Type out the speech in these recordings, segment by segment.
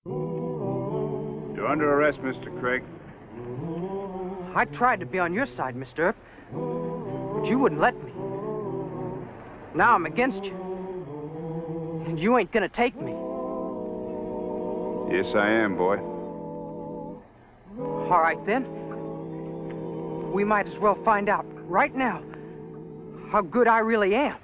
You're under arrest, Mr. Craig. I tried to be on your side, Mr. Earp, but you wouldn't let me. Now I'm against you. And you ain't gonna take me. Yes, I am, boy. All right, then. We might as well find out right now how good I really am.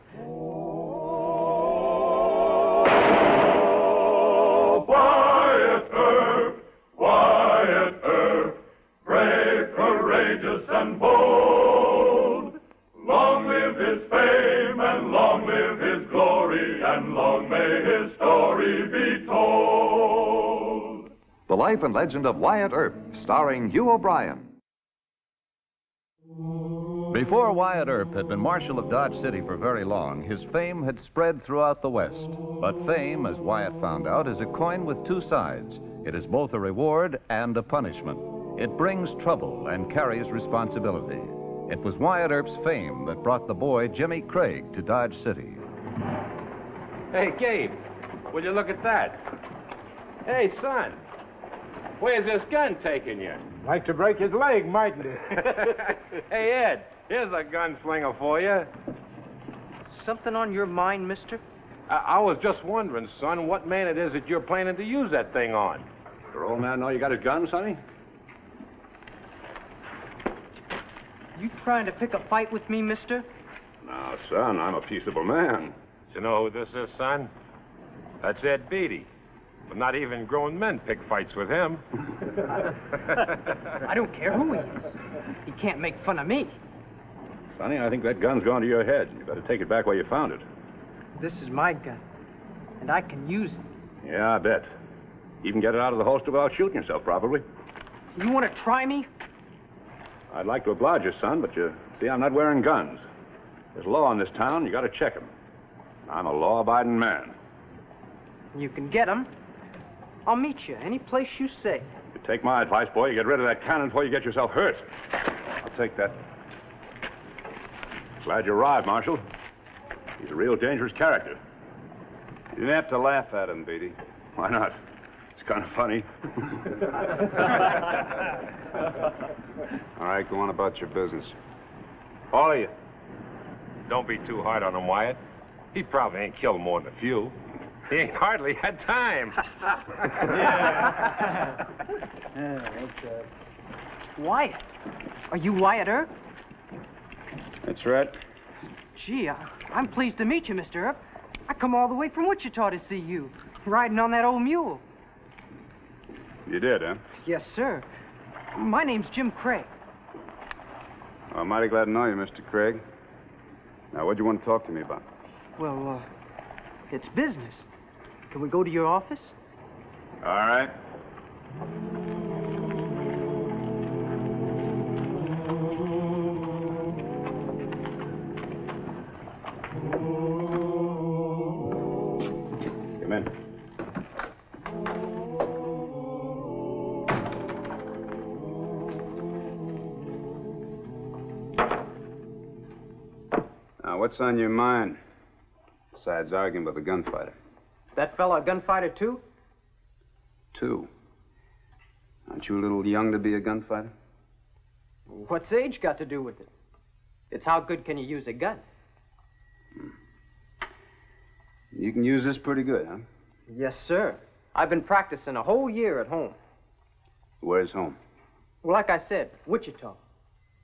Wyatt Earp, brave, courageous, and bold. Long live his fame, and long live his glory, and long may his story be told. The Life and Legend of Wyatt Earp, starring Hugh O'Brien. Before Wyatt Earp had been Marshal of Dodge City for very long, his fame had spread throughout the West. But fame, as Wyatt found out, is a coin with two sides. It is both a reward and a punishment. It brings trouble and carries responsibility. It was Wyatt Earp's fame that brought the boy Jimmy Craig to Dodge City. Hey, Gabe, will you look at that? Hey, son, where's this gun taking you? Like to break his leg, mightn't it? Hey, Ed, here's a gunslinger for you. Something on your mind, mister? I was just wondering, son, what man it is that you're planning to use that thing on. Your old man know you got his gun, sonny? You trying to pick a fight with me, mister? No, son, I'm a peaceable man. You know who this is, son? That's Ed Beatty. But not even grown men pick fights with him. I don't care who he is. He can't make fun of me. Sonny, I think that gun's gone to your head. You better take it back where you found it. This is my gun, and I can use it. Yeah, I bet. You can get it out of the holster without shooting yourself, probably. You want to try me? I'd like to oblige you, son, but you see, I'm not wearing guns. There's law in this town. You got to check 'em. I'm a law-abiding man. You can get 'em. I'll meet you any place you say. You take my advice, boy. You get rid of that cannon before you get yourself hurt. I'll take that. Glad you arrived, Marshal. He's a real dangerous character. You didn't have to laugh at him, Beatty. Why not? It's kind of funny. All right, go on about your business. All of you. Don't be too hard on him, Wyatt. He probably ain't killed more than a few. He ain't hardly had time. Wyatt? Are you Wyatt Earp? That's right. Gee, I'm pleased to meet you, Mr. Earp. I come all the way from Wichita to see you, riding on that old mule. You did, huh? Yes, sir. My name's Jim Craig. Well, I'm mighty glad to know you, Mr. Craig. Now, what do you want to talk to me about? Well, it's business. Can we go to your office? All right. Come in. Now, what's on your mind? Besides arguing with a gunfighter. That fella a gunfighter, too? Two. Aren't you a little young to be a gunfighter? What's age got to do with it? It's how good can you use a gun? You can use this pretty good, huh? Yes, sir. I've been practicing a whole year at home. Where's home? Well, like I said, Wichita.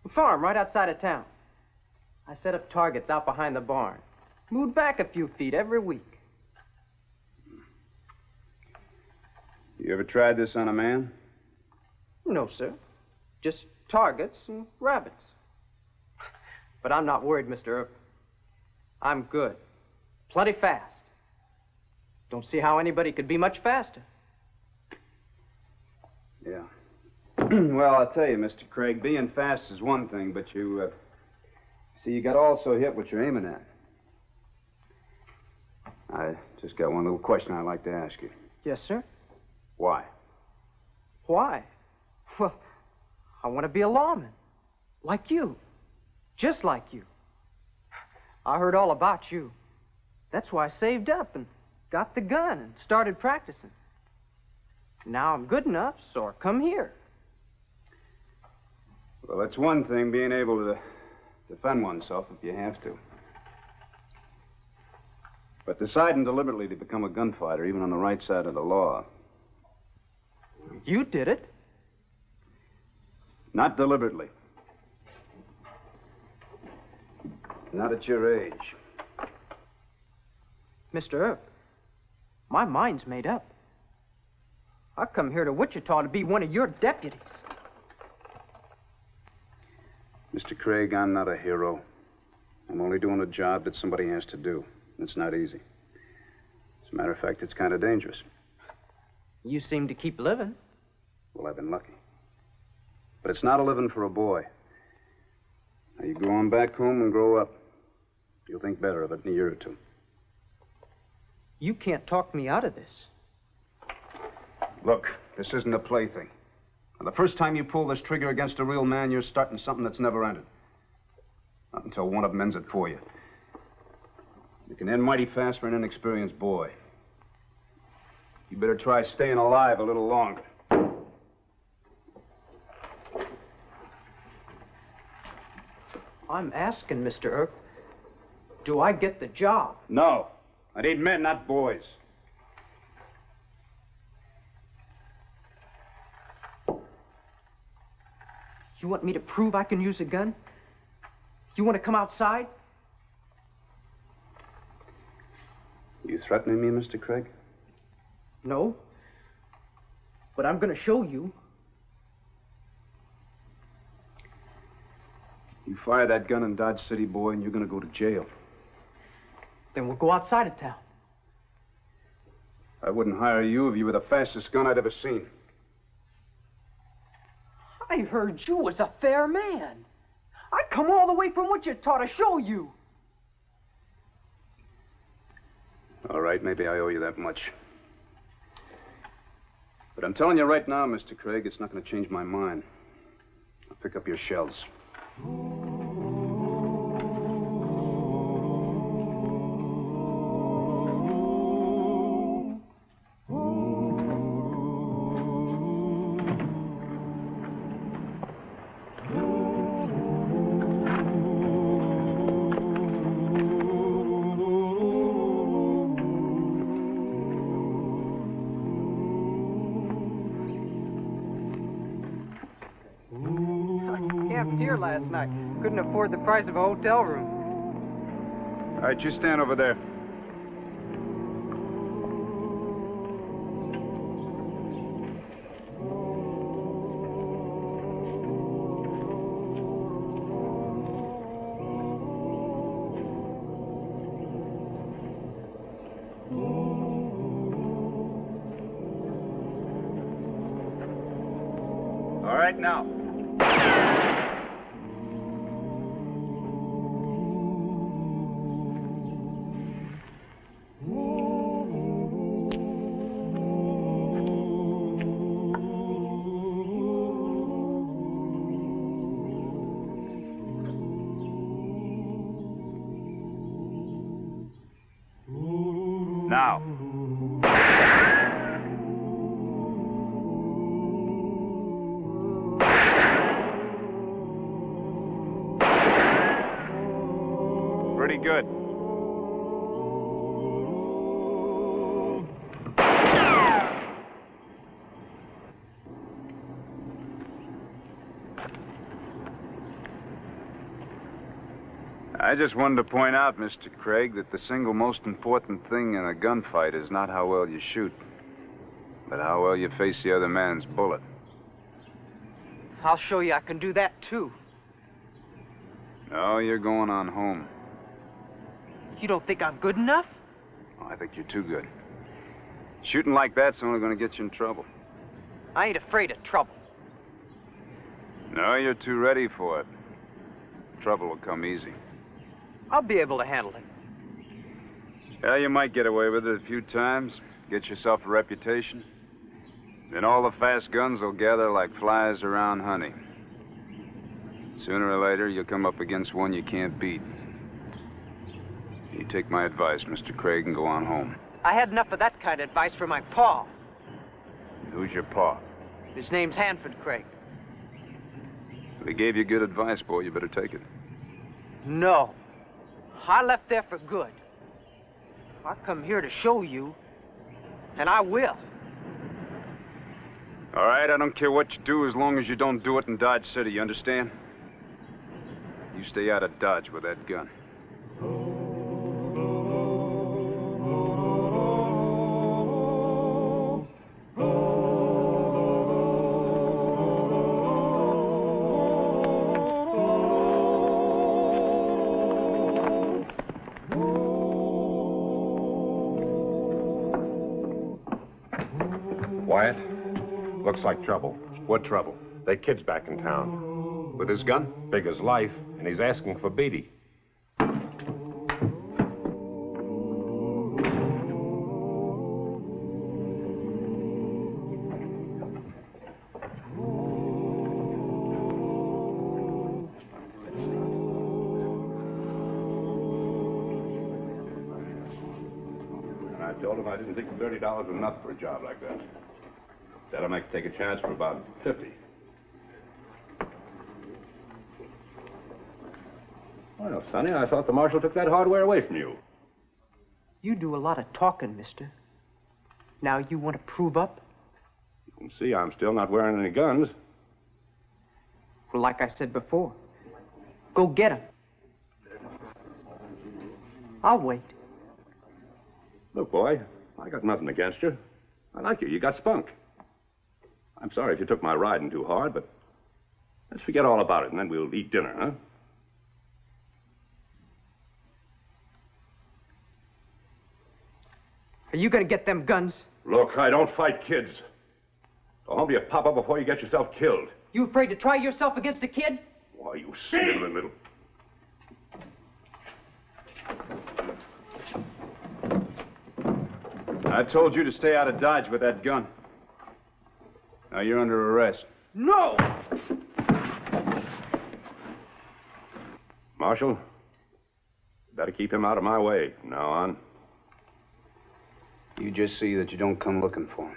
A farm right outside of town. I set up targets out behind the barn. Moved back a few feet every week. You ever tried this on a man? No, sir. Just targets and rabbits. But I'm not worried, Mr. Earp. I'm good. Plenty fast. Don't see how anybody could be much faster. Yeah. Well, I'll tell you, Mr. Craig, being fast is one thing, but you got to also hit what you're aiming at. I just got one little question I'd like to ask you. Yes, sir. Why? Why? Well, I want to be a lawman. Like you. Just like you. I heard all about you. That's why I saved up and got the gun and started practicing. Now I'm good enough, so I come here. Well, it's one thing being able to defend oneself if you have to. But deciding deliberately to become a gunfighter, even on the right side of the law. You did it. Not deliberately. Not at your age. Mr. Earp, my mind's made up. I come here to Wichita to be one of your deputies. Mr. Craig, I'm not a hero. I'm only doing a job that somebody has to do. It's not easy. As a matter of fact, it's kind of dangerous. You seem to keep living. Well, I've been lucky. But it's not a living for a boy. Now, you go on back home and grow up. You'll think better of it in a year or two. You can't talk me out of this. Look, this isn't a plaything. Now, the first time you pull this trigger against a real man, you're starting something that's never ended. Not until one of them ends it for you. It can end mighty fast for an inexperienced boy. You better try staying alive a little longer. I'm asking, Mr. Earp, do I get the job? No. I need men, not boys. You want me to prove I can use a gun? You want to come outside? You threatening me, Mr. Craig? No. But I'm going to show you. You fire that gun in Dodge City, boy, and you're going to go to jail. Then we'll go outside of town. I wouldn't hire you if you were the fastest gun I'd ever seen. I heard you was a fair man. I come all the way from Wichita to show you. All right, maybe I owe you that much. But I'm telling you right now, Mr. Craig, it's not going to change my mind. I'll pick up your shells. Last night. Couldn't afford the price of a hotel room. All right, you stand over there. All right, now. Now. Pretty good. I just wanted to point out, Mr. Craig, that the single most important thing in a gunfight is not how well you shoot, but how well you face the other man's bullet. I'll show you I can do that, too. No, you're going on home. You don't think I'm good enough? Oh, I think you're too good. Shooting like that's only going to get you in trouble. I ain't afraid of trouble. No, you're too ready for it. Trouble will come easy. I'll be able to handle it. Yeah, you might get away with it a few times, get yourself a reputation. Then all the fast guns will gather like flies around honey. Sooner or later, you'll come up against one you can't beat. You take my advice, Mr. Craig, and go on home. I had enough of that kind of advice from my pa. Who's your pa? His name's Hanford Craig. If he gave you good advice, boy, you better take it. No. I left there for good. I come here to show you, and I will. All right, I don't care what you do as long as you don't do it in Dodge City, you understand? You stay out of Dodge with that gun. Wyatt, looks like trouble. What trouble? That kid's back in town. With his gun? Big as life, and he's asking for Beatty. And I told him I didn't think $30 was enough for a job like that. Said I might take a chance for about 50. Well, Sonny, I thought the marshal took that hardware away from you. You do a lot of talking, mister. Now you want to prove up? You can see I'm still not wearing any guns. Well, like I said before, go get 'em. I'll wait. Look, boy, I got nothing against you. I like you. You got spunk. I'm sorry if you took my riding too hard, but let's forget all about it, and then we'll eat dinner, huh? Are you going to get them guns? Look, I don't fight kids. Go home to your papa before you get yourself killed. You afraid to try yourself against a kid? Why, you sniveling little... I told you to stay out of Dodge with that gun. Now you're under arrest. No! Marshal, you better keep him out of my way from now on. You just see that you don't come looking for him.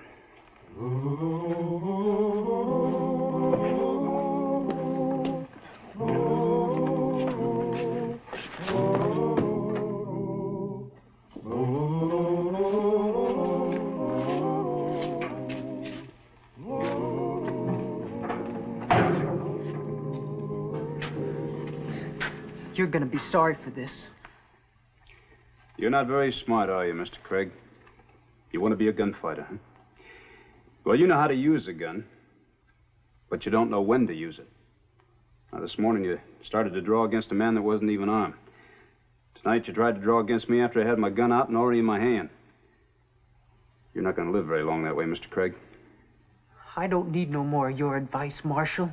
You're going to be sorry for this. You're not very smart, are you, Mr. Craig? You want to be a gunfighter, huh? Well, you know how to use a gun, but you don't know when to use it. Now, this morning you started to draw against a man that wasn't even armed. Tonight you tried to draw against me after I had my gun out and already in my hand. You're not going to live very long that way, Mr. Craig. I don't need no more of your advice, Marshal.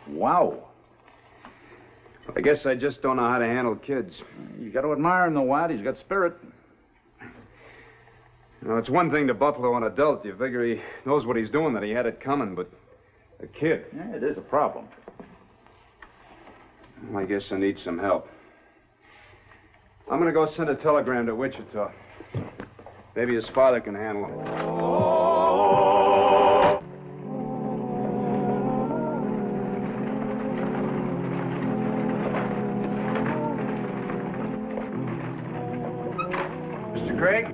Wow. I guess I just don't know how to handle kids. You got to admire him, though, Wyatt. He's got spirit. You know, it's one thing to buffalo an adult. You figure he knows what he's doing, that he had it coming, but a kid. Yeah, it is a problem. Well, I guess I need some help. I'm going to go send a telegram to Wichita. Maybe his father can handle him. Craig?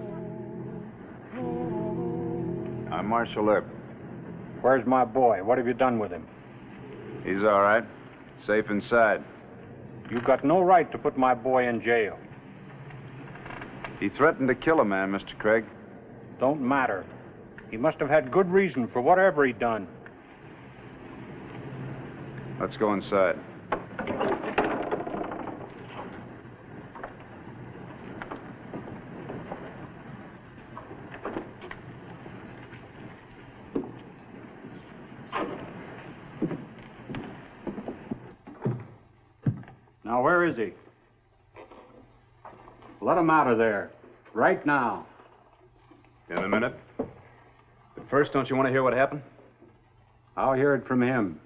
I'm Marshal Earp. Where's my boy? What have you done with him? He's all right. Safe inside. You've got no right to put my boy in jail. He threatened to kill a man, Mr. Craig. Don't matter. He must have had good reason for whatever he done. Let's go inside. Now, where is he? Let him out of there. Right now. In a minute. But first, don't you want to hear what happened? I'll hear it from him.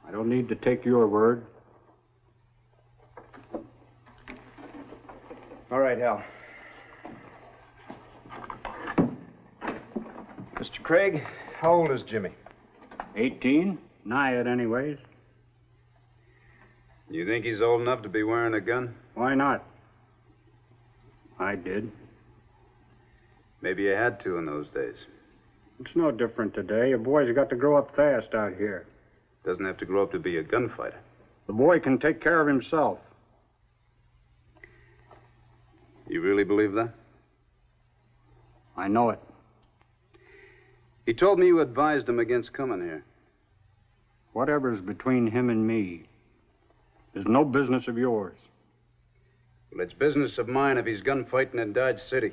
I don't need to take your word. All right, Hal. Mr. Craig, how old is Jimmy? 18? Nigh it anyways. You think he's old enough to be wearing a gun? Why not? I did. Maybe you had to in those days. It's no different today. A boy's got to grow up fast out here. Doesn't have to grow up to be a gunfighter. The boy can take care of himself. You really believe that? I know it. He told me you advised him against coming here. Whatever's between him and me is no business of yours. Well, it's business of mine if he's gunfighting in Dodge City.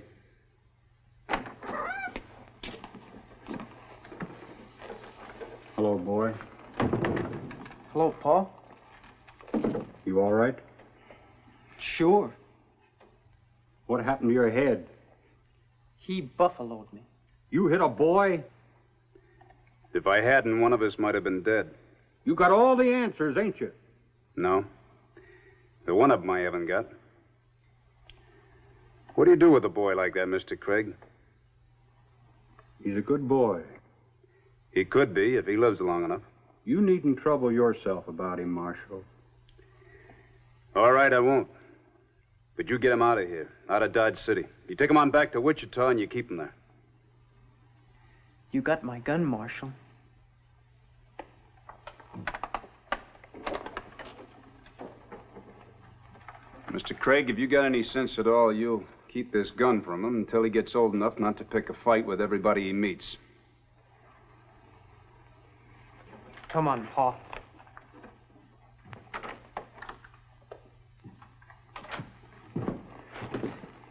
Hello, boy. Hello, Paul. You all right? Sure. What happened to your head? He buffaloed me. You hit a boy? If I hadn't, one of us might have been dead. You got all the answers, ain't you? No. The one of them I haven't got. What do you do with a boy like that, Mr. Craig? He's a good boy. He could be if he lives long enough. You needn't trouble yourself about him, Marshal. All right, I won't. But you get him out of here, out of Dodge City. You take him on back to Wichita and you keep him there. You got my gun, Marshal. Mr. Craig, if you got any sense at all, you'll keep this gun from him until he gets old enough not to pick a fight with everybody he meets. Come on, Paul.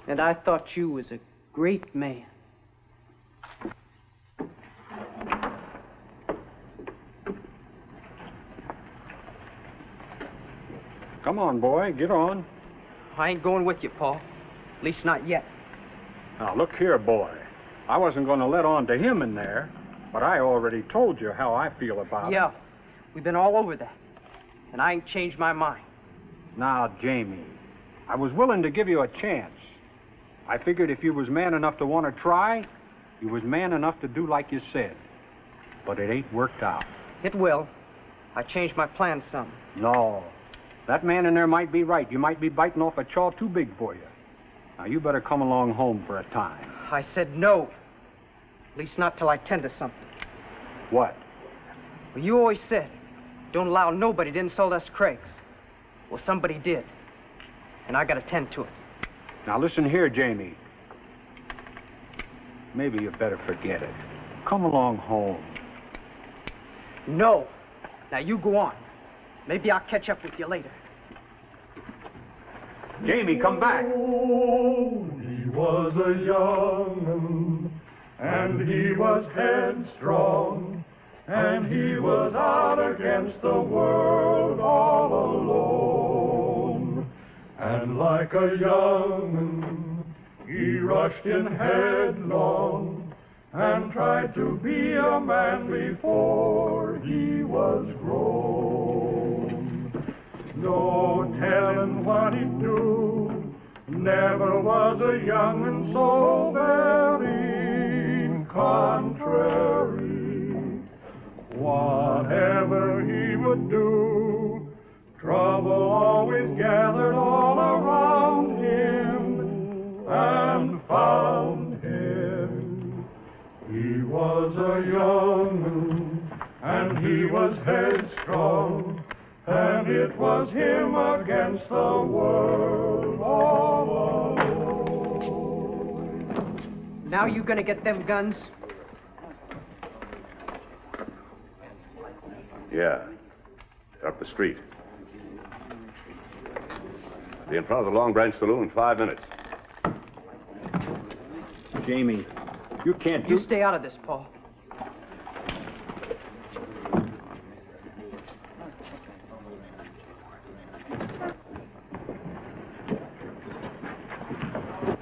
And I thought you was a great man. Come on, boy, get on. I ain't going with you, Paul. At least not yet. Now, look here, boy. I wasn't going to let on to him in there, but I already told you how I feel about it. Yeah, we've been all over that. And I ain't changed my mind. Now, Jamie, I was willing to give you a chance. I figured if you was man enough to want to try, you was man enough to do like you said. But it ain't worked out. It will. I changed my plans some. No. That man in there might be right. You might be biting off a chaw too big for you. Now, you better come along home for a time. I said no. At least not till I tend to something. What? Well, you always said, don't allow nobody to insult us Craigs. Well, somebody did. And I gotta tend to it. Now, listen here, Jamie. Maybe you better forget it. Come along home. No. Now, you go on. Maybe I'll catch up with you later. Jamie, come back. Oh, he was a young and he was headstrong, and he was out against the world all alone. And like a young, he rushed in headlong and tried to be a man before he was grown. No telling what he'd do, never was a young'un so very contrary. Whatever he would do, trouble always gathered all around him and found him. He was a young'un and he was headstrong, and it was him against the world all alone. Now you gonna get them guns? Yeah. They're up the street. Be in front of the Long Branch Saloon in 5 minutes. Jamie, you can't do... You stay out of this, Paul.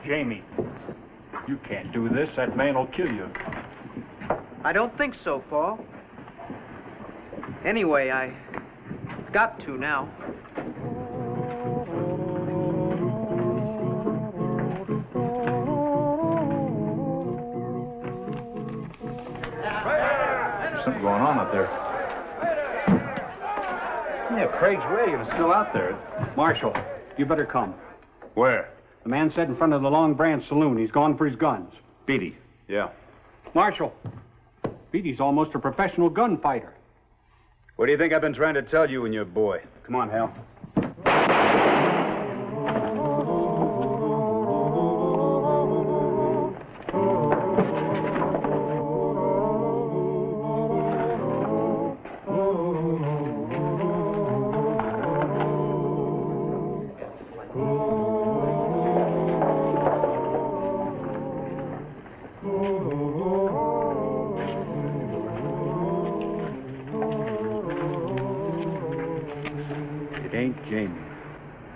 Jamie, you can't do this. That man will kill you. I don't think so, Paul. Anyway, I I've got to now. Something going on up there. Yeah, Craig's Williams still out there. Marshal, you better come. Where? The man said in front of the Long Branch Saloon. He's gone for his guns. Beatty. Yeah. Marshal, Beatty's almost a professional gunfighter. What do you think I've been trying to tell you and your boy? Come on, Hal.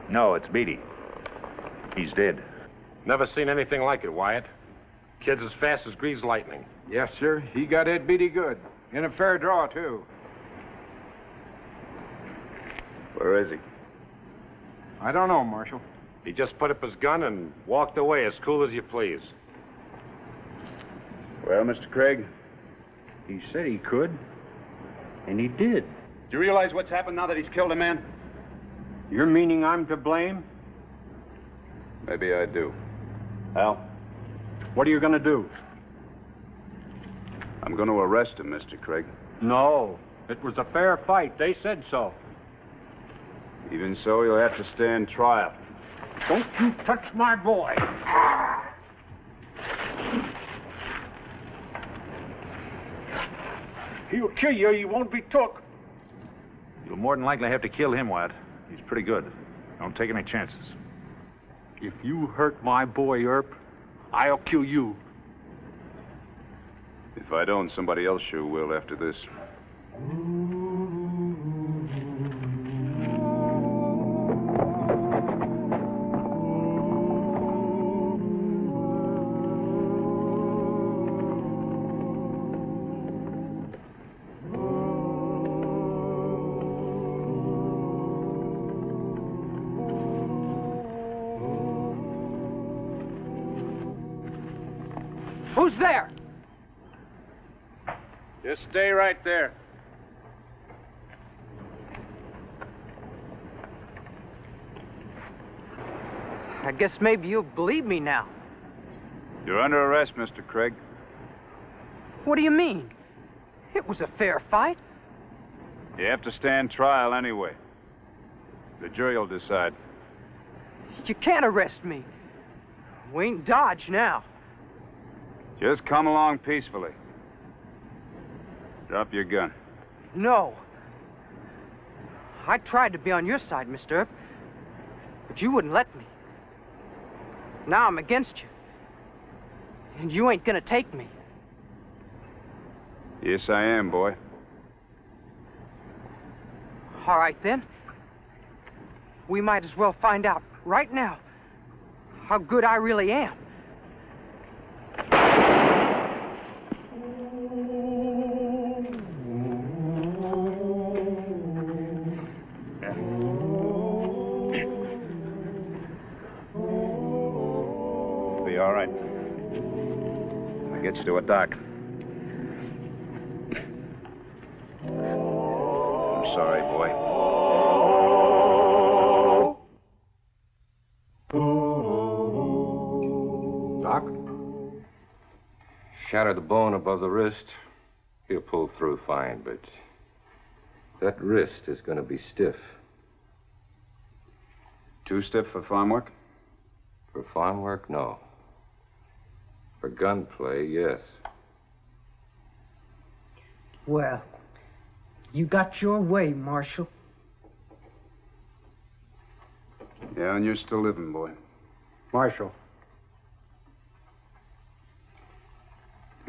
No, it's Beatty. He's dead. Never seen anything like it, Wyatt. Kid's as fast as greased lightning. Yes, sir. He got Ed Beatty good. In a fair draw, too. Where is he? I don't know, Marshal. He just put up his gun and walked away as cool as you please. Well, Mr. Craig? He said he could, and he did. Do you realize what's happened now that he's killed a man? You're meaning I'm to blame? Maybe I do. Hal? What are you going to do? I'm going to arrest him, Mr. Craig. No. It was a fair fight. They said so. Even so, you'll have to stand trial. Don't you touch my boy. He'll kill you. You won't be took. You'll more than likely have to kill him, Wyatt. He's pretty good. Don't take any chances. If you hurt my boy, Earp, I'll kill you. If I don't, somebody else sure will after this. Who's there? Just stay right there. I guess maybe you'll believe me now. You're under arrest, Mr. Craig. What do you mean? It was a fair fight. You have to stand trial anyway. The jury will decide. You can't arrest me. We ain't Dodge now. Just come along peacefully. Drop your gun. No. I tried to be on your side, Mr. Earp, but you wouldn't let me. Now I'm against you. And you ain't gonna take me. Yes, I am, boy. All right, then. We might as well find out right now how good I really am. Be all right. I'll get you to a doc. I'm sorry, boy. Doc? Shatter the bone above the wrist, he'll pull through fine, but that wrist is going to be stiff. Too stiff for farm work? For farm work, no. For gunplay, yes. Well, you got your way, Marshal. Yeah, and you're still living, boy. Marshal.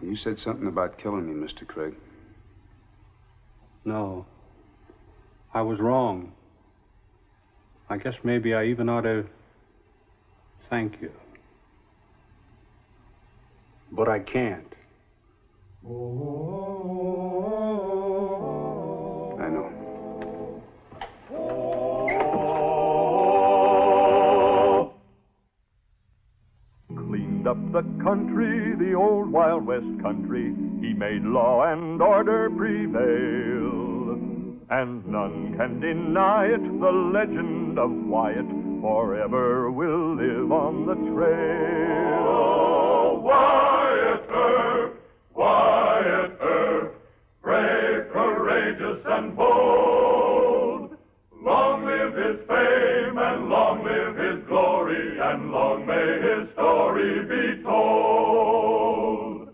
You said something about killing me, Mr. Craig. No. I was wrong. I guess maybe I even ought to thank you. But I can't. I know. up the country, the old Wild West country. He made law and order prevail, and none can deny it. The legend of Wyatt forever will live on the trail. Oh, Wyatt Earp, Wyatt Earp, brave, courageous, and bold. Long live his fame, and long live his glory, and long may his story be told.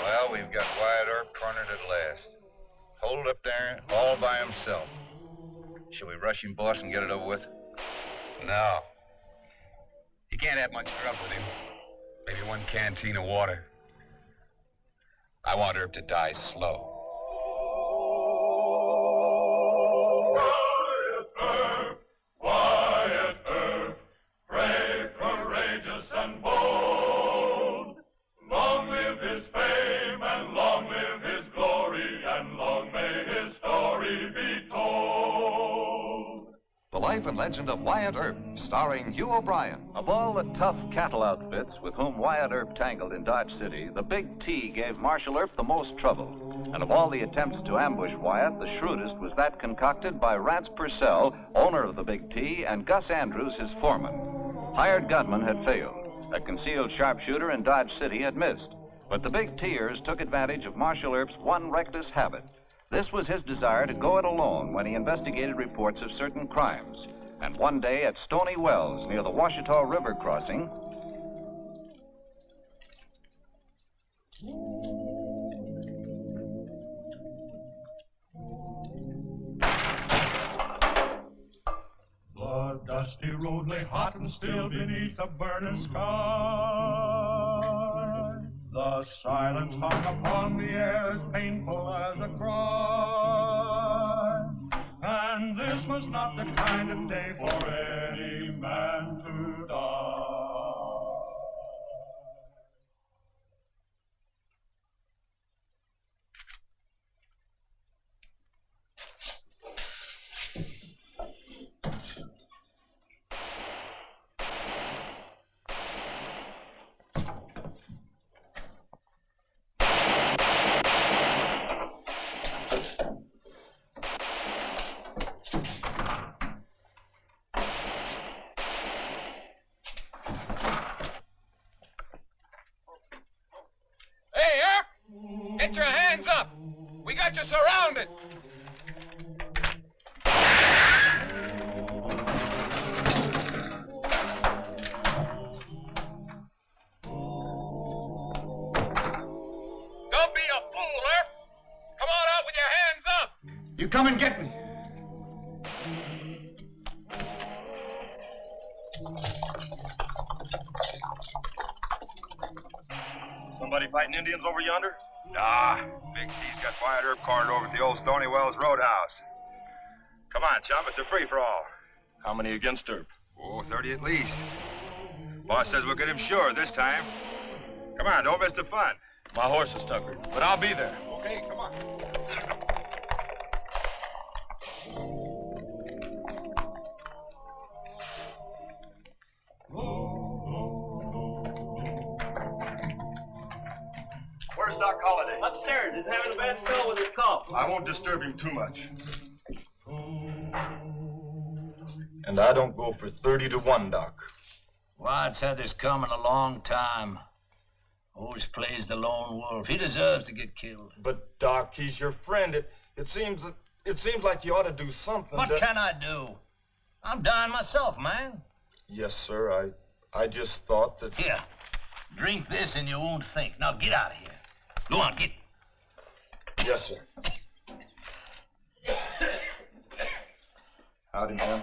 Well, we've got Wyatt Earp cornered at last. Hold up there, all by himself. Shall we rush him, boss, and get it over with? No. You can't have much grub with him. Maybe one canteen of water. I want Earp to die slow. Wyatt Earp, brave, courageous, and bold. Long live his fame, and long live his glory, and long may his story be told. The Life and Legend of Wyatt Earp, starring Hugh O'Brien. Of all the tough cattle outfits with whom Wyatt Earp tangled in Dodge City, the Big T gave Marshal Earp the most trouble. And of all the attempts to ambush Wyatt, the shrewdest was that concocted by Rance Purcell, owner of the Big T, and Gus Andrews, his foreman. Hired gunmen had failed. A concealed sharpshooter in Dodge City had missed. But the Big T'ers took advantage of Marshal Earp's one reckless habit. This was his desire to go it alone when he investigated reports of certain crimes. And one day at Stony Wells, near the Washita River crossing, The dusty road lay hot and still beneath a burning sky. The silence hung upon the air as painful as a cry. And this was not the kind of day for any man to die. Get your hands up! We got you surrounded! Don't be a fool, Earp! Come on out with your hands up! You come and get me. Somebody fighting Indians over yonder? Nah, Big T's got Wyatt Earp cornered over at the old Stony Wells Roadhouse. Come on, chum, it's a free-for-all. How many against Earp? Oh, 30 at least. Boss says we'll get him sure this time. Come on, don't miss the fun. My horse is tuckered, but I'll be there. Okay, come on. Where's Doc Holliday? Upstairs. He's having a bad spell with his cough. I won't disturb him too much. And I don't go for 30 to 1, Doc. Wyatt's had this coming a long time. Always plays the lone wolf. He deserves to get killed. But, Doc, he's your friend. It seems like you ought to do something. What can I do? I'm dying myself, man. Yes, sir. I just thought that... Here, drink this and you won't think. Now get out of here. Go on, get. Yes, sir. Howdy, ma'am.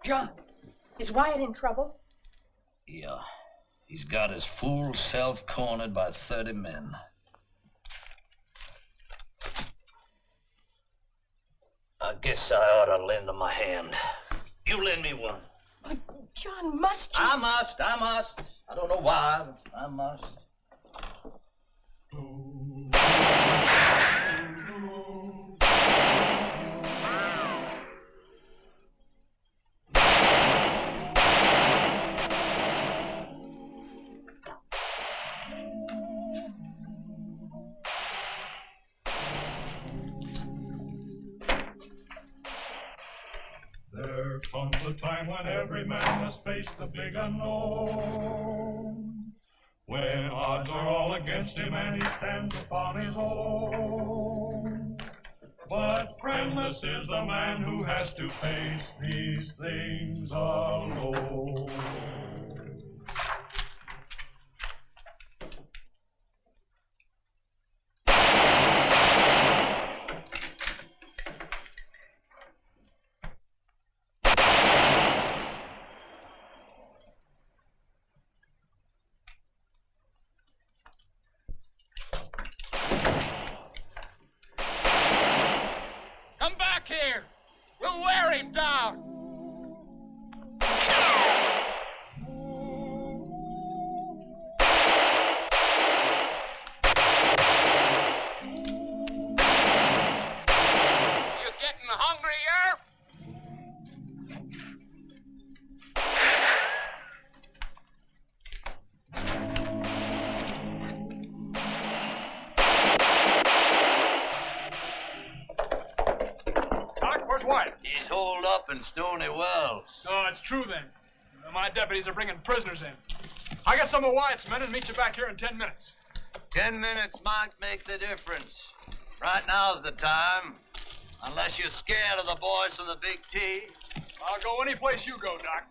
John, is Wyatt in trouble? Yeah. He's got his fool self cornered by 30 men. guess I ought to lend him a hand. You lend me one. John, must you? I must. I don't know why, but I must. There comes a time when every man must face the big unknown. When odds are all against him and he stands upon his own. But friendless is the man who has to face these things alone. Here! We'll wear him down! You getting hungrier? Where's Wyatt? He's holed up in Stony Wells. Oh, it's true then. My deputies are bringing prisoners in. I got some of Wyatt's men and meet you back here in 10 minutes. 10 minutes might make the difference. Right now's the time. Unless you're scared of the boys from the Big T. I'll go any place you go, Doc.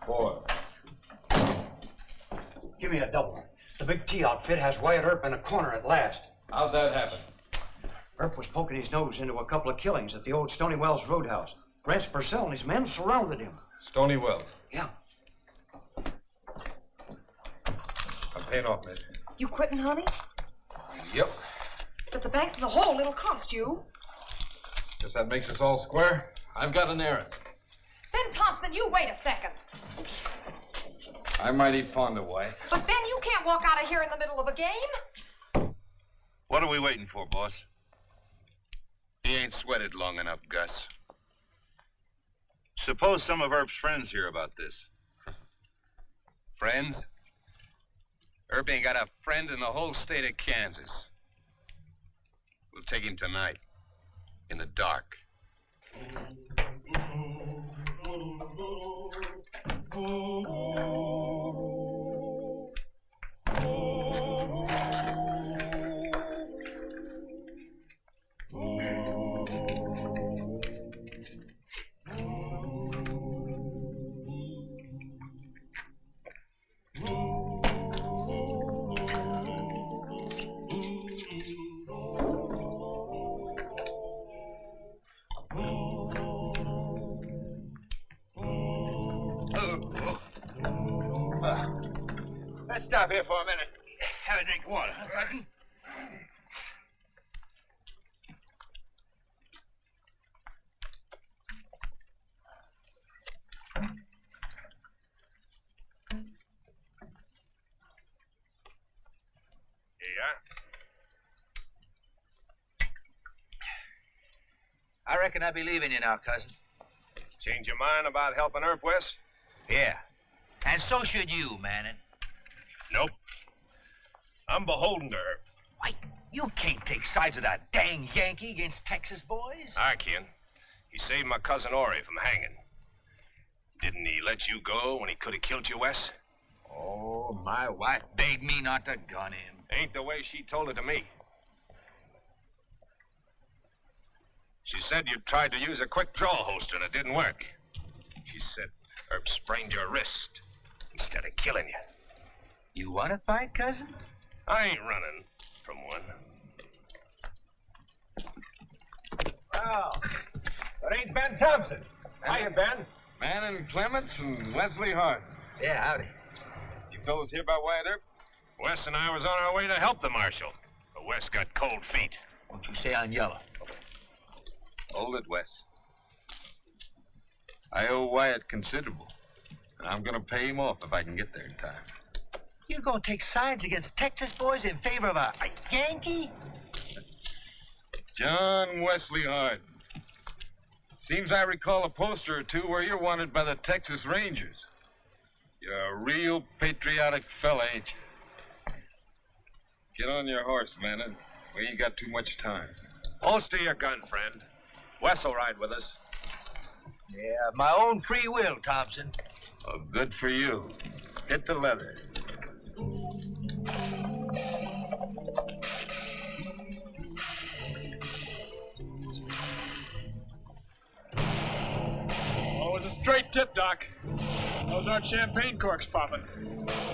Boy. Give me a double. The Big T outfit has Wyatt Earp in a corner at last. How'd that happen? Earp was poking his nose into a couple of killings at the old Stony Wells Roadhouse. Rance Purcell and his men surrounded him. Stony Wells? Yeah. I'm paying off, miss. You quitting, honey? Yep. But the bank's in the hole. It'll cost you. Guess that makes us all square. I've got an errand. Ben Thompson, you wait a second. I might eat fond of Wyatt. But Ben, you can't walk out of here in the middle of a game. What are we waiting for, boss? He ain't sweated long enough, Gus. Suppose some of Earp's friends hear about this. Friends? Earp ain't got a friend in the whole state of Kansas. We'll take him tonight, in the dark. Let's stop here for a minute. Have a drink of water, huh, cousin? Here you are. I reckon I'll be leaving you now, cousin. Change your mind about helping Earp, Wes? Yeah. And so should you, Manning. Nope. I'm beholden to Earp. Why, you can't take sides with that dang Yankee against Texas boys. I can. He saved my cousin Ori from hanging. Didn't he let you go when he could have killed you, Wes? Oh, my wife begged me not to gun him. Ain't the way she told it to me. She said you tried to use a quick draw holster and it didn't work. She said Earp sprained your wrist instead of killing you. You want to fight, cousin? I ain't running from one. Well, that ain't Ben Thompson. Hiya, Ben. Manning Clements and Leslie Hart. Yeah, howdy. You fellows hear about Wyatt Earp? Wes and I was on our way to help the marshal. But Wes got cold feet. Won't you say I'm yellow? Hold it, Wes. I owe Wyatt considerable, and I'm going to pay him off if I can get there in time. You're going to take sides against Texas boys in favor of a Yankee? John Wesley Harden. Seems I recall a poster or two where you're wanted by the Texas Rangers. You're a real patriotic fella, ain't you? Get on your horse, man. We ain't got too much time. Holster your gun, friend. Wes will ride with us. Yeah, my own free will, Thompson. Oh, good for you. Hit the leather. Oh, it was a straight tip, Doc. Those aren't champagne corks popping.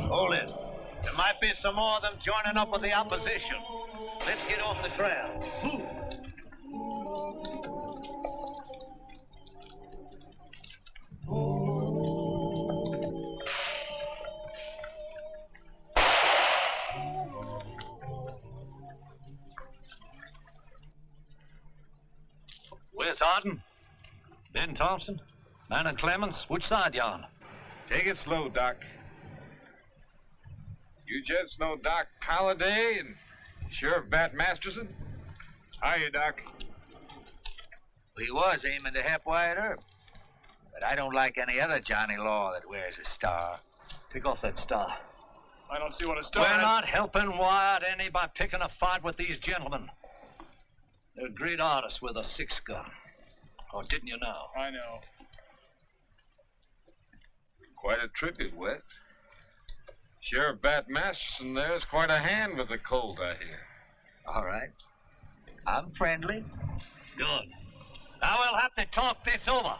Hold it. There might be some more of them joining up with the opposition. Let's get off the trail. Where's Harden? Ben Thompson? Man and Clemens? Which side you on? Take it slow, Doc. You gents know Doc Holliday and Sheriff Bat Masterson? Hiya, Doc. He was aiming to help Wyatt Earp. But I don't like any other Johnny Law that wears a star. Take off that star. I don't see what a star We're is. not helping Wyatt any by picking a fight with these gentlemen. They're great artists with a 6-gun. Or didn't you know? I know. Quite a tribute, Wes. Sheriff Bat Masterson there's quite a hand with the Colt, I hear. All right. I'm friendly. Good. Now we'll have to talk this over.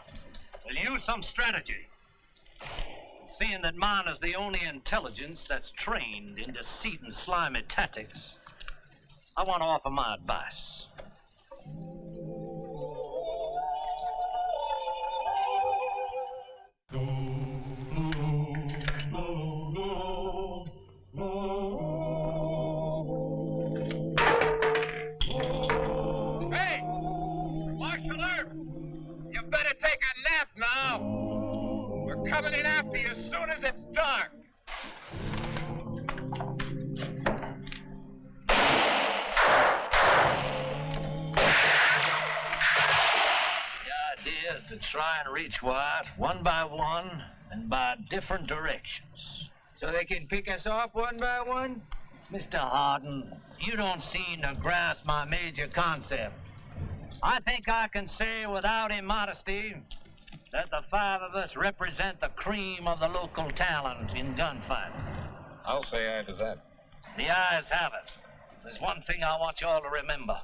We'll use some strategy. Seeing that mine is the only intelligence that's trained in deceit and slimy tactics, I want to offer my advice. Hey! Marshal Earp! You better take a nap now. We're coming in after you as soon as it's dark. The idea is to try and reach Wyatt one by one and by different directions. So they can pick us off one by one? Mr. Harden, you don't seem to grasp my major concept. I think I can say without immodesty that the 5 of us represent the cream of the local talent in gunfighting. I'll say aye to that. The ayes have it. There's one thing I want you all to remember.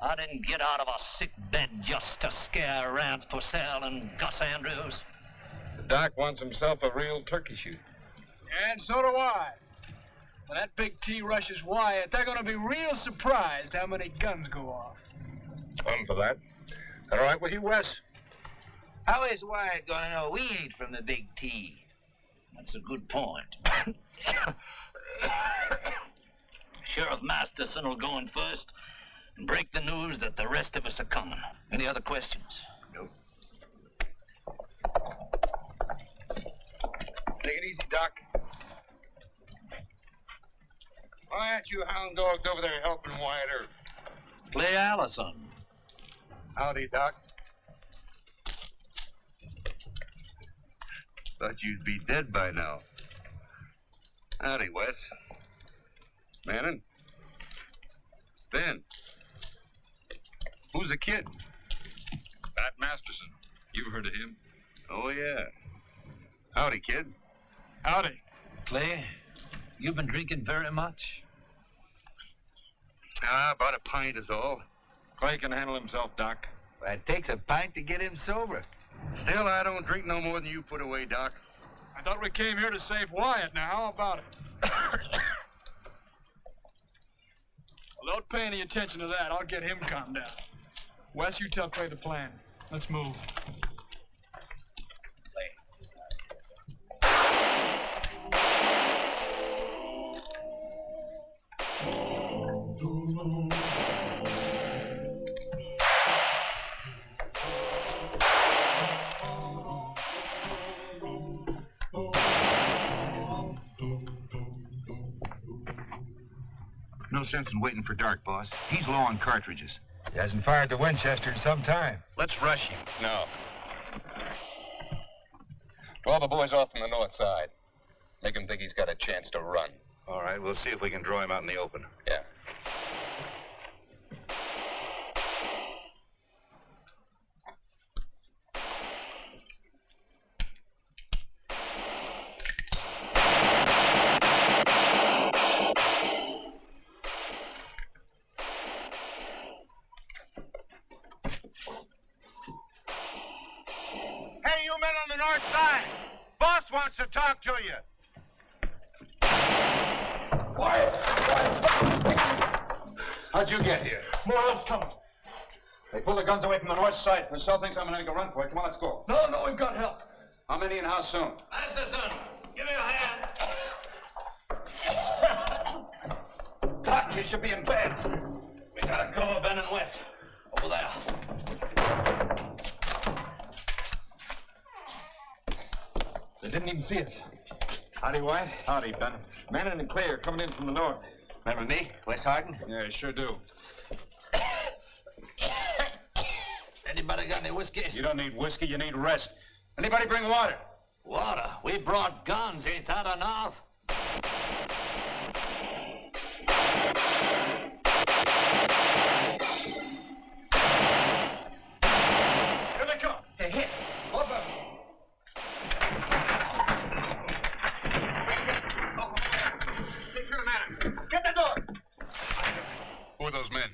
I didn't get out of a sick bed just to scare Rance Purcell and Gus Andrews. The Doc wants himself a real turkey shoot. And so do I. When that big T rushes Wyatt, they're going to be real surprised how many guns go off. I'm for that. All right with you, Wes? How is Wyatt going to know we ain't from the big T? That's a good point. Sheriff Masterson will go in first and break the news that the rest of us are coming. Any other questions? Nope. Take it easy, Doc. Why aren't you hound dogs over there helping Wyatt Earp? Play Allison. Howdy, Doc. Thought you'd be dead by now. Howdy, Wes. Manning? Ben? Who's the kid? Bat Masterson. You've heard of him? Oh, yeah. Howdy, kid. Howdy. Clay, you've been drinking very much? About a pint is all. Clay can handle himself, Doc. Well, it takes a pint to get him sober. Still, I don't drink no more than you put away, Doc. I thought we came here to save Wyatt. Now, how about it? Well, don't pay any attention to that. I'll get him calmed down. Wes, you tell Clay the plan. Let's move. Clay. no sense in waiting for dark, boss. He's low on cartridges. He hasn't fired the Winchester in some time. Let's rush him. No. Draw the boys off from the north side. Make him think he's got a chance to run. All right, we'll see if we can draw him out in the open. Yeah. Hey, you men on the north side! Boss wants to talk to you. How'd you get here? More help's coming. They pull the guns away from the north side. Purcell thinks I'm gonna make a run for it. Come on, let's go. No, we've got help. How many and how soon? Master, son, give me a hand. Doc, you should be in bed. We gotta cover Ben and Wet. Over there. They didn't even see us. Howdy, White. Howdy, Ben. Manning and Clay are coming in from the north. Remember me, Wes Harden? Yeah, sure do. Anybody got any whiskey? You don't need whiskey, you need rest. Anybody bring water? Water? We brought guns. Ain't that enough? Here they come. They're hit. Up there. Take care of Madden. Get the door. Who are those men?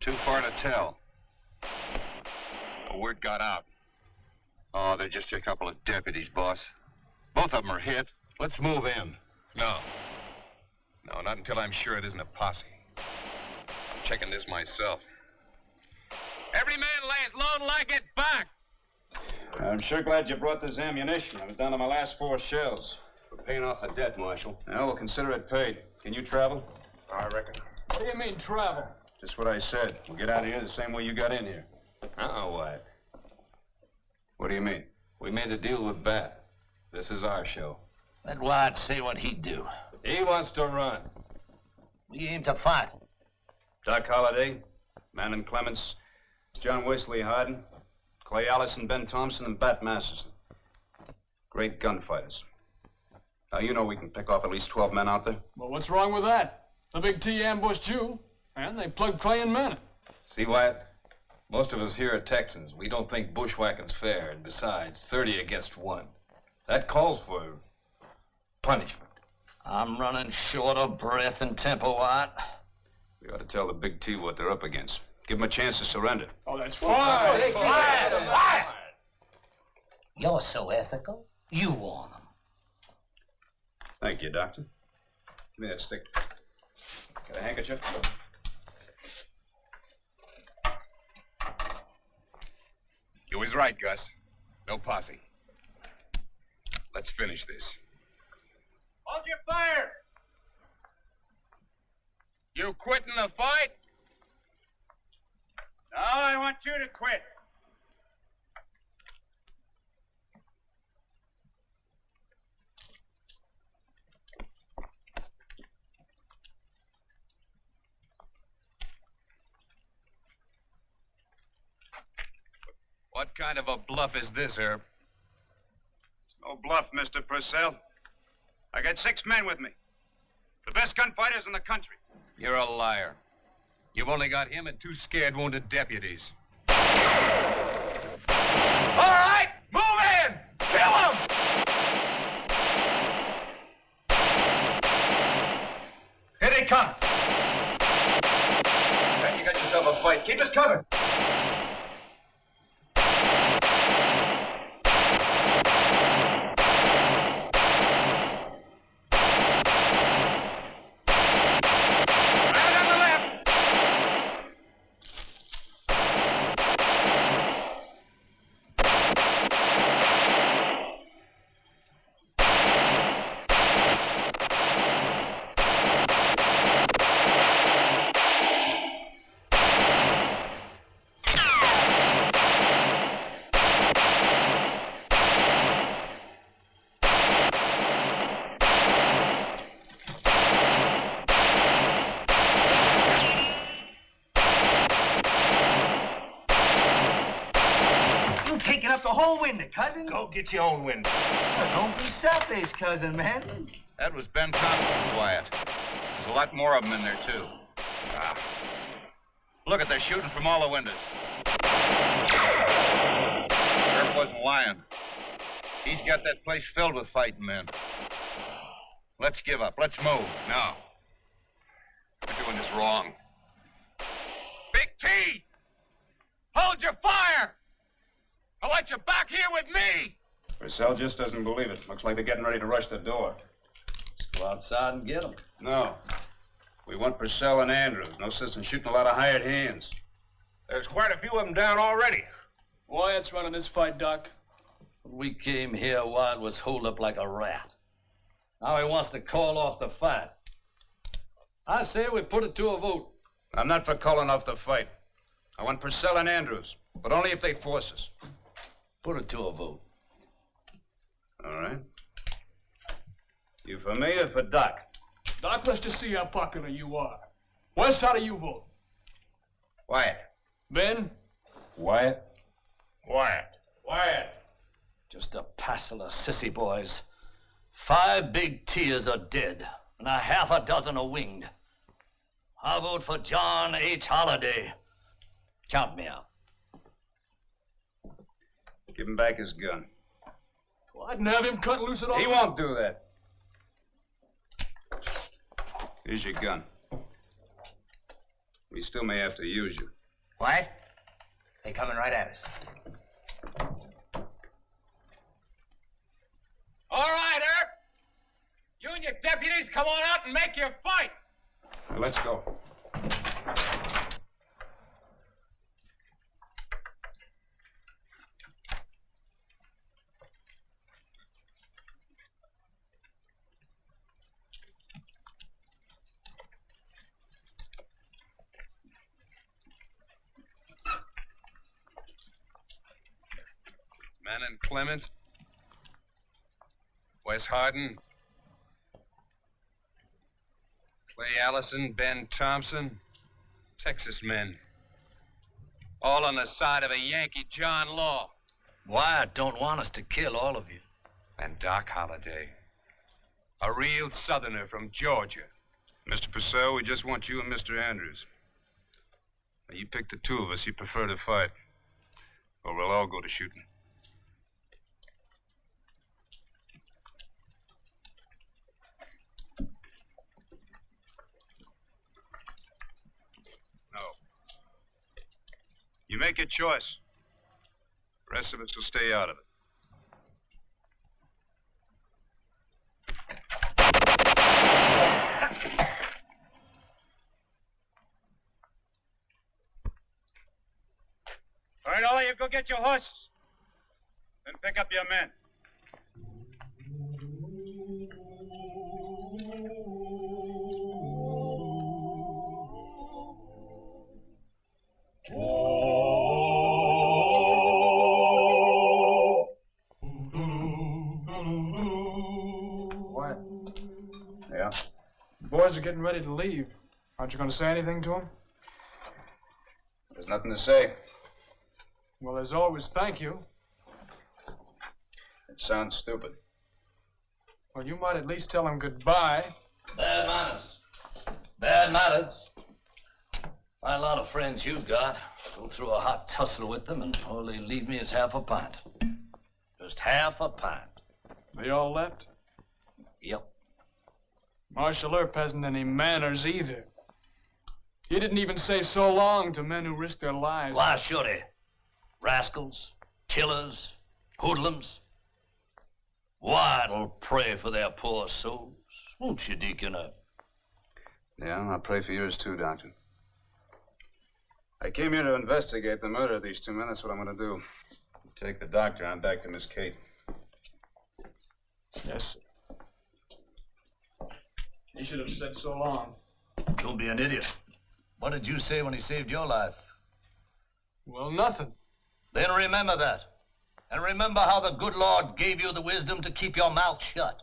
Too far to tell. A word got out. Oh, they're just a couple of deputies, boss. Both of them are hit. Let's move in. No. No, not until I'm sure it isn't a posse. I'm checking this myself. Every man lays low till I get back. I'm sure glad you brought this ammunition. I was down to my last 4 shells. We're paying off the debt, Marshal. Now we'll consider it paid. Can you travel? I reckon. What do you mean, travel? Just what I said. We'll get out of here the same way you got in here. White. What do you mean? We made a deal with Bat. This is our show. Let White say what he'd do. He wants to run. We aim to fight. Doc Holliday, Manning Clements, John Wesley Harden, Clay Allison, Ben Thompson, and Bat Masterson. Great gunfighters. Now, you know we can pick off at least 12 men out there. Well, what's wrong with that? The Big T ambushed you, and they plugged Clay and Manning. See, Wyatt? Most of us here are Texans. We don't think bushwhacking's fair, and besides, 30 against 1. That calls for punishment. I'm running short of breath and temper, White. We ought to tell the Big T what they're up against. Give them a chance to surrender. Oh, that's fine. White! You're so ethical. You want them. Thank you, Doctor. Give me that stick. Got a handkerchief? You was right, Gus. No posse. Let's finish this. Hold your fire! You quitting the fight? No, I want you to quit. What kind of a bluff is this, Herb? No bluff, Mr. Purcell. I got 6 men with me. The best gunfighters in the country. You're a liar. You've only got him and 2 scared, wounded deputies. All right, move in! Kill him! Here they come. Man, you got yourself a fight. Keep us covered. up the whole window, cousin. Go get your own window. Don't be selfish, cousin, man. That was Ben Thompson, Wyatt. There's a lot more of them in there, too. Ah. Look at they're shooting from all the windows. Herb wasn't lying. He's got that place filled with fighting men. Let's give up. Let's move. No. We're doing this wrong. Big T! Hold your fire! I want you back here with me! Purcell just doesn't believe it. Looks like they're getting ready to rush the door. Let's go outside and get them. No. We want Purcell and Andrews. No sense in shooting a lot of hired hands. There's quite a few of them down already. Wyatt's running this fight, Doc. When we came here, Wyatt was holed up like a rat. Now he wants to call off the fight. I say we put it to a vote. I'm not for calling off the fight. I want Purcell and Andrews, but only if they force us. Put it to a vote. All right. You for me or for Doc? Doc, let's just see how popular you are. Wes, how do you vote? Wyatt. Ben? Wyatt. Wyatt. Wyatt. Just a passel of sissy boys. 5 big T's are dead, and a half a dozen are winged. I vote for John H. Holliday. Count me out. Give him back his gun. Well, I didn't have him cut loose at all. He won't do that. Here's your gun. We still may have to use you. What? They're coming right at us. All right, Herb. You and your deputies come on out and make your fight. Now, let's go. Manon Clements, Wes Harden, Clay Allison, Ben Thompson, Texas men. All on the side of a Yankee John Law. Wyatt don't want us to kill all of you. And Doc Holliday, a real Southerner from Georgia. Mr. Purcell, we just want you and Mr. Andrews. Now, you pick the two of us you prefer to fight, or we'll all go to shooting. No. You make your choice. The rest of us will stay out of it. All right, all you go get your horses. Then pick up your men. What? Yeah? The boys are getting ready to leave. Aren't you going to say anything to them? There's nothing to say. Well, as always, thank you. It sounds stupid. Well, you might at least tell them goodbye. Bad manners. Bad manners. My lot of friends you've got. Go through a hot tussle with them, and all they leave me is half a pint. Just half a pint. They all left? Yep. Marshal Earp hasn't any manners either. He didn't even say so long to men who risked their lives. Why should he? Rascals, killers, hoodlums. Wyatt'll pray for their poor souls. Won't you, Deacon? Yeah, I'll pray for yours too, Doctor. I came here to investigate the murder of these two men. That's what I'm going to do. Take the doctor on back to Miss Kate. Yes, sir. He should have said so long. Don't be an idiot. What did you say when he saved your life? Well, nothing. Then remember that. And remember how the good Lord gave you the wisdom to keep your mouth shut.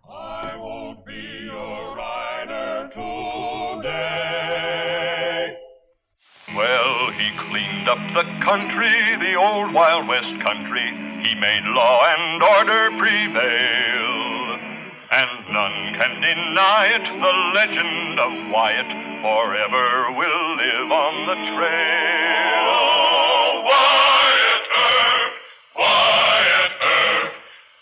I won't be your rider. cleaned up the country, the old Wild West country. He made law and order prevail, and none can deny it. The legend of Wyatt forever will live on the trail. Oh, Wyatt Earp, Wyatt Earp,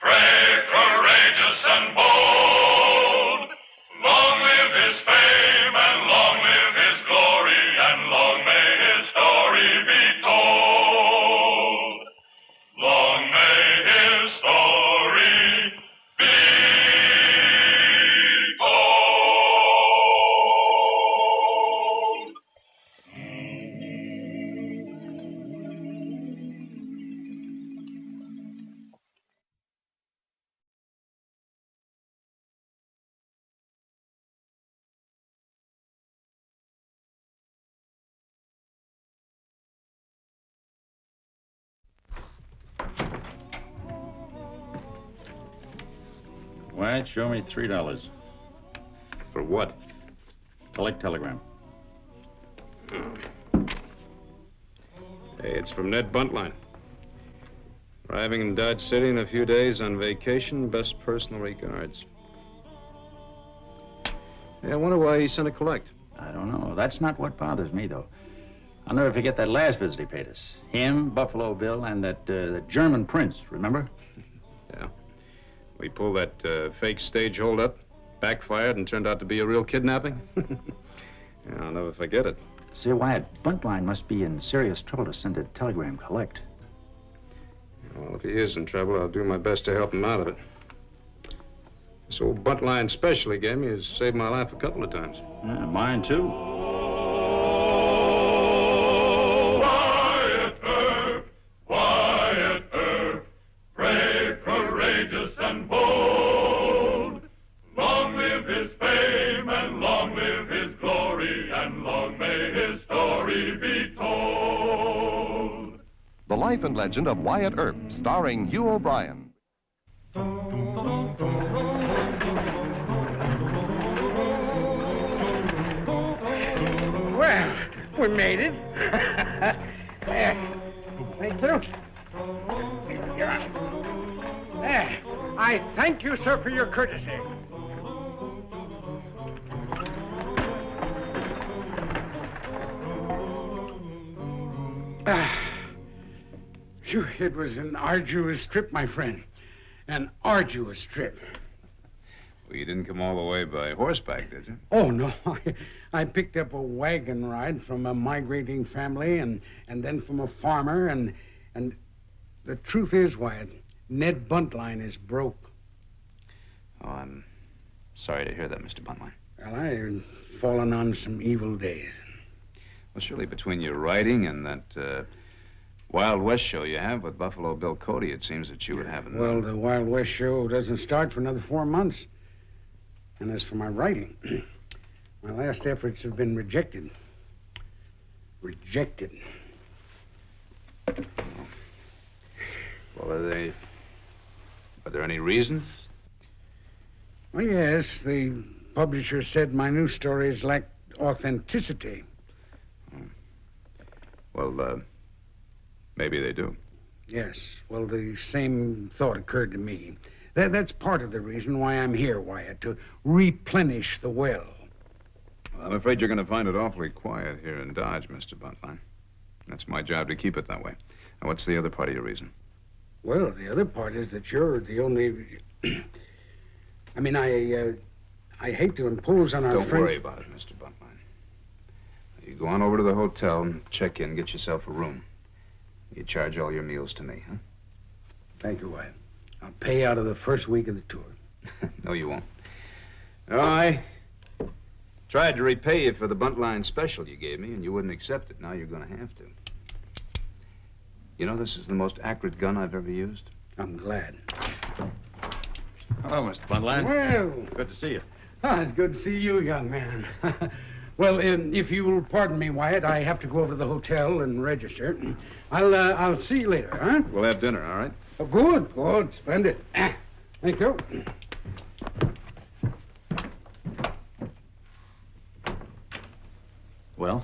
brave, courageous, and bold. Long live his fame, and long live his glory, and long may his story be told. Long may his story be told. Wyatt, show me $3. For what? Collect telegram. Hey, it's from Ned Buntline. Arriving in Dodge City in a few days on vacation. Best personal regards. Hey, I wonder why he sent a collect. I don't know. That's not what bothers me, though. I'll never forget that last visit he paid us. Him, Buffalo Bill, and that German prince, remember? Yeah. We pulled that fake stage holdup, backfired, and turned out to be a real kidnapping. Yeah, I'll never forget it. Say, Wyatt, Buntline must be in serious trouble to send a telegram collect. Well, if he is in trouble, I'll do my best to help him out of it. This old Buntline special he gave me has saved my life a couple of times. Yeah, mine, too. Wyatt Earp, Wyatt Earp, brave, courageous, and bold. Long live his fame, and long live his glory, and long may his story be told. The Life and Legend of Wyatt Earp, starring Hugh O'Brien. Well, we made it. There. Thank you. There. I thank you, sir, for your courtesy. Phew, it was an arduous trip, my friend. An arduous trip. Well, you didn't come all the way by horseback, did you? Oh, no. I picked up a wagon ride from a migrating family and then from a farmer, and the truth is, Wyatt, Ned Buntline is broke. Oh, I'm sorry to hear that, Mr. Buntline. Well, I've fallen on some evil days. Well, surely between your writing and that Wild West show you have with Buffalo Bill Cody, it seems that you would have... Well, the Wild West show doesn't start for another 4 months. And as for my writing, my last efforts have been rejected. Rejected. Well, are there any reasons? Well, yes, the publisher said my new stories lacked authenticity. Well, maybe they do. Yes, well, the same thought occurred to me. That's part of the reason why I'm here, Wyatt, to replenish the well. Well, I'm afraid you're going to find it awfully quiet here in Dodge, Mr. Buntline. That's my job to keep it that way. Now, what's the other part of your reason? Well, the other part is that you're the only... I mean, I hate to impose on our friend... Don't worry about it, Mr. Buntline. You go on over to the hotel and check in, get yourself a room. You charge all your meals to me, huh? Thank you, Wyatt. I'll pay out of the first week of the tour. No, you won't. No, I tried to repay you for the Buntline special you gave me, and you wouldn't accept it. Now you're going to have to. You know, this is the most accurate gun I've ever used. I'm glad. Hello, Mr. Buntline. Well... Good to see you. Ah, it's good to see you, young man. Well, if you will pardon me, Wyatt, I have to go over to the hotel and register. I'll see you later, huh? We'll have dinner, all right? Oh, good, good. Splendid. Thank you. Well?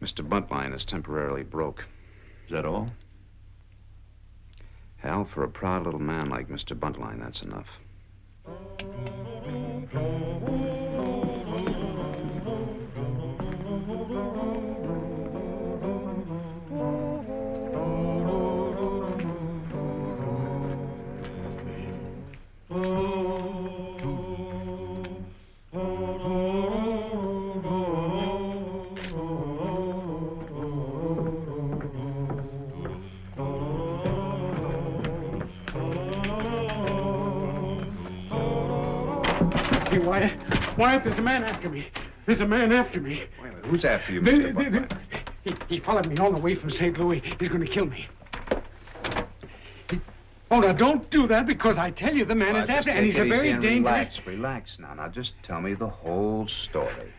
Mr. Buntline is temporarily broke. Is that all? Hal, for a proud little man like Mr. Buntline, that's enough. Hey, Wyatt, there's a man after me. There's a man after me. Wait a minute, who's after you, Mr. Buntline? He followed me all the way from St. Louis. He's going to kill me. Oh, now, don't do that, because I tell you the man is after, and he's a very dangerous... Relax now. Now, just tell me the whole story.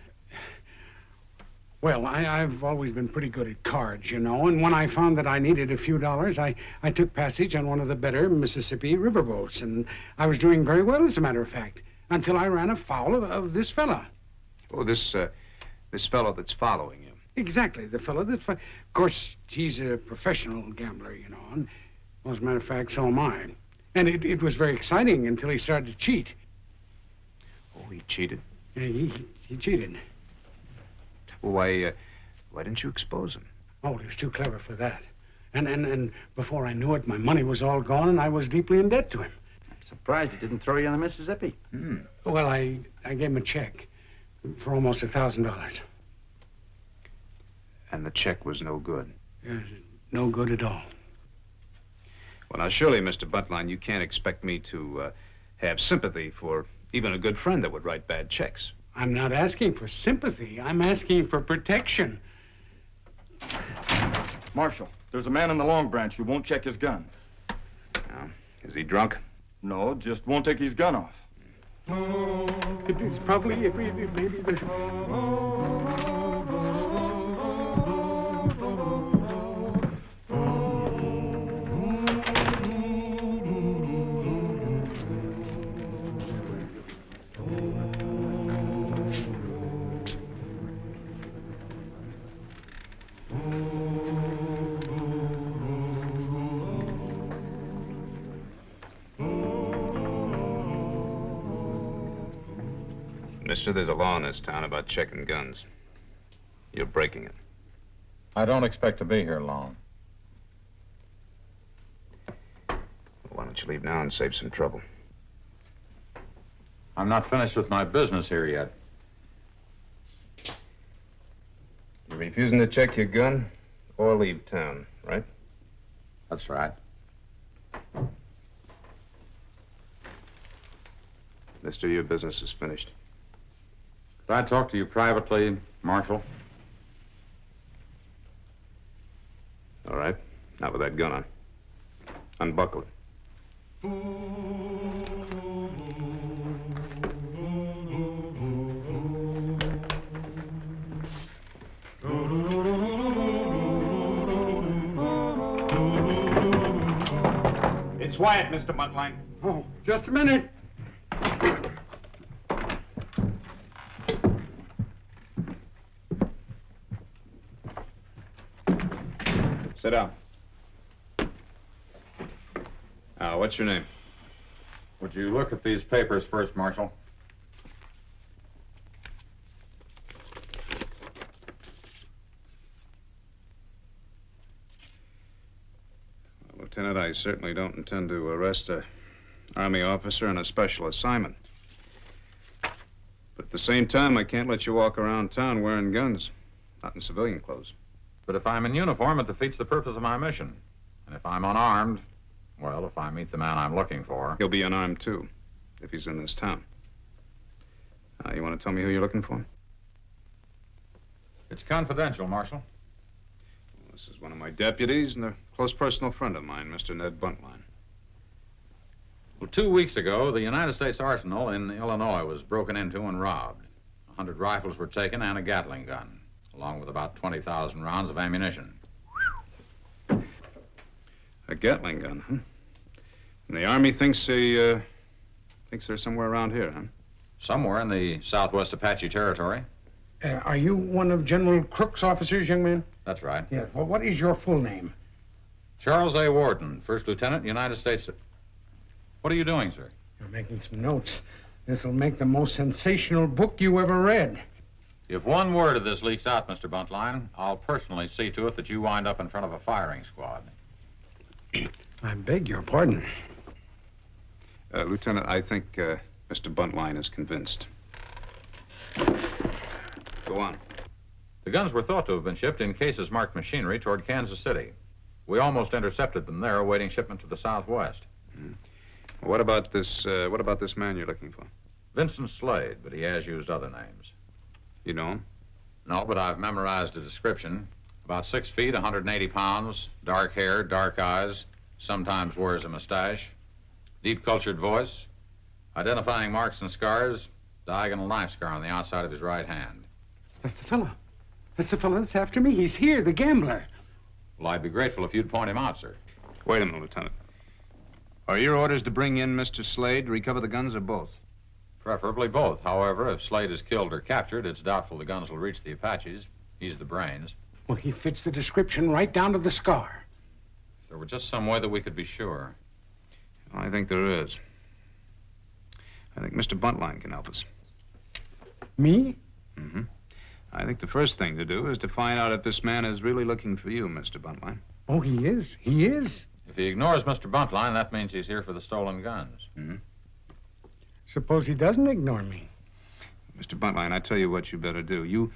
Well, I've always been pretty good at cards, you know, and when I found that I needed a few dollars, I took passage on one of the better Mississippi riverboats, and I was doing very well, as a matter of fact, until I ran afoul of this fella. Oh, this fellow that's following you. Exactly, the fellow that's... Of course, he's a professional gambler, you know, and, well, as a matter of fact, so am I. And it was very exciting until he started to cheat. Oh, he cheated? Yeah, he cheated. Well, why didn't you expose him? Oh, he was too clever for that. And before I knew it, my money was all gone, and I was deeply in debt to him. I'm surprised he didn't throw you in the Mississippi. Well, I gave him a check for almost $1,000. And the check was no good? No good at all. Well, now, surely, Mr. Buntline, you can't expect me to have sympathy for even a good friend that would write bad checks. I'm not asking for sympathy. I'm asking for protection. Marshal, there's a man in the Long Branch who won't check his gun. Now, is he drunk? No, just won't take his gun off. It's probably, maybe the... Mister, there's a law in this town about checking guns. You're breaking it. I don't expect to be here long. Why don't you leave now and save some trouble? I'm not finished with my business here yet. You're refusing to check your gun or leave town, right? That's right. Mister, your business is finished. Could I talk to you privately, Marshal? All right. Not with that gun on. Unbuckle it. It's Wyatt, Mr. Buntline. Oh, just a minute. Sit down. What's your name? Would you look at these papers first, Marshal? Well, Lieutenant, I certainly don't intend to arrest an Army officer on a special assignment. But at the same time, I can't let you walk around town wearing guns, not in civilian clothes. But if I'm in uniform, it defeats the purpose of my mission. And if I'm unarmed, well, if I meet the man I'm looking for... He'll be unarmed, too, if he's in this town. You want to tell me who you're looking for? It's confidential, Marshal. Well, this is one of my deputies and a close personal friend of mine, Mr. Ned Buntline. Well, 2 weeks ago, the United States Arsenal in Illinois was broken into and robbed. 100 rifles were taken and a Gatling gun, along with about 20,000 rounds of ammunition. A Gatling gun, huh? And the Army thinks they're somewhere around here, huh? Somewhere in the Southwest Apache Territory. Are you one of General Crook's officers, young man? That's right. Yes. Well, what is your full name? Charles A. Warden, First Lieutenant, United States. What are you doing, sir? You're making some notes. This will make the most sensational book you ever read. If one word of this leaks out, Mr. Buntline, I'll personally see to it that you wind up in front of a firing squad. I beg your pardon. Lieutenant, I think Mr. Buntline is convinced. Go on. The guns were thought to have been shipped in cases marked machinery toward Kansas City. We almost intercepted them there, awaiting shipment to the southwest. What about this man you're looking for? Vincent Slade, but he has used other names. You know him? No, but I've memorized a description. About 6 feet, 180 pounds, dark hair, dark eyes, sometimes wears a mustache, deep cultured voice, identifying marks and scars, diagonal knife scar on the outside of his right hand. That's the fellow. That's the fellow that's after me. He's here, the gambler. Well, I'd be grateful if you'd point him out, sir. Wait a minute, Lieutenant. Are your orders to bring in Mr. Slade, recover the guns, or both? Preferably both. However, if Slade is killed or captured, it's doubtful the guns will reach the Apaches. He's the brains. Well, he fits the description right down to the scar. If there were just some way that we could be sure. Well, I think there is. I think Mr. Buntline can help us. Me? Mm-hmm. I think the first thing to do is to find out if this man is really looking for you, Mr. Buntline. Oh, he is. He is. If he ignores Mr. Buntline, that means he's here for the stolen guns. Mm-hmm. Suppose he doesn't ignore me. Mr. Buntline, I tell you what you better do. You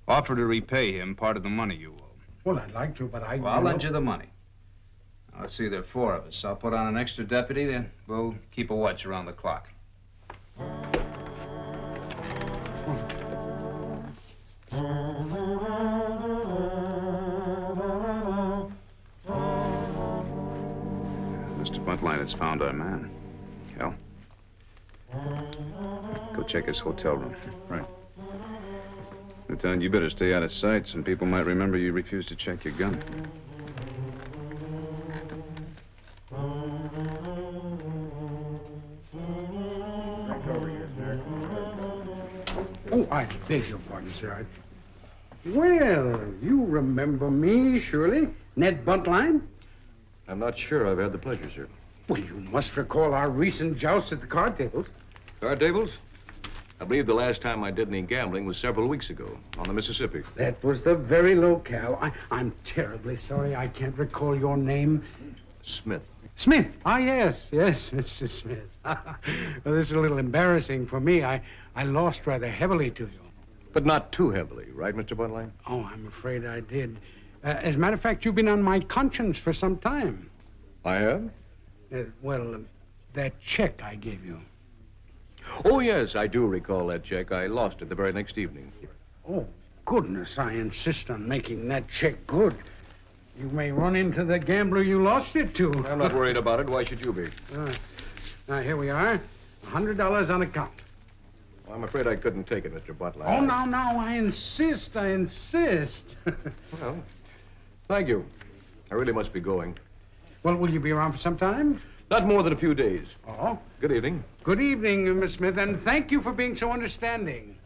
offer to repay him part of the money you owe. Well, I'd like to, but Well, I'll lend you the money. Now, let's see, there are 4 of us. I'll put on an extra deputy, then we'll keep a watch around the clock. Mr. Buntline has found our man. Cal? Go check his hotel room. Right. Lieutenant, you better stay out of sight. Some people might remember you refused to check your gun. Oh, I beg your pardon, sir. Well, you remember me, surely? Ned Buntline? I'm not sure I've had the pleasure, sir. Well, you must recall our recent joust at the card tables. Card tables? I believe the last time I did any gambling was several weeks ago on the Mississippi. That was the very locale. I'm terribly sorry I can't recall your name. Smith. Smith. Ah, yes, Mr. Smith. Well, this is a little embarrassing for me. I lost rather heavily to you. But not too heavily, right, Mr. Buntline? Oh, I'm afraid I did. As a matter of fact, you've been on my conscience for some time. I have? That check I gave you. Oh, yes, I do recall that check. I lost it the very next evening. Oh, goodness, I insist on making that check good. You may run into the gambler you lost it to. I'm not worried about it. Why should you be? Now, here we are. $100 on account. Well, I'm afraid I couldn't take it, Mr. Butler. Oh, now, I insist. Well, thank you. I really must be going. Well, will you be around for some time? Not more than a few days. Oh? Good evening. Good evening, Miss Smith, and thank you for being so understanding.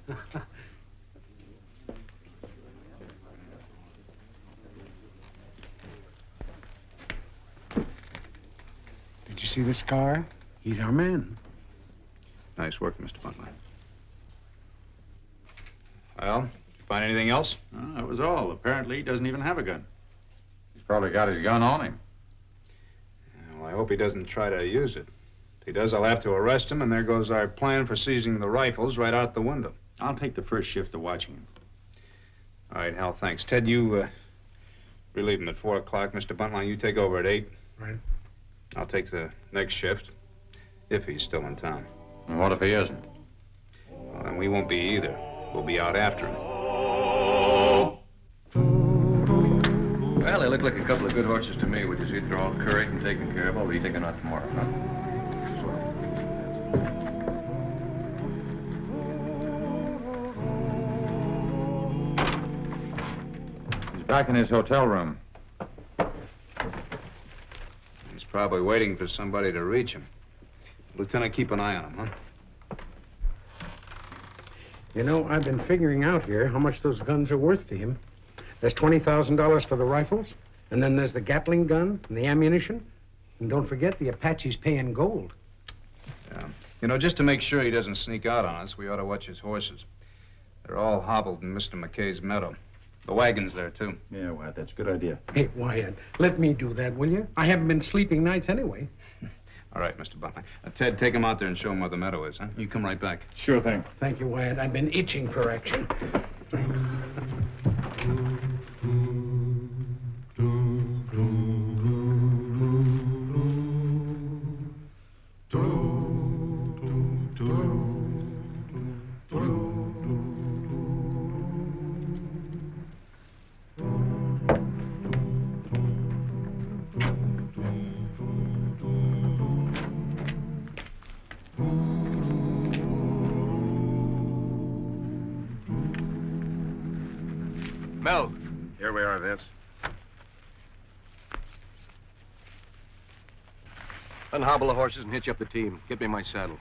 Did you see the scar? He's our man. Nice work, Mr. Buntline. Well, did you find anything else? That was all. Apparently, he doesn't even have a gun. He's probably got his gun on him. Well, I hope he doesn't try to use it. If he does, I'll have to arrest him, and there goes our plan for seizing the rifles right out the window. I'll take the first shift of watching him. All right, Hal, thanks. Ted, you relieve him at 4 o'clock. Mr. Buntline, you take over at 8. Right. I'll take the next shift, if he's still in town. And what if he isn't? Well, then we won't be either. We'll be out after him. Well, they look like a couple of good horses to me. Would you see they're all curried and taken care of? Or will you take them out tomorrow? He's back in his hotel room. He's probably waiting for somebody to reach him. Lieutenant, keep an eye on him, huh? You know, I've been figuring out here how much those guns are worth to him. There's $20,000 for the rifles, and then there's the Gatling gun and the ammunition. And don't forget, the Apache's paying gold. Yeah. You know, just to make sure he doesn't sneak out on us, we ought to watch his horses. They're all hobbled in Mr. McKay's meadow. The wagon's there, too. Yeah, Wyatt, that's a good idea. Hey, Wyatt, let me do that, will you? I haven't been sleeping nights anyway. All right, Mr. Butler. Ted, take him out there and show him where the meadow is, huh? You come right back. Sure thing. Thank you, Wyatt. I've been itching for action. Mel. Here we are, Vince. Unhobble the horses and hitch up the team. Get me my saddle.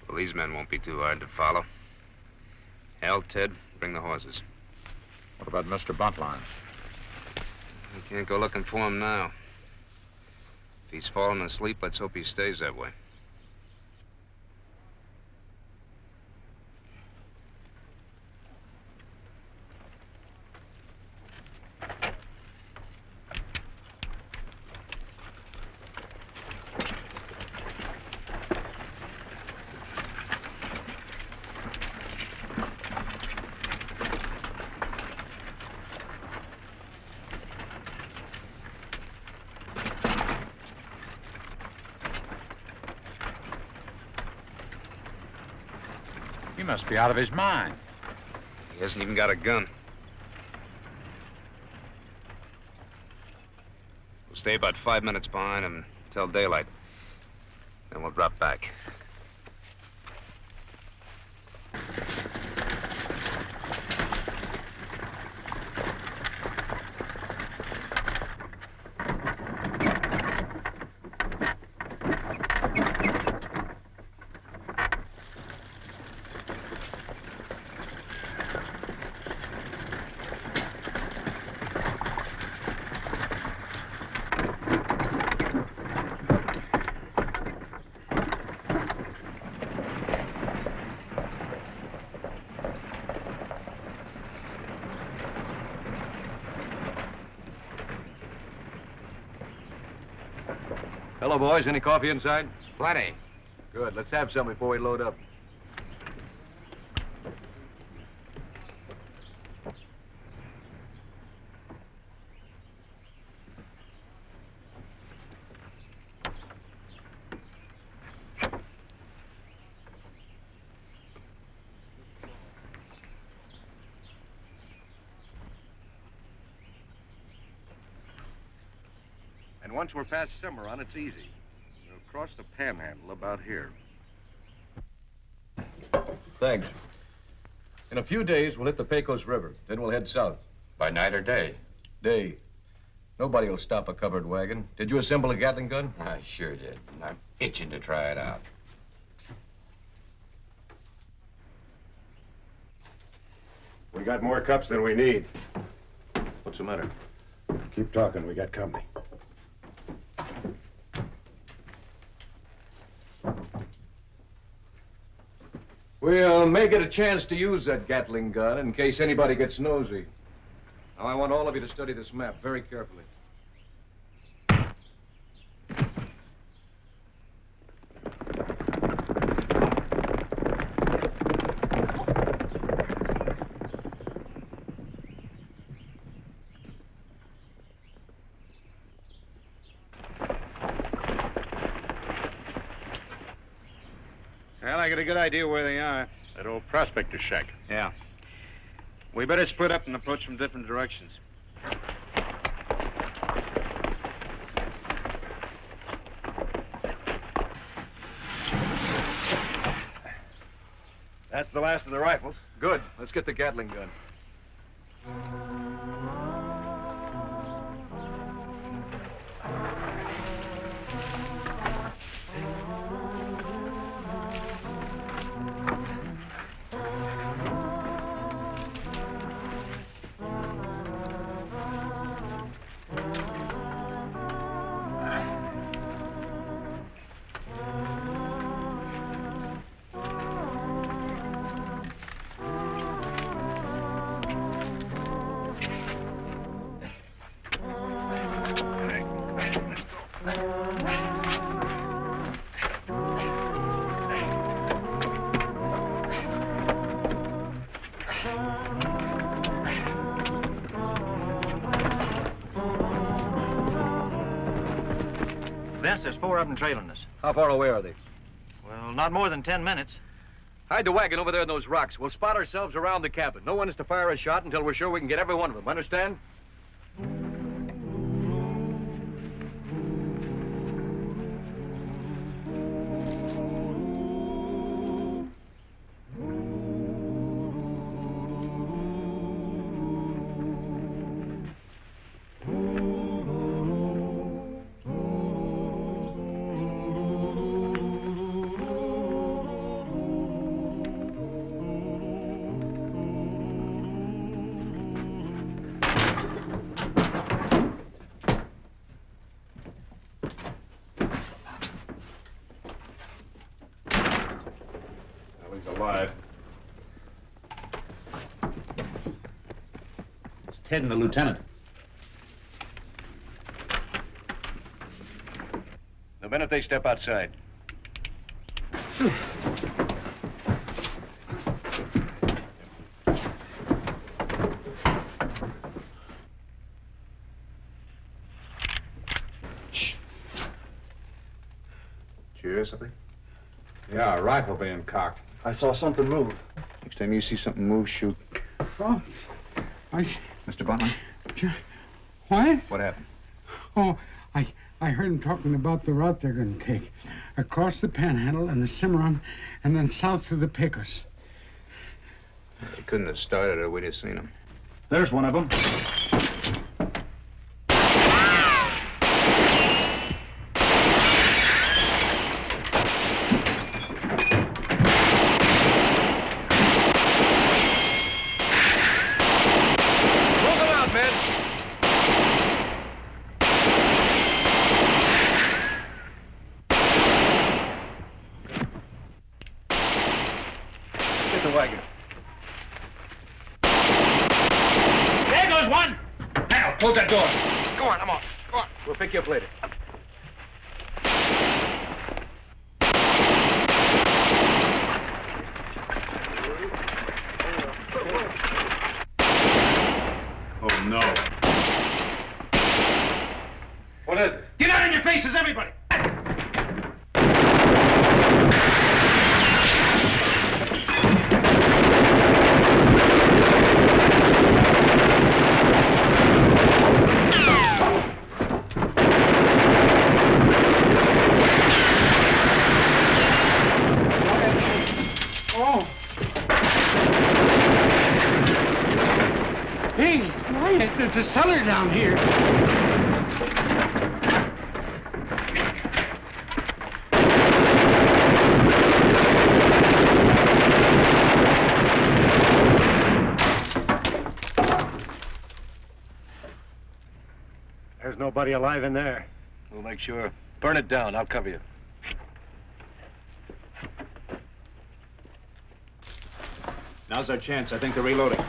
Well, these men won't be too hard to follow. Hal, Ted, bring the horses. What about Mr. Buntline? We can't go looking for him now. If he's fallen asleep, let's hope he stays that way. He must be out of his mind. He hasn't even got a gun. We'll stay about 5 minutes behind him until daylight. Then we'll drop back. Hello, boys. Any coffee inside? Plenty. Good. Let's have some before we load up. And once we're past Cimarron, it's easy. We'll cross the panhandle about here. Thanks. In a few days, we'll hit the Pecos River. Then we'll head south. By night or day? Day. Nobody will stop a covered wagon. Did you assemble a Gatling gun? I sure did. And I'm itching to try it out. We got more cups than we need. What's the matter? Keep talking. We got company. We may get a chance to use that Gatling gun in case anybody gets nosy. Now, I want all of you to study this map very carefully. Well, I got a good idea where they are. That old prospector shack. Yeah. We better split up and approach from different directions. That's the last of the rifles. Good. Let's get the Gatling gun. Vince, there's 4 of them trailing us. How far away are they? Well, not more than 10 minutes. Hide the wagon over there in those rocks. We'll spot ourselves around the cabin. No one is to fire a shot until we're sure we can get every one of them. Understand? Alive. It's Ted and the lieutenant. The minute they step outside. Shh. Did you hear something? Yeah, a rifle being cocked. I saw something move. Next time you see something move, shoot. Oh, Mr. Butler? What? What happened? Oh, I heard him talking about the route they're going to take. Across the Panhandle and the Cimarron, and then south to the Pecos. They couldn't have started it. We'd have seen them. There's one of them. Wagon. There goes one! Now, close that door. Go on, I'm on. Go on. We'll pick you up later. Oh, no. What is it? Get out in your faces, everybody! Oh. Hey, Wyatt, there's a cellar down here. There's nobody alive in there. We'll make sure. Burn it down. I'll cover you. Now's our chance. I think they're reloading.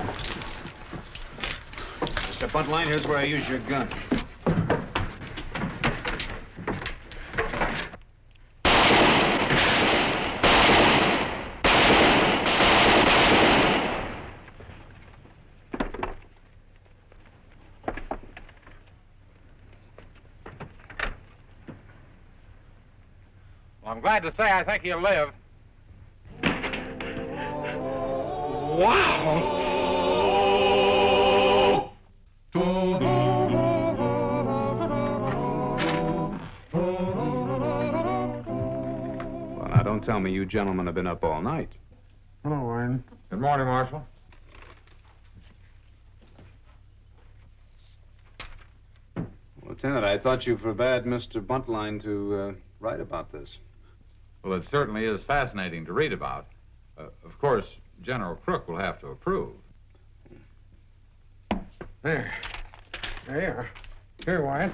Mr. Buntline, here's where I use your gun. Well, I'm glad to say I think he'll live. Wow! Well, now, don't tell me you gentlemen have been up all night. Hello, Warren. Good morning, Marshal. Lieutenant, I thought you forbade Mr. Buntline to write about this. Well, it certainly is fascinating to read about. Of course, General Crook will have to approve. There. There you are. Here, Wyatt.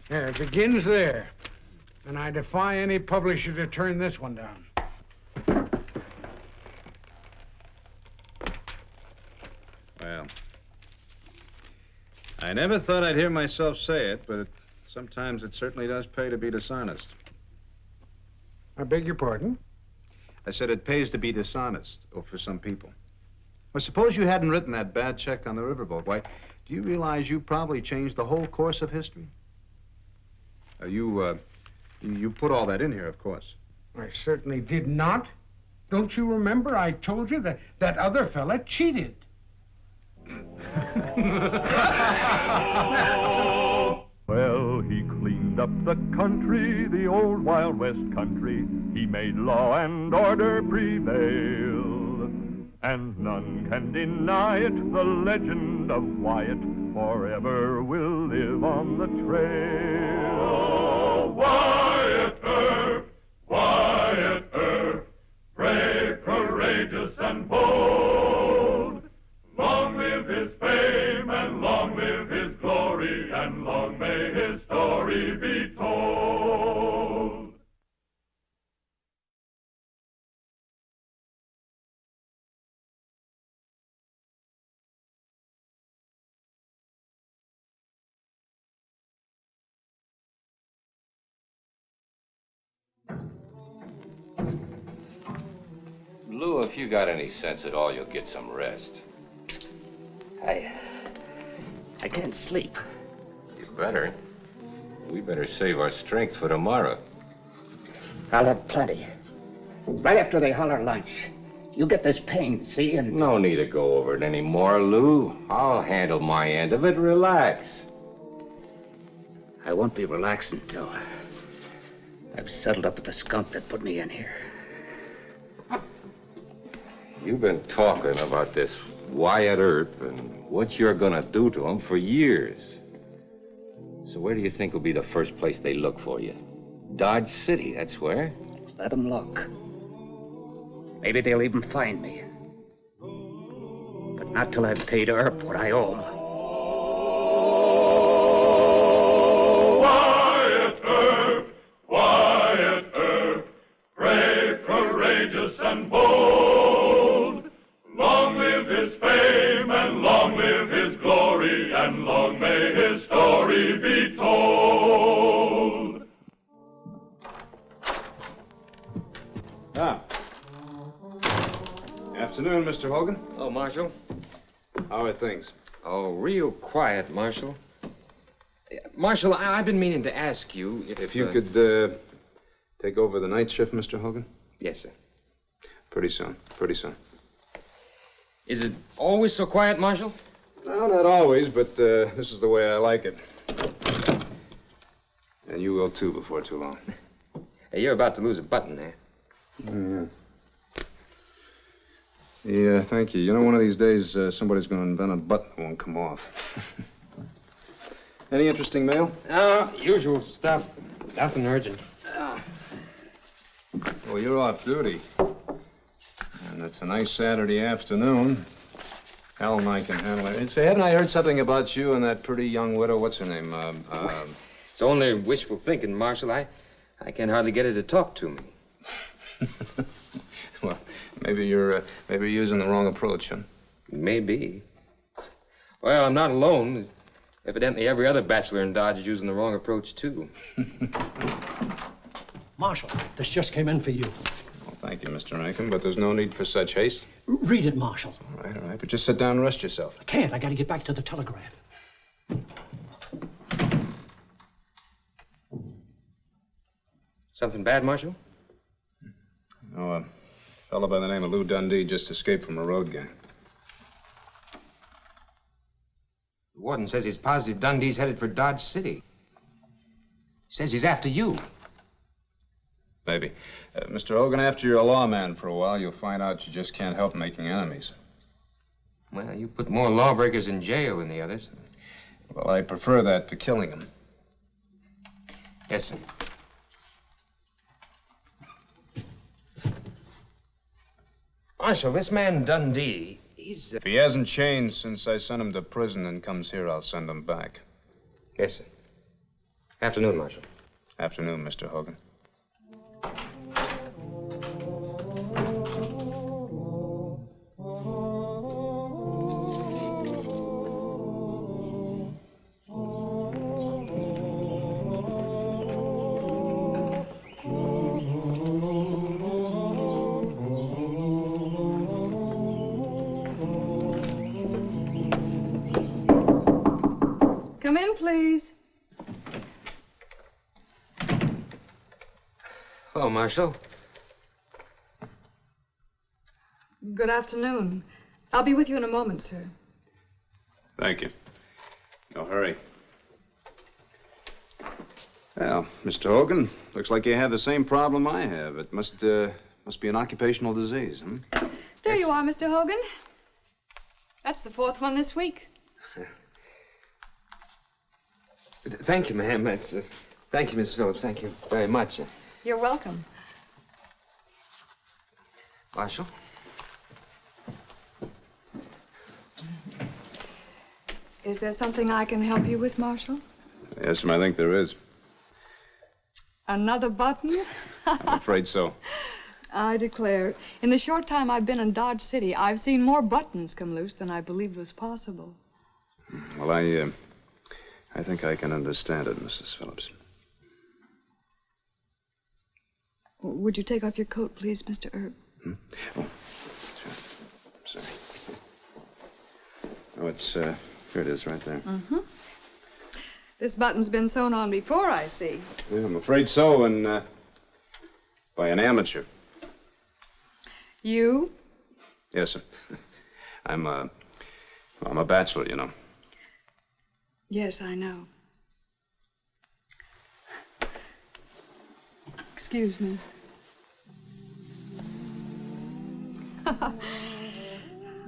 There, it begins there. And I defy any publisher to turn this one down. Well, I never thought I'd hear myself say it, but sometimes it certainly does pay to be dishonest. I beg your pardon? I said it pays to be dishonest, or for some people. Well, suppose you hadn't written that bad check on the riverboat. Why, do you realize you probably changed the whole course of history? You put all that in here, of course. I certainly did not. Don't you remember I told you that that other fella cheated? Well, he cleaned up the country, the old Wild West country. He made law and order prevail. And none can deny it, the legend of Wyatt forever will live on the trail. Oh, Wyatt Earp, brave, courageous, and bold. Long live his fame, and long live his glory, and long may his story be told. Lou, if you got any sense at all, you'll get some rest. I can't sleep. You better. We better save our strength for tomorrow. I'll have plenty. Right after they holler lunch. You get this pain, see, and... No need to go over it anymore, Lou. I'll handle my end of it. Relax. I won't be relaxed until I've settled up with the skunk that put me in here. You've been talking about this Wyatt Earp and what you're gonna do to him for years. So where do you think will be the first place they look for you? Dodge City, that's where. Let them look. Maybe they'll even find me. But not till I've paid Earp what I owe him. Wyatt Earp, brave, courageous, and bold. Long live his fame, and long live his glory, and long may his story be told. Afternoon, Mr. Hogan. Hello, Marshal. How are things? Oh, real quiet, Marshal. Marshal, I've been meaning to ask you If you could take over the night shift, Mr. Hogan? Yes, sir. Pretty soon. Is it always so quiet, Marshal? No, not always, but this is the way I like it. And you will, too, before too long. Hey, you're about to lose a button there. Yeah. Yeah, thank you. You know, one of these days, somebody's going to invent a button that won't come off. Any interesting mail? Usual stuff. Nothing urgent. Well, you're off duty. And it's a nice Saturday afternoon. Hal and I can handle it. Say, hadn't I heard something about you and that pretty young widow? What's her name? It's only wishful thinking, Marshal. I can hardly get her to talk to me. Well, maybe you're using the wrong approach, huh? Maybe. Well, I'm not alone. Evidently, every other bachelor in Dodge is using the wrong approach, too. Marshal, this just came in for you. Well, thank you, Mr. Rankin, but there's no need for such haste. Read it, Marshal. All right, but just sit down and rest yourself. I can't. I gotta get back to the telegraph. Something bad, Marshal? Oh, a fellow by the name of Lou Dundee just escaped from a road gang. The warden says he's positive Dundee's headed for Dodge City. Says he's after you. Maybe. Mr. Hogan, after you're a lawman for a while, you'll find out you just can't help making enemies. Well, you put more lawbreakers in jail than the others. Well, I prefer that to killing him. Yes, sir. Marshal, this man Dundee, he's... If he hasn't changed since I sent him to prison and comes here, I'll send him back. Yes, sir. Afternoon, Marshal. Afternoon, Mr. Hogan. Come in, please. Hello, Marshal. Good afternoon. I'll be with you in a moment, sir. Thank you. No hurry. Well, Mr. Hogan, looks like you have the same problem I have. It must be an occupational disease, huh? There you are, Mr. Hogan. That's the fourth one this week. Thank you, ma'am. Thank you, Miss Phillips. Thank you very much. You're welcome. Marshal? Is there something I can help you with, Marshal? Yes, ma'am, I think there is. Another button? I'm afraid so. I declare, in the short time I've been in Dodge City, I've seen more buttons come loose than I believed was possible. Well, I think I can understand it, Mrs. Phillips. Would you take off your coat, please, Mr. Erb? Hmm? Oh, sure. Sorry. Oh, it's, here it is right there. Mm-hmm. This button's been sewn on before, I see. Yeah, I'm afraid so, and, by an amateur. You? Yes, sir. I'm a bachelor, you know. Yes, I know. Excuse me.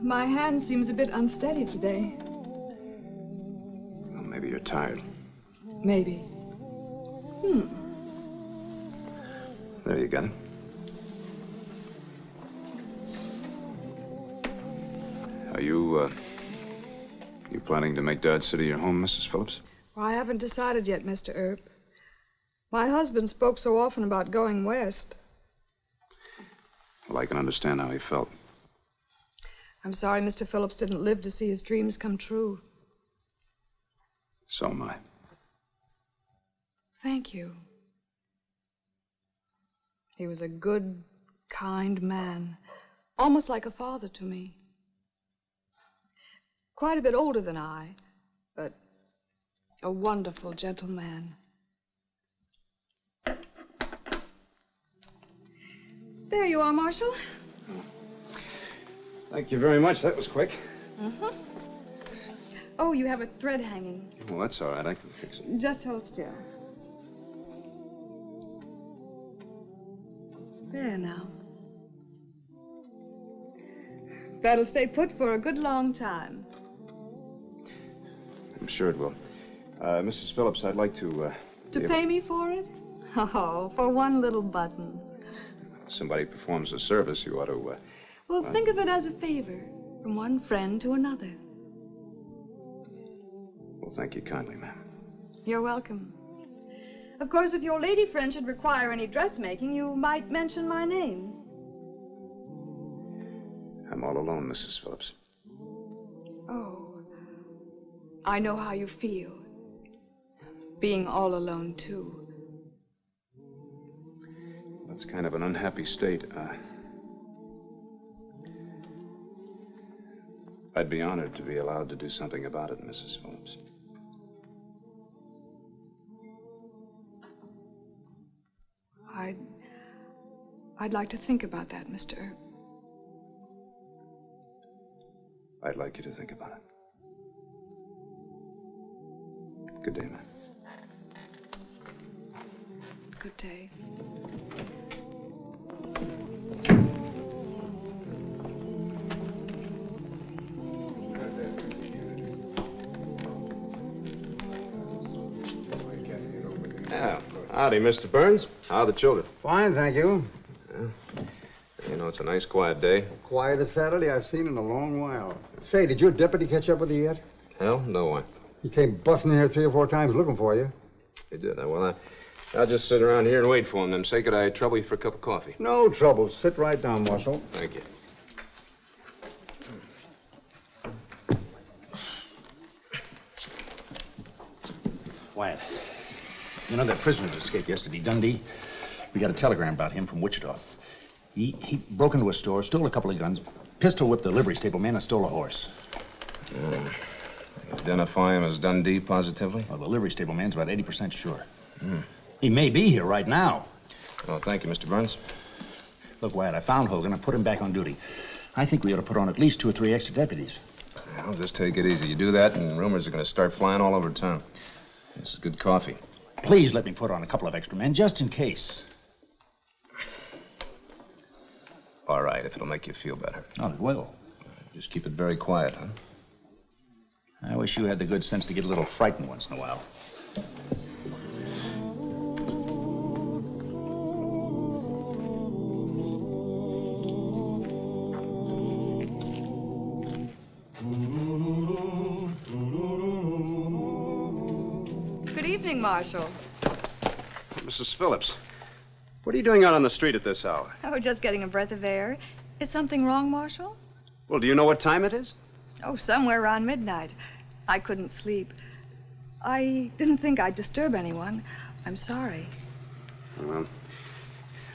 My hand seems a bit unsteady today. Well, maybe you're tired. Maybe. There, you got it. Are you planning to make Dodge City your home, Mrs. Phillips? Well, I haven't decided yet, Mr. Earp. My husband spoke so often about going west. Well, I can understand how he felt. I'm sorry Mr. Phillips didn't live to see his dreams come true. So am I. Thank you. He was a good, kind man, almost like a father to me. Quite a bit older than I, but a wonderful gentleman. There you are, Marshal. Thank you very much. That was quick. Mm-hmm. Oh, you have a thread hanging. Well, that's all right. I can fix it. Just hold still. There now. That'll stay put for a good long time. I'm sure it will. Mrs. Phillips, I'd like to... To pay me for it? Oh, for one little button. Somebody performs a service, you ought to... Well, think of it as a favor from one friend to another. Well, thank you kindly, ma'am. You're welcome. Of course, if your lady friend should require any dressmaking, you might mention my name. I'm all alone, Mrs. Phillips. Oh, I know how you feel. Being all alone, too. That's kind of an unhappy state. I'd be honored to be allowed to do something about it, Mrs. Phillips. I'd like to think about that, Mr. Earp. I'd like you to think about it. Good day, ma'am. Good day. Howdy, Mr. Burns. How are the children? Fine, thank you. You know, it's a nice, quiet day. Quietest Saturday I've seen in a long while. Say, did your deputy catch up with you yet? Hell, no one. He came busting in here 3 or 4 times looking for you. He did. Well, I'll just sit around here and wait for him. Then say, could I trouble you for a cup of coffee? No trouble. Sit right down, Marshal. Thank you. Wyatt, you know that prisoner that escaped yesterday, Dundee? We got a telegram about him from Wichita. He broke into a store, stole a couple of guns, pistol whipped the livery stable man, and stole a horse. Identify him as Dundee positively? Well, the livery stable man's about 80% sure. He may be here right now. Oh, thank you, Mr. Burns. Look, Wyatt, I found Hogan. I put him back on duty. I think we ought to put on at least 2 or 3 extra deputies. I'll just take it easy. You do that, and rumors are going to start flying all over town. This is good coffee. Please let me put on a couple of extra men, just in case. All right, if it'll make you feel better. Oh, it will. Just keep it very quiet, huh? I wish you had the good sense to get a little frightened once in a while. Good evening, Marshal. Mrs. Phillips, what are you doing out on the street at this hour? Oh, just getting a breath of air. Is something wrong, Marshal? Well, do you know what time it is? Oh, somewhere around midnight. I couldn't sleep. I didn't think I'd disturb anyone. I'm sorry. Well,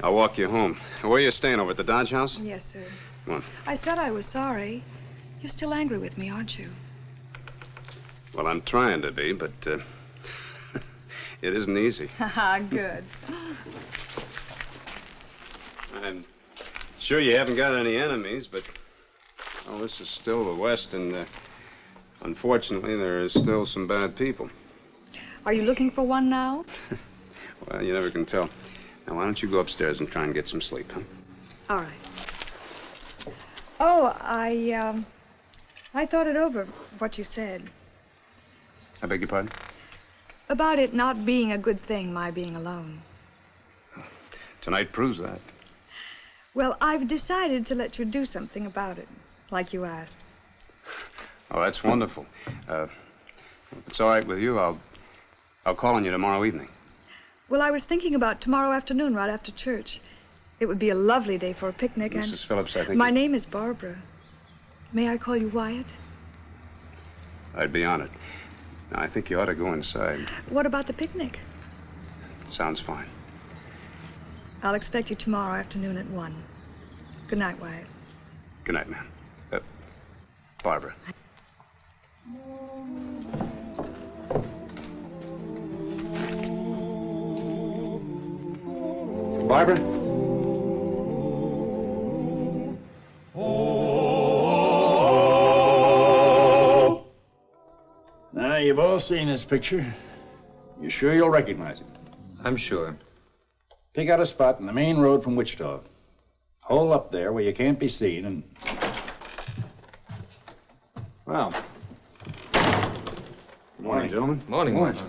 I'll walk you home. Where are you staying, over at the Dodge House? Yes, sir. Come on. I said I was sorry. You're still angry with me, aren't you? Well, I'm trying to be, but it isn't easy. Haha, good. I'm sure you haven't got any enemies, but well, this is still the West, and unfortunately, there are still some bad people. Are you looking for one now? Well, you never can tell. Now, why don't you go upstairs and try and get some sleep, huh? All right. Oh, I thought it over, what you said. I beg your pardon? About it not being a good thing, my being alone. Tonight proves that. Well, I've decided to let you do something about it, like you asked. Oh, that's wonderful. If it's all right with you, I'll call on you tomorrow evening. Well, I was thinking about tomorrow afternoon, right after church. It would be a lovely day for a picnic, and... Mrs. Phillips, I think... My name is Barbara. May I call you Wyatt? I'd be honored. Now, I think you ought to go inside. What about the picnic? Sounds fine. I'll expect you tomorrow afternoon at 1. Good night, Wyatt. Good night, ma'am. Barbara. Barbara? Now, you've all seen this picture. You sure you'll recognize it? I'm sure. Pick out a spot in the main road from Wichita. Hole up there where you can't be seen and... Well. Good morning, gentlemen. Morning, Marshal.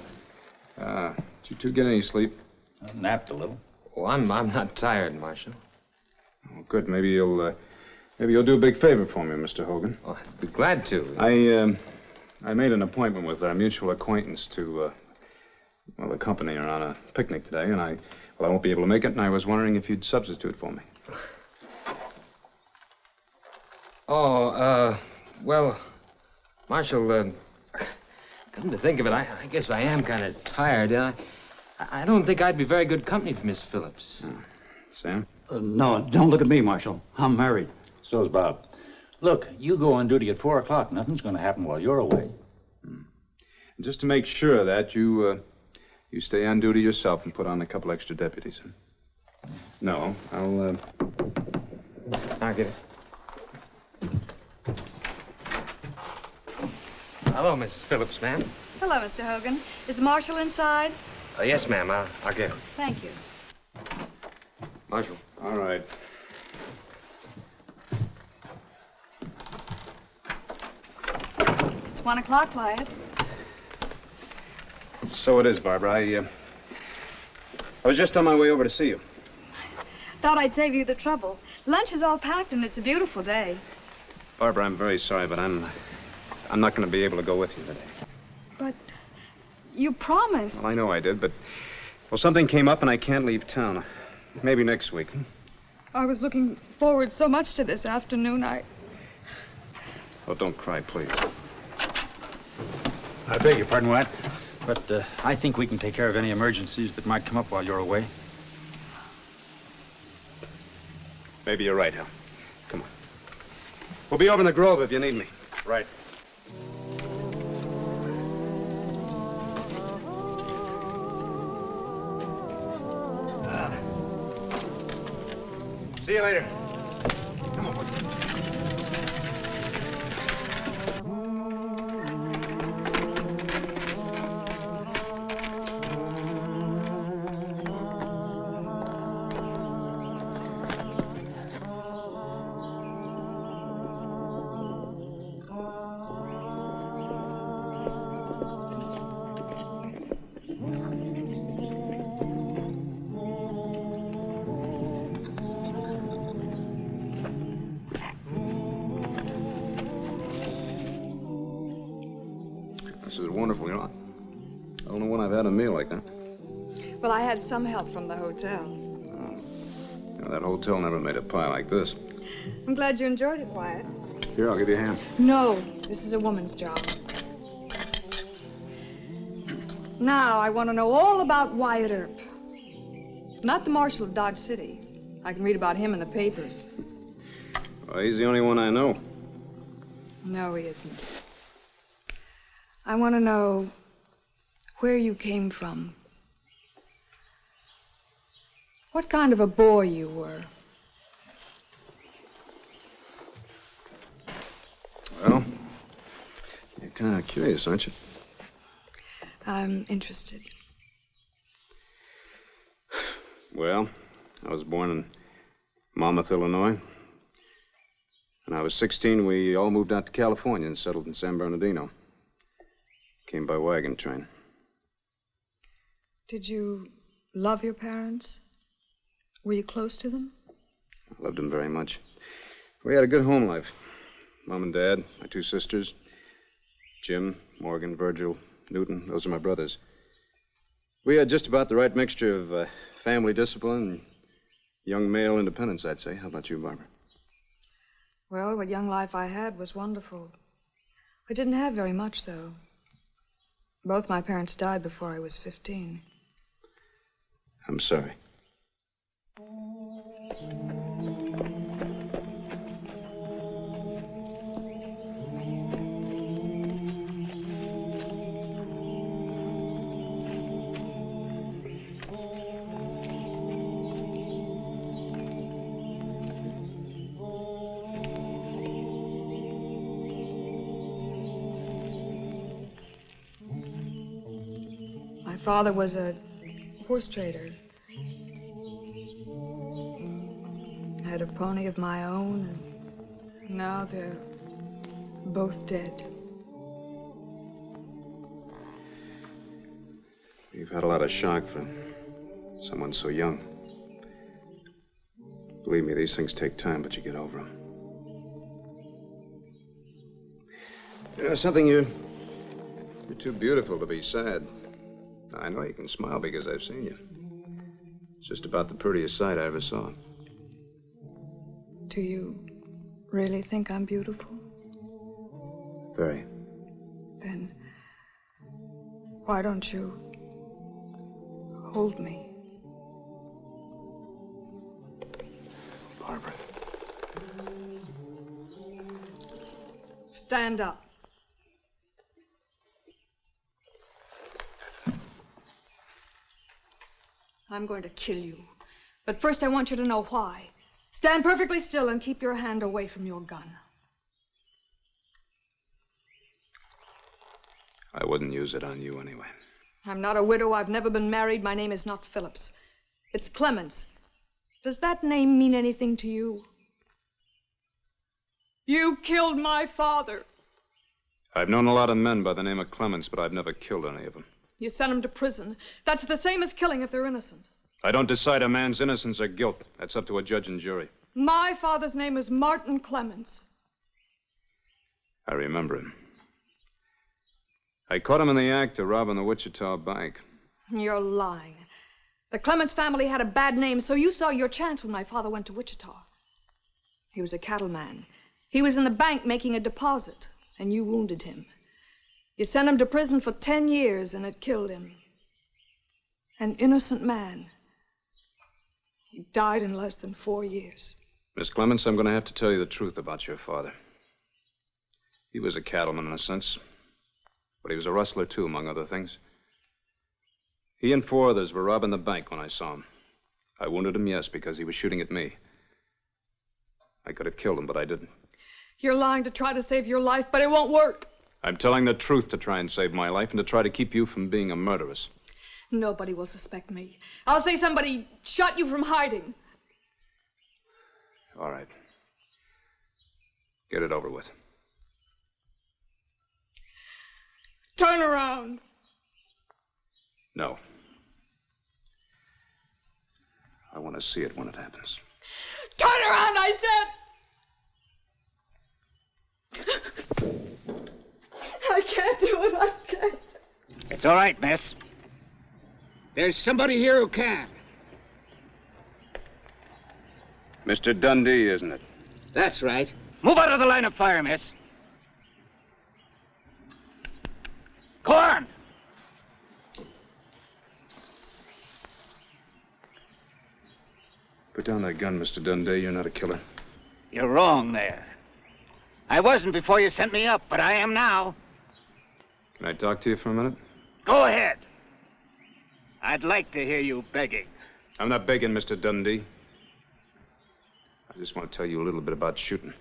Did you two get any sleep? I napped a little. Oh, I'm not tired, Marshal. Oh, good. Maybe you'll do a big favor for me, Mr. Hogan. Oh, I'd be glad to. I made an appointment with our mutual acquaintance to, accompany her on a picnic today, and I won't be able to make it, and I was wondering if you'd substitute for me. Oh, well, Marshal, come to think of it, I guess I am kind of tired, and I don't think I'd be very good company for Miss Phillips. Sam? No, don't look at me, Marshal. I'm married. So's Bob. Look, you go on duty at 4 o'clock. Nothing's going to happen while you're away. And just to make sure of that, you stay on duty yourself and put on a couple extra deputies. Huh? No, I'll get it. Hello, Mrs. Phillips, ma'am. Hello, Mr. Hogan. Is the marshal inside? Yes, ma'am. I'll get him. Thank you. Marshal. All right. It's 1 o'clock, Wyatt. So it is, Barbara. I was just on my way over to see you. Thought I'd save you the trouble. Lunch is all packed and it's a beautiful day. Barbara, I'm very sorry, but I'm not going to be able to go with you today. But you promised. Well, I know I did, but... Well, something came up and I can't leave town. Maybe next week. I was looking forward so much to this afternoon, Oh, don't cry, please. I beg your pardon, Wyatt, but I think we can take care of any emergencies that might come up while you're away. Maybe you're right, Hal. Come on. We'll be over in the Grove if you need me. Right. See you later. This is wonderful, you know. I don't know when I've had a meal like that. Well, I had some help from the hotel. You know, that hotel never made a pie like this. I'm glad you enjoyed it, Wyatt. Here, I'll give you a hand. No, this is a woman's job. Now, I want to know all about Wyatt Earp. Not the Marshal of Dodge City. I can read about him in the papers. Well, he's the only one I know. No, he isn't. I want to know where you came from. What kind of a boy you were. Well, you're kind of curious, aren't you? I'm interested. Well, I was born in Monmouth, Illinois. When I was 16, we all moved out to California and settled in San Bernardino. Came by wagon train. Did you love your parents? Were you close to them? I loved them very much. We had a good home life. Mom and Dad, my two sisters, Jim, Morgan, Virgil, Newton, those are my brothers. We had just about the right mixture of family discipline and young male independence, I'd say. How about you, Barbara? Well, what young life I had was wonderful. I didn't have very much, though. Both my parents died before I was 15. I'm sorry. My father was a horse trader. I had a pony of my own, and now they're both dead. You've had a lot of shock for someone so young. Believe me, these things take time, but you get over them. You know something, you're too beautiful to be sad. I know you can smile because I've seen you. It's just about the prettiest sight I ever saw. Do you really think I'm beautiful? Very. Then why don't you hold me? Barbara. Stand up. I'm going to kill you. But first I want you to know why. Stand perfectly still and keep your hand away from your gun. I wouldn't use it on you anyway. I'm not a widow. I've never been married. My name is not Phillips. It's Clemens. Does that name mean anything to you? You killed my father. I've known a lot of men by the name of Clemens, but I've never killed any of them. You sent them to prison. That's the same as killing if they're innocent. I don't decide a man's innocence or guilt. That's up to a judge and jury. My father's name is Martin Clemens. I remember him. I caught him in the act of robbing the Wichita bank. You're lying. The Clemens family had a bad name, so you saw your chance when my father went to Wichita. He was a cattleman. He was in the bank making a deposit, and you wounded him. You sent him to prison for 10 years, and it killed him. An innocent man. He died in less than 4 years. Miss Clements, I'm going to have to tell you the truth about your father. He was a cattleman in a sense, but he was a rustler too, among other things. He and 4 others were robbing the bank when I saw him. I wounded him, yes, because he was shooting at me. I could have killed him, but I didn't. You're lying to try to save your life, but it won't work. I'm telling the truth to try and save my life and to try to keep you from being a murderess. Nobody will suspect me. I'll say somebody shot you from hiding. All right. Get it over with. Turn around. No. I want to see it when it happens. Turn around, I said! I can't do it, I can't. It's all right, miss. There's somebody here who can. Mr. Dundee, isn't it? That's right. Move out of the line of fire, miss. Go on. Put down that gun, Mr. Dundee. You're not a killer. You're wrong there. I wasn't before you sent me up, but I am now. Can I talk to you for a minute? Go ahead. I'd like to hear you begging. I'm not begging, Mr. Dundee. I just want to tell you a little bit about shooting.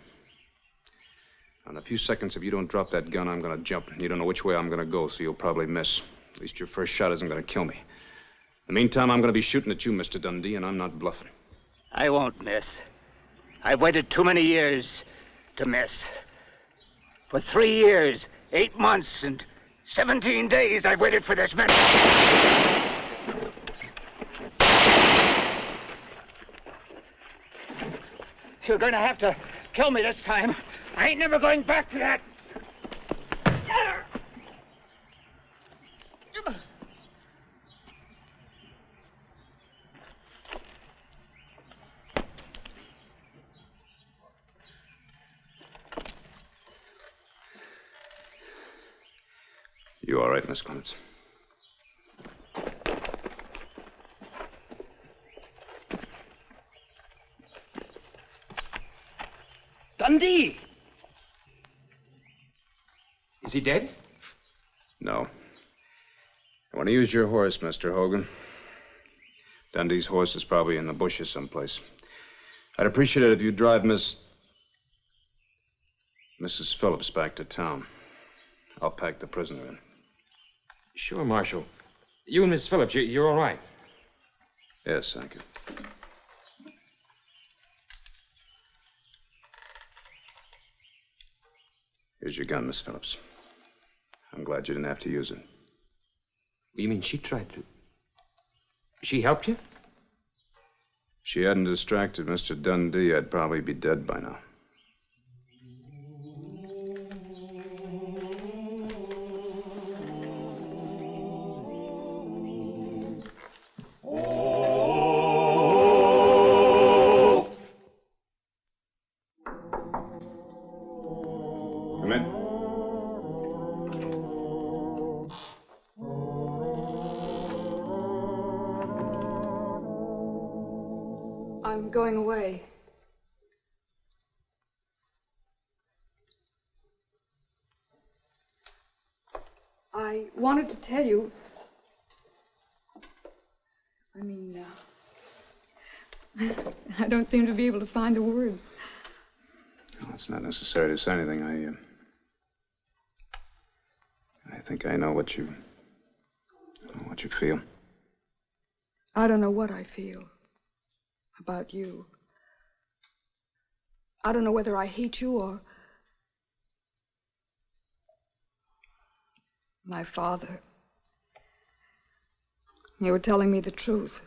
In a few seconds, if you don't drop that gun, I'm going to jump. You don't know which way I'm going to go, so you'll probably miss. At least your first shot isn't going to kill me. In the meantime, I'm going to be shooting at you, Mr. Dundee, and I'm not bluffing. I won't miss. I've waited too many years to miss. For 3 years, 8 months, and 17 days I've waited for this minute. You're going to have to kill me this time. I ain't never going back to that. You all right, Miss Clements? Dundee! Is he dead? No. I want to use your horse, Mr. Hogan. Dundee's horse is probably in the bushes someplace. I'd appreciate it if you'd drive Mrs. Phillips back to town. I'll pack the prisoner in. Sure, Marshal. You and Miss Phillips, you're all right. Yes, thank you. Here's your gun, Miss Phillips. I'm glad you didn't have to use it. You mean she tried to... She helped you? If she hadn't distracted Mr. Dundee, I'd probably be dead by now. Come in. I'm going away. I wanted to tell you. I don't seem to be able to find the words. Well, it's not necessary to say anything. I think I know what you feel. I don't know what I feel about you. I don't know whether I hate you or my father. You were telling me the truth.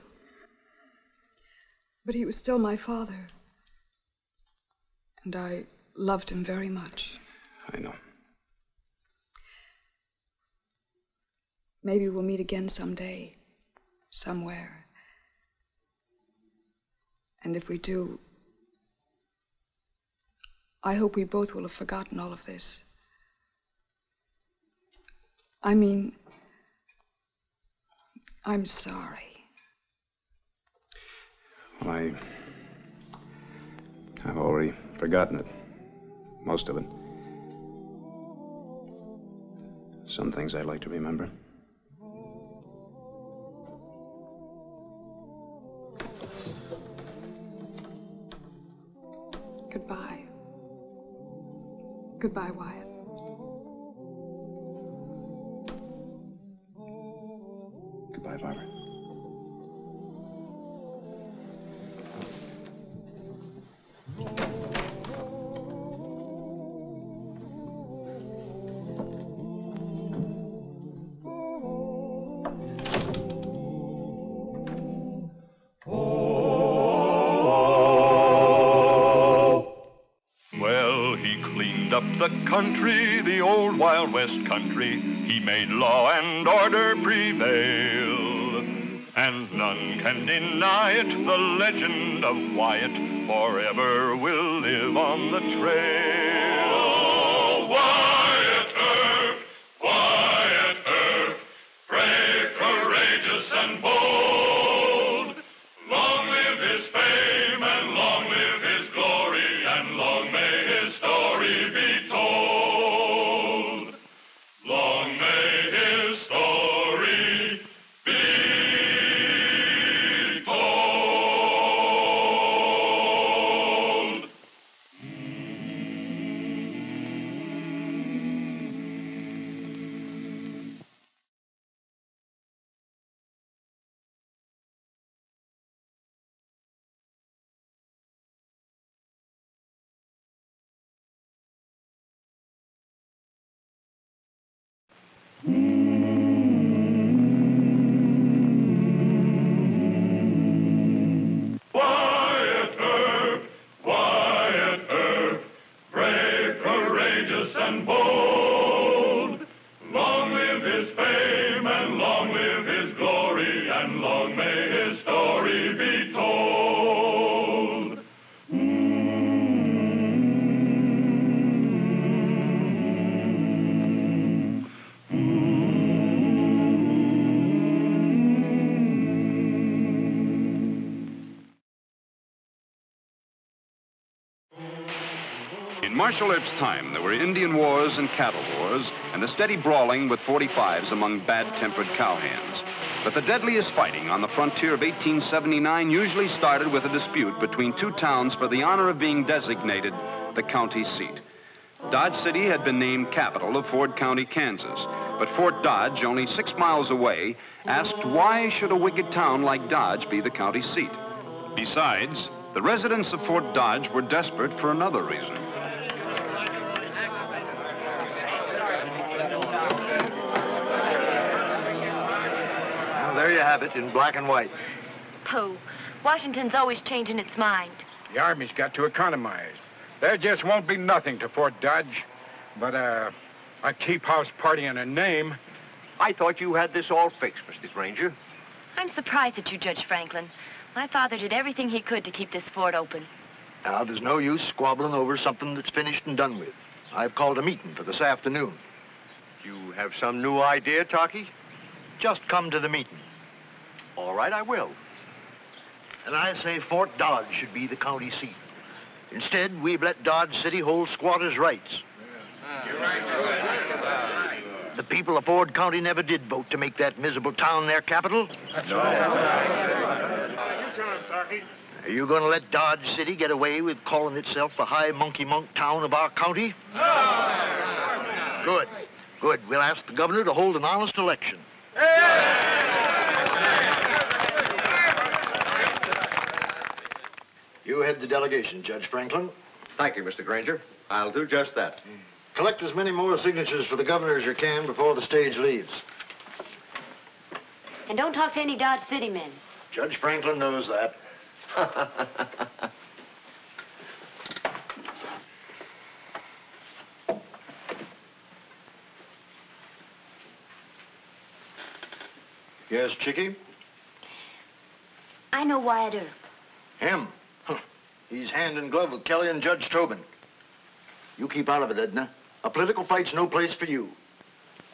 But he was still my father. And I loved him very much. I know. Maybe we'll meet again someday, somewhere. And if we do, I hope we both will have forgotten all of this. I mean, I'm sorry. Well, I've already forgotten it. Most of it. Some things I'd like to remember. Goodbye. Goodbye, Wyatt. Goodbye, Barbara. Well, he cleaned up the country, the old Wild West country. He made law and order prevail. And none can deny it, the legend of Wyatt forever will live on the trail. Oh, Wyatt Earp, brave, courageous, and bold. Long live his fame, and long live his glory, and long may his story be told. Long may his story be told. Wyatt Earp, brave, courageous, and bold. Long live his fame, and long live his glory, and long may his story be told. In Marshal Earp's time, there were Indian wars and cattle wars, and a steady brawling with .45s among bad-tempered cowhands. But the deadliest fighting on the frontier of 1879 usually started with a dispute between two towns for the honor of being designated the county seat. Dodge City had been named capital of Ford County, Kansas, but Fort Dodge, only 6 miles away, asked why should a wicked town like Dodge be the county seat? Besides, the residents of Fort Dodge were desperate for another reason. Well, there you have it in black and white. Pooh. Washington's always changing its mind. The Army's got to economize. There just won't be nothing to Fort Dodge but a keep house party and a name. I thought you had this all fixed, Mr. Granger. I'm surprised at you, Judge Franklin. My father did everything he could to keep this fort open. Now, there's no use squabbling over something that's finished and done with. I've called a meeting for this afternoon. You have some new idea, Talkie? Just come to the meeting. All right, I will. And I say Fort Dodge should be the county seat. Instead, we've let Dodge City hold squatters' rights. The people of Ford County never did vote to make that miserable town their capital. Are you going to let Dodge City get away with calling itself the high monkey-monk town of our county? Good. Good. We'll ask the governor to hold an honest election. You head the delegation, Judge Franklin. Thank you, Mr. Granger. I'll do just that. Collect as many more signatures for the governor as you can before the stage leaves. And don't talk to any Dodge City men. Judge Franklin knows that. Yes, Chickie? I know Wyatt Earp. Him? Huh. He's hand in glove with Kelly and Judge Tobin. You keep out of it, Edna. A political fight's no place for you.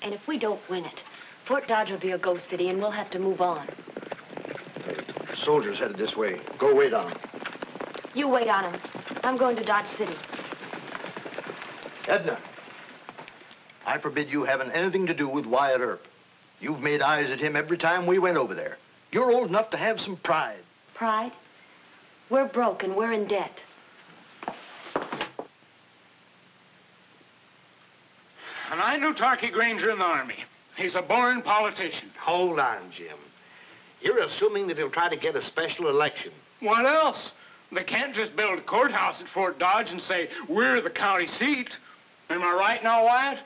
And if we don't win it, Fort Dodge will be a ghost city and we'll have to move on. Soldiers headed this way. Go wait on them. You wait on him. I'm going to Dodge City. Edna, I forbid you having anything to do with Wyatt Earp. You've made eyes at him every time we went over there. You're old enough to have some pride. Pride? We're broke and we're in debt. And I knew Tarky Granger in the Army. He's a born politician. Hold on, Jim. You're assuming that he'll try to get a special election. What else? They can't just build a courthouse at Fort Dodge and say, we're the county seat. Am I right now, Wyatt?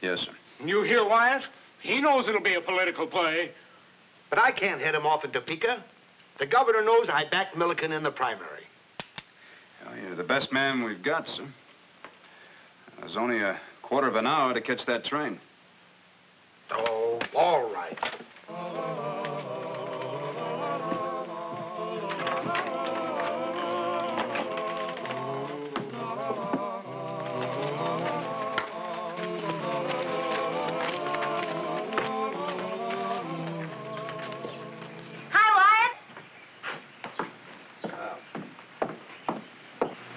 Yes, sir. You hear Wyatt? He knows it'll be a political play. But I can't head him off in Topeka. The governor knows I backed Milliken in the primary. Well, you're the best man we've got, sir. There's only a quarter of an hour to catch that train. Oh, all right.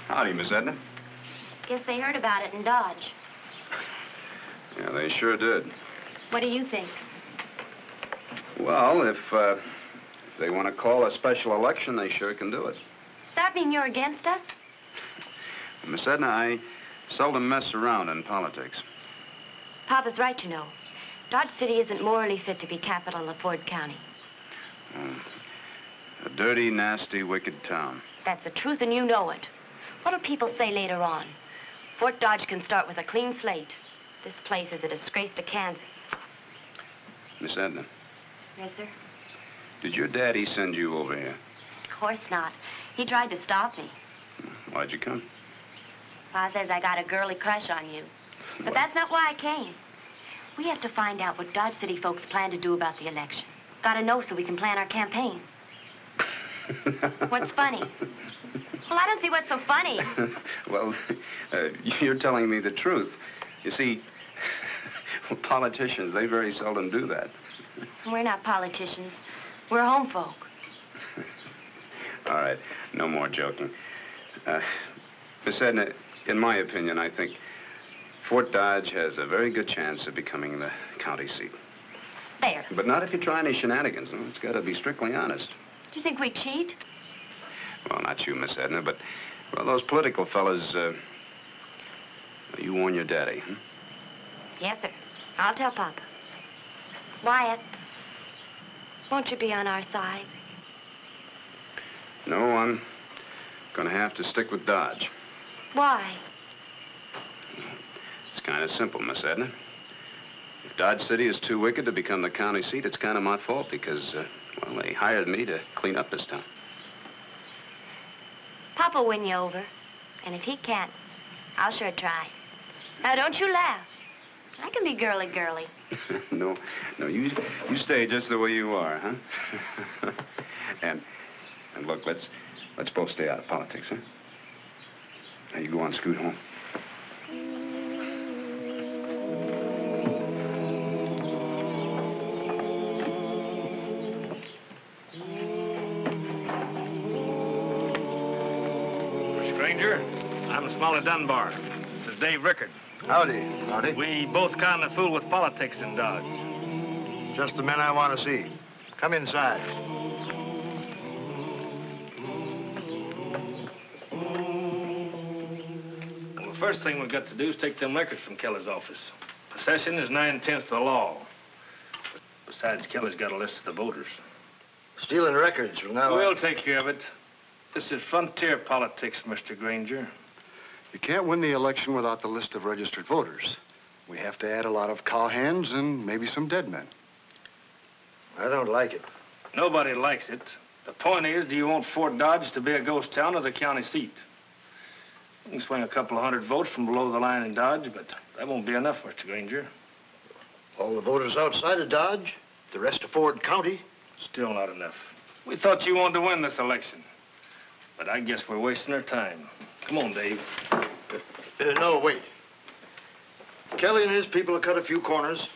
Howdy, Miss Edna. Guess they heard about it in Dodge. Yeah, they sure did. What do you think? Well, if they want to call a special election, they sure can do it. Does that mean you're against us? Miss Edna, I seldom mess around in politics. Papa's right, you know. Dodge City isn't morally fit to be capital of Ford County. A dirty, nasty, wicked town. That's the truth, and you know it. What'll people say later on? Fort Dodge can start with a clean slate. This place is a disgrace to Kansas. Miss Edna, Yes, sir? did your daddy send you over here? Of course not. He tried to stop me. Why'd you come? Pa says I got a girly crush on you. But that's not why I came. We have to find out what Dodge City folks plan to do about the election. Gotta know so we can plan our campaign. What's funny? Well, I don't see what's so funny. Well, you're telling me the truth. You see, politicians, they very seldom do that. We're not politicians. We're home folk. All right, no more joking. Miss Edna, in my opinion, I think Fort Dodge has a very good chance of becoming the county seat. There. But not if you try any shenanigans. No, it's got to be strictly honest. Do you think we cheat? Well, not you, Miss Edna, but, well, those political fellas, you warn your daddy, huh? Yes, sir. I'll tell Papa. Wyatt, won't you be on our side? No, I'm gonna have to stick with Dodge. Why? It's kind of simple, Miss Edna. If Dodge City is too wicked to become the county seat, it's kind of my fault because, well, they hired me to clean up this town. Papa'll win you over. And if he can't, I'll sure try. Now, don't you laugh. I can be girly-girly. No, you stay just the way you are, huh? and look, let's both stay out of politics, huh? Now, you go on, scoot home. Stranger, I'm Smalley Dunbar. This is Dave Rickard. Howdy. Howdy. We both kind of fool with politics in Dodge. Just the men I want to see. Come inside. Well, the first thing we've got to do is take them records from Kelly's office. Possession is 9/10 of the law. Besides, Kelly's got a list of the voters. Stealing records from now on. We'll take care of it. This is frontier politics, Mr. Granger. You can't win the election without the list of registered voters. We have to add a lot of cowhands and maybe some dead men. I don't like it. Nobody likes it. The point is, do you want Fort Dodge to be a ghost town or the county seat? You can swing a couple of hundred votes from below the line in Dodge, but that won't be enough, Mr. Granger. All the voters outside of Dodge, the rest of Ford County. Still not enough. We thought you wanted to win this election. But I guess we're wasting our time. Come on, Dave. No, wait. Kelly and his people have cut a few corners.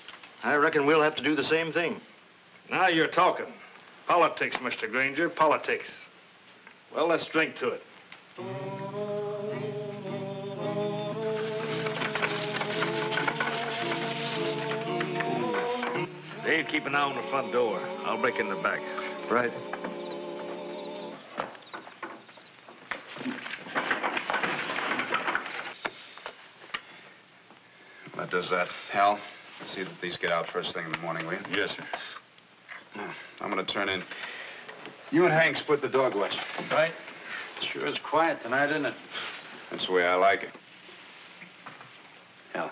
I reckon we'll have to do the same thing. Now you're talking. Politics, Mr. Granger, politics. Well, let's drink to it. Dave, keep an eye on the front door. I'll break in the back. Right. That does that. Hal, see that these get out first thing in the morning, will you? Yes, sir. I'm going to turn in. You and Hank split the dog watch. Right. Sure is quiet tonight, isn't it? That's the way I like it. Hal.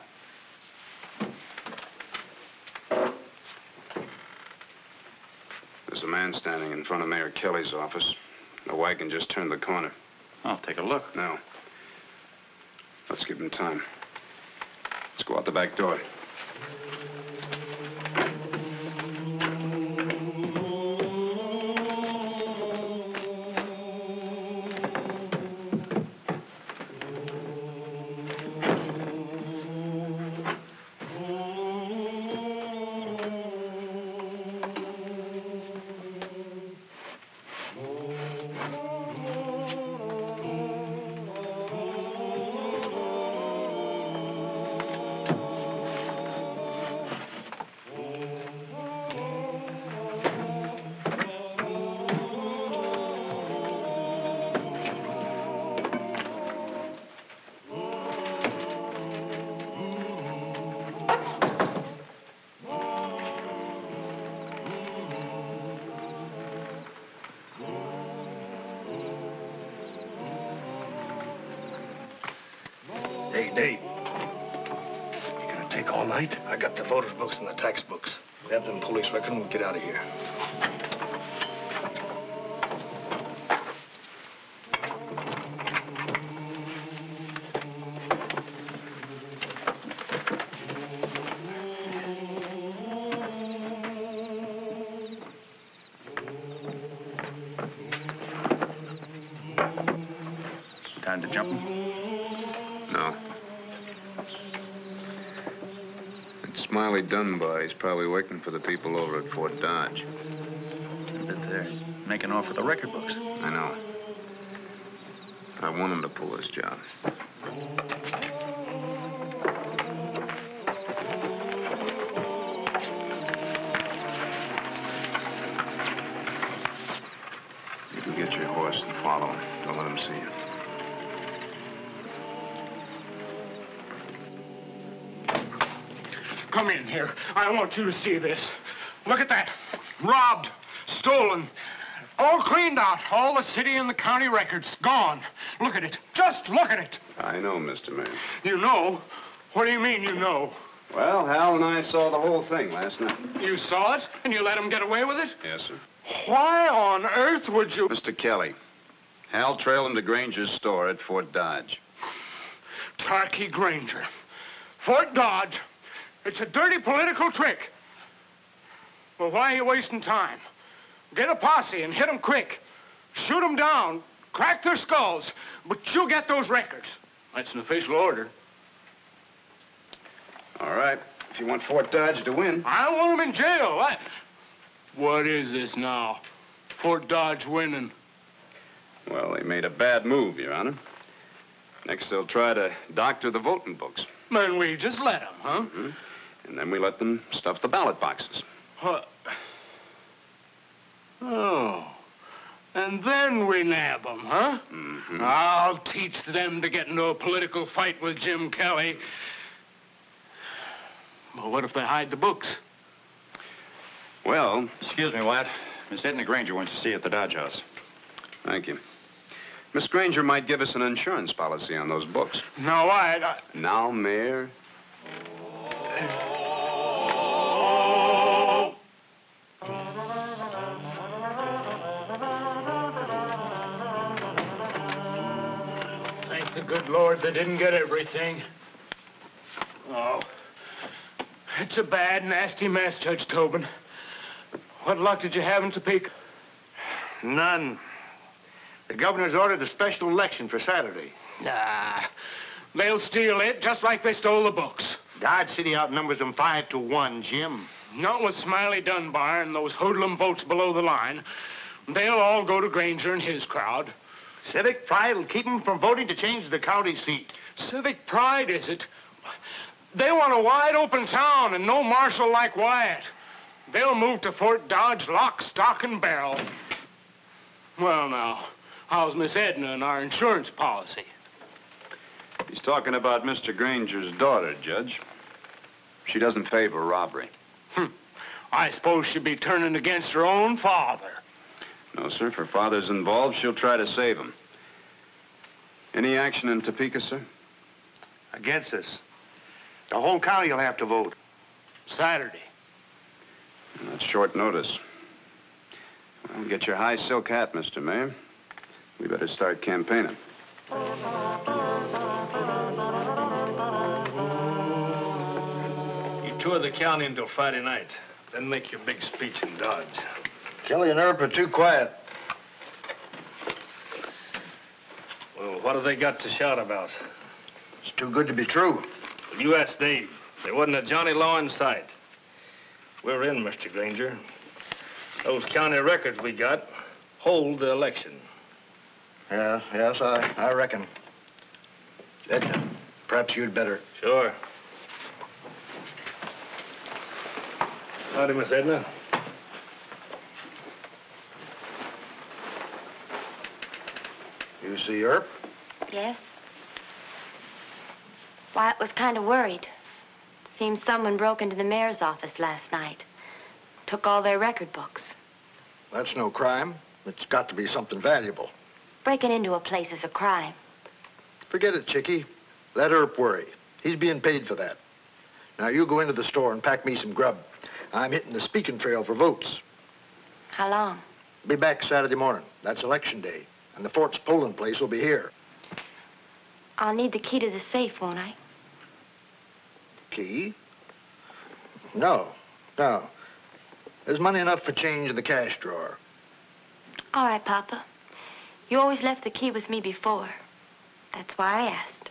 There's a man standing in front of Mayor Kelly's office. The wagon just turned the corner. I'll take a look. No. Let's give him time. Let's go out the back door. Hey, Dave. You gonna take all night? I got the voters' books and the tax books. We have them police record and we'll get out of here. Time to jump 'em? No. It's Smiley Dunbar. He's probably working for the people over at Fort Dodge. But they're making off with the record books. I know. I want him to pull this job. You can get your horse and follow him. Don't let him see you. Come in here. I want you to see this. Look at that. Robbed, stolen, all cleaned out. All the city and the county records gone. Look at it. Just look at it. I know, Mr. Mayor. You know? What do you mean you know? Well, Hal and I saw the whole thing last night. You saw it and you let him get away with it? Yes, sir. Why on earth would you... Mr. Kelly, Hal trailed him to Granger's store at Fort Dodge. Tarky Granger. Fort Dodge. It's a dirty political trick. Well, why are you wasting time? Get a posse and hit them quick. Shoot them down. Crack their skulls. But you get those records. That's an official order. All right. If you want Fort Dodge to win. I want them in jail. What is this now? Fort Dodge winning. Well, they made a bad move, Your Honor. Next, they'll try to doctor the voting books. Then we just let them, huh? Mm-hmm. And then we let them stuff the ballot boxes. Oh. And then we nab them, huh? Mm-hmm. I'll teach them to get into a political fight with Jim Kelly. Well, what if they hide the books? Well... Excuse me, Wyatt. Miss Edna Granger wants to see you at the Dodge House. Thank you. Miss Granger might give us an insurance policy on those books. No, Wyatt, Now, Mayor... Good Lord, they didn't get everything. Oh. It's a bad, nasty mess, Judge Tobin. What luck did you have in Topeka? None. The governor's ordered a special election for Saturday. Nah. They'll steal it just like they stole the books. Dodge City outnumbers them 5-1, Jim. Not with Smiley Dunbar and those hoodlum votes below the line. They'll all go to Granger and his crowd. Civic pride will keep them from voting to change the county seat. Civic pride, is it? They want a wide open town and no marshal like Wyatt. They'll move to Fort Dodge lock, stock, and barrel. Well, now, how's Miss Edna and our insurance policy? He's talking about Mr. Granger's daughter, Judge. She doesn't favor robbery. I suppose she'd be turning against her own father. No, sir. If her father's involved, she'll try to save him. Any action in Topeka, sir? Against us. The whole county will have to vote. Saturday. That's short notice. Well, get your high silk hat, Mr. Mayor. We better start campaigning. You tour the county until Friday night. Then make your big speech in Dodge. Kelly and Earp are too quiet. Well, what have they got to shout about? It's too good to be true. Well, you ask Dave. There wasn't a Johnny Law in sight. We're in, Mr. Granger. Those county records we got hold the election. Yes, I reckon. Edna, perhaps you'd better. Sure. Howdy, Miss Edna. You see Earp? Yes? Wyatt was kind of worried. Seems someone broke into the mayor's office last night. Took all their record books. That's no crime. It's got to be something valuable. Breaking into a place is a crime. Forget it, Chickie. Let Earp worry. He's being paid for that. Now, you go into the store and pack me some grub. I'm hitting the speaking trail for votes. How long? Be back Saturday morning. That's election day. And the fort's polling place will be here. I'll need the key to the safe, won't I? Key? No. There's money enough for change in the cash drawer. All right, Papa. You always left the key with me before. That's why I asked.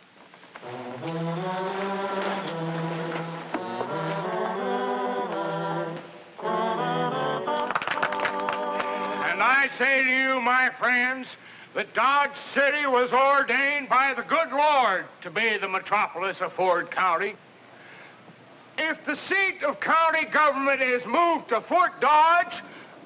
And I say to you, my friends, that Dodge City was ordained by the good Lord to be the metropolis of Ford County. If the seat of county government is moved to Fort Dodge,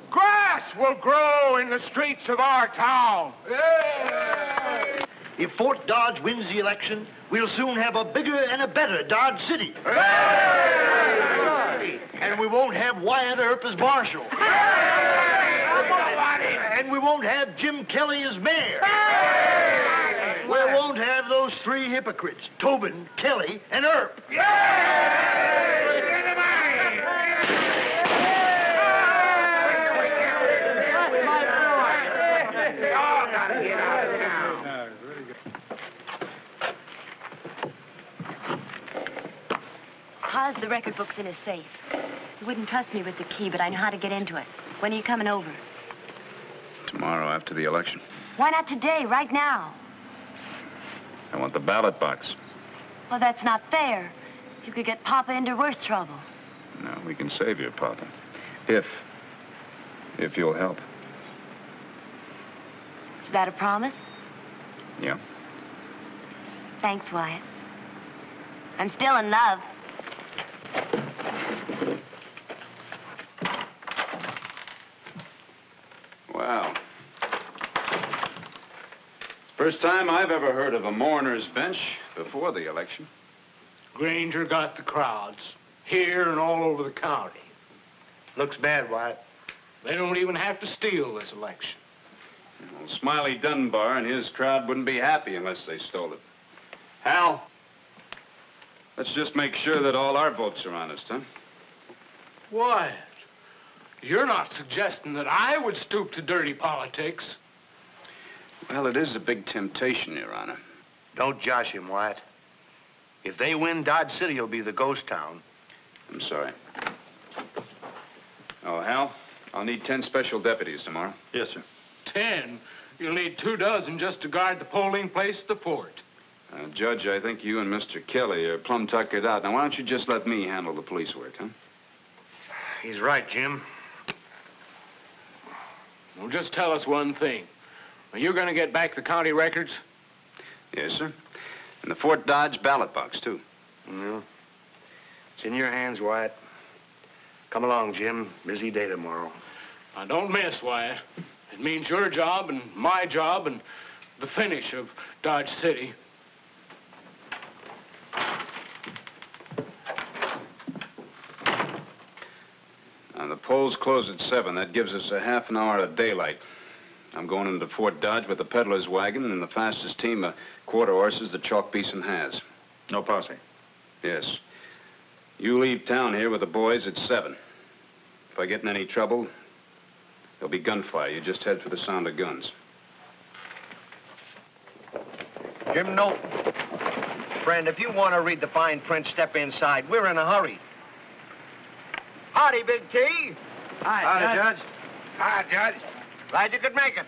grass will grow in the streets of our town. Yay! If Fort Dodge wins the election, we'll soon have a bigger and a better Dodge City. Yay! And we won't have Wyatt Earp as marshal. And we won't have Jim Kelly as mayor. We won't have those three hypocrites, Tobin, Kelly, and Earp. How's the record books in his safe? You wouldn't trust me with the key, but I know how to get into it. When are you coming over? Tomorrow after the election. Why not today, right now? I want the ballot box. Well, that's not fair. You could get Papa into worse trouble. No, we can save you, Papa. If you'll help. Is that a promise? Yeah. Thanks, Wyatt. I'm still in love. Wow. It's the first time I've ever heard of a mourner's bench before the election. Granger got the crowds, here and all over the county. Looks bad, Wyatt. They don't even have to steal this election. Well, Smiley Dunbar and his crowd wouldn't be happy unless they stole it. Hal, let's just make sure that all our votes are honest, huh? Wyatt, you're not suggesting that I would stoop to dirty politics. Well, it is a big temptation, Your Honor. Don't josh him, Wyatt. If they win, Dodge City will be the ghost town. I'm sorry. Oh, Hal, I'll need 10 special deputies tomorrow. Yes, sir. 10? You'll need 24 just to guard the polling place at the fort. Judge, I think you and Mr. Kelly are plumb tuckered out. Now, why don't you just let me handle the police work, huh? He's right, Jim. Well, just tell us one thing. Are you going to get back the county records? Yes, sir. And the Fort Dodge ballot box, too. Well, it's in your hands, Wyatt. Come along, Jim. Busy day tomorrow. Now, don't miss, Wyatt. It means your job and my job and the finish of Dodge City. Now, the polls close at 7. That gives us a half an hour of daylight. I'm going into Fort Dodge with the peddler's wagon and the fastest team of quarter horses that Chalk Beeson has. No posse? Yes. You leave town here with the boys at 7. If I get in any trouble, there'll be gunfire. You just head for the sound of guns. Jim, no. Friend, if you want to read the fine print, step inside. We're in a hurry. Howdy, Big T. Howdy, Judge. Hi, Judge. Glad you could make it.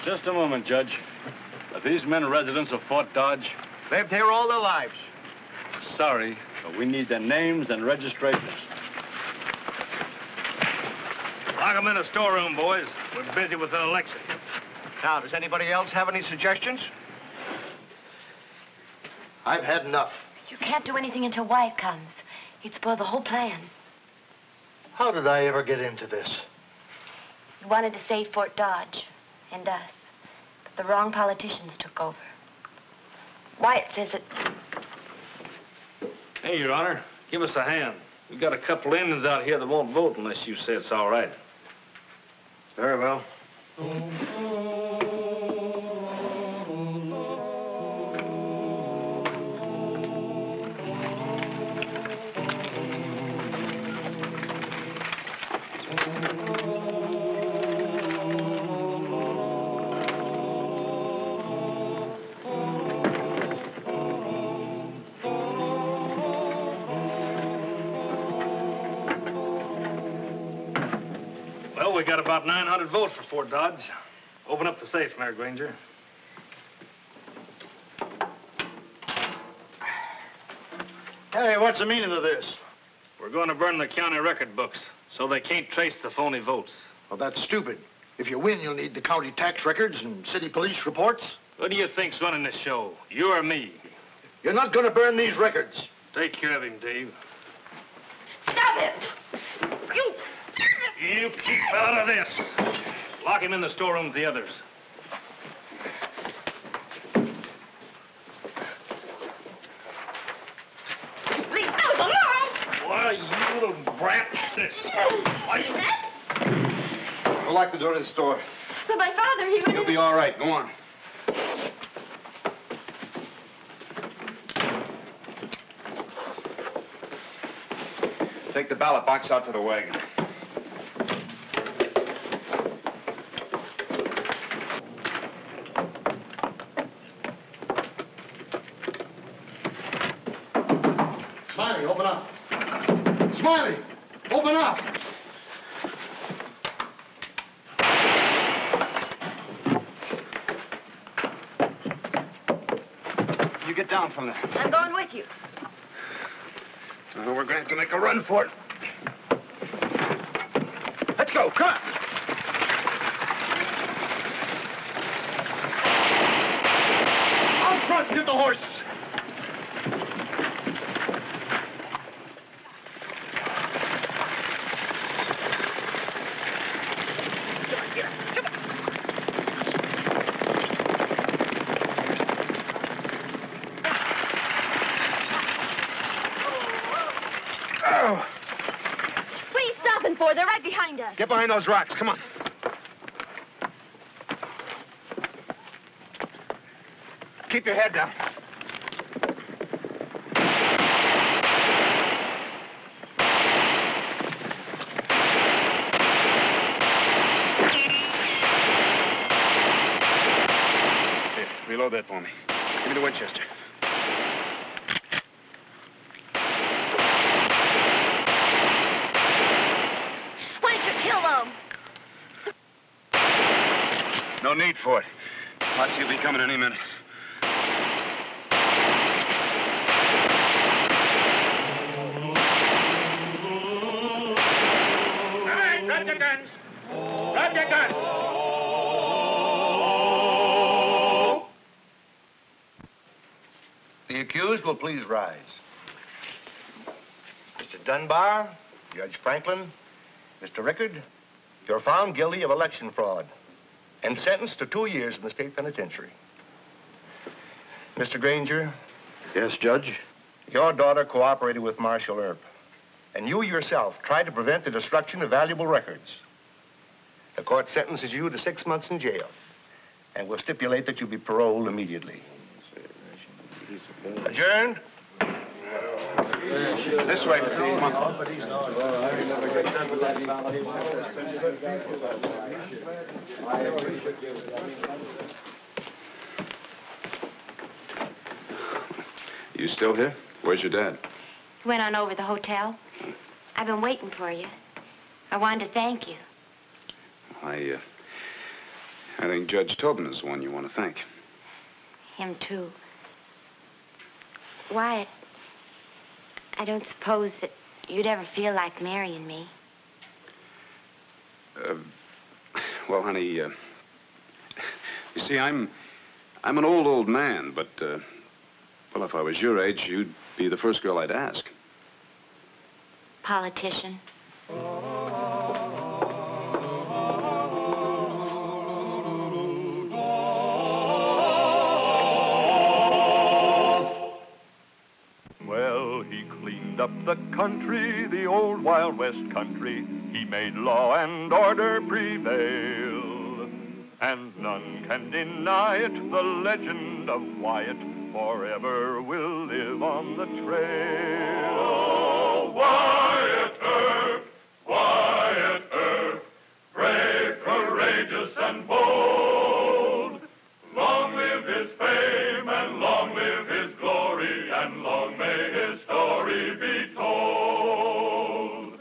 Just a moment, Judge. Are these men residents of Fort Dodge? Lived here all their lives. Sorry, but we need their names and registrations. Lock them in a storeroom, boys. We're busy with an election. Now, does anybody else have any suggestions? I've had enough. You can't do anything until Wyatt comes. He'd spoil the whole plan. How did I ever get into this? You wanted to save Fort Dodge and us, but the wrong politicians took over. Wyatt says it. Hey, Your Honor, give us a hand. We've got a couple Indians out here that won't vote unless you say it's all right. Very well. Well, we got about 900 votes for Fort Dodge. Open up the safe, Mayor Granger. Hey, what's the meaning of this? We're going to burn the county record books so they can't trace the phony votes. Well, that's stupid. If you win, you'll need the county tax records and city police reports. Who do you think's running this show? You or me? You're not going to burn these records. Take care of him, Dave. Stop it! You keep out of this. Lock him in the storeroom with the others. Leave us alone! Why, you little brat. This. Why, you... Go lock the door to the store. But my father, he was... You'll be all right. Go on. Take the ballot box out to the wagon. Smiley, open up. Smiley, open up. You get down from there. I'm going with you. We're going to have to make a run for it. Let's go, come on. Out front, get the horses. What are you stopping for? They're right behind us. Get behind those rocks, come on. Keep your head down. Here, reload that for me. Give me the Winchester. Why did you kill them? No need for it. Posse will be coming any minute. All right, drop your guns. Drop your guns. The accused will please rise. Mr. Dunbar, Judge Franklin, Mr. Rickard, you're found guilty of election fraud and sentenced to 2 years in the state penitentiary. Mr. Granger. Yes, Judge? Your daughter cooperated with Marshal Earp, and you yourself tried to prevent the destruction of valuable records. The court sentences you to 6 months in jail and will stipulate that you be paroled immediately. Adjourned? This way, come on. You still here? Where's your dad? He went on over to the hotel. I've been waiting for you. I wanted to thank you. I think Judge Tobin is the one you want to thank. Him, too. Wyatt, I don't suppose that you'd ever feel like marrying me. Well, honey, you see, I'm an old man, but, well, if I was your age, you'd be the first girl I'd ask. Politician. Well, he cleaned up the country, the old Wild West country. He made law and order prevail. And none can deny it, the legend of Wyatt forever will live on the trail. Oh, Wyatt Earp, brave, courageous, and bold. Long live his fame, and long live his glory, and long may his story be told.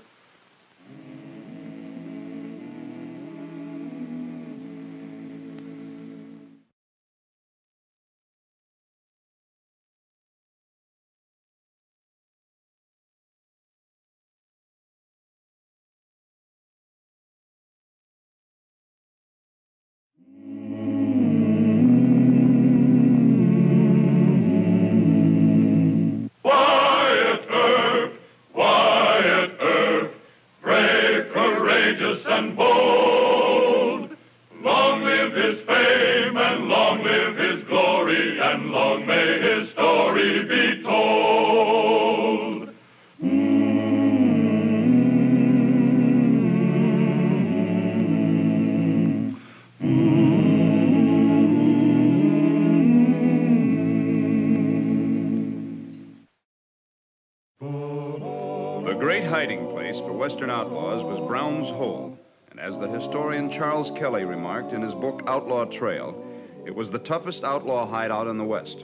Wyatt Earp, brave, courageous, and bold. Long live his fame, and long live his glory, and long may his story be told. The great hiding place for Western outlaws was Brown's Hole. And as the historian Charles Kelly remarked in his book Outlaw Trail, it was the toughest outlaw hideout in the West.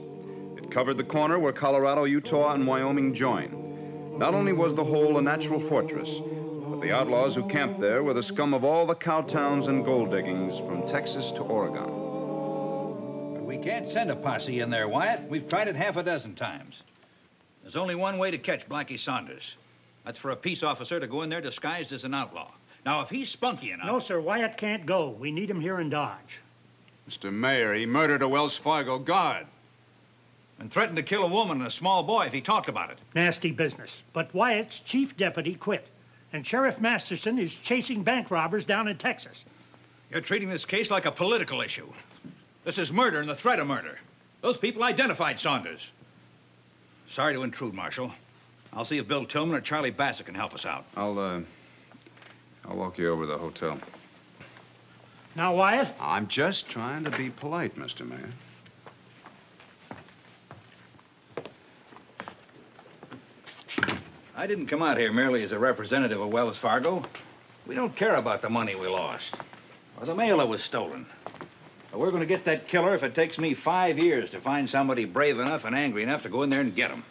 It covered the corner where Colorado, Utah, and Wyoming join. Not only was the hole a natural fortress, but the outlaws who camped there were the scum of all the cow towns and gold diggings from Texas to Oregon. We can't send a posse in there, Wyatt. We've tried it half a dozen times. There's only one way to catch Blackie Saunders. That's for a peace officer to go in there disguised as an outlaw. Now, if he's spunky enough... No, sir, Wyatt can't go. We need him here in Dodge. Mr. Mayor, he murdered a Wells Fargo guard. And threatened to kill a woman and a small boy if he talked about it. Nasty business. But Wyatt's chief deputy quit. And Sheriff Masterson is chasing bank robbers down in Texas. You're treating this case like a political issue. This is murder and the threat of murder. Those people identified Saunders. Sorry to intrude, Marshal. I'll see if Bill Tillman or Charlie Bassett can help us out. I'll walk you over to the hotel. Now, Wyatt? I'm just trying to be polite, Mr. Mayor. I didn't come out here merely as a representative of Wells Fargo. We don't care about the money we lost or the mail that was stolen. We're going to get that killer if it takes me 5 years to find somebody brave enough and angry enough to go in there and get him.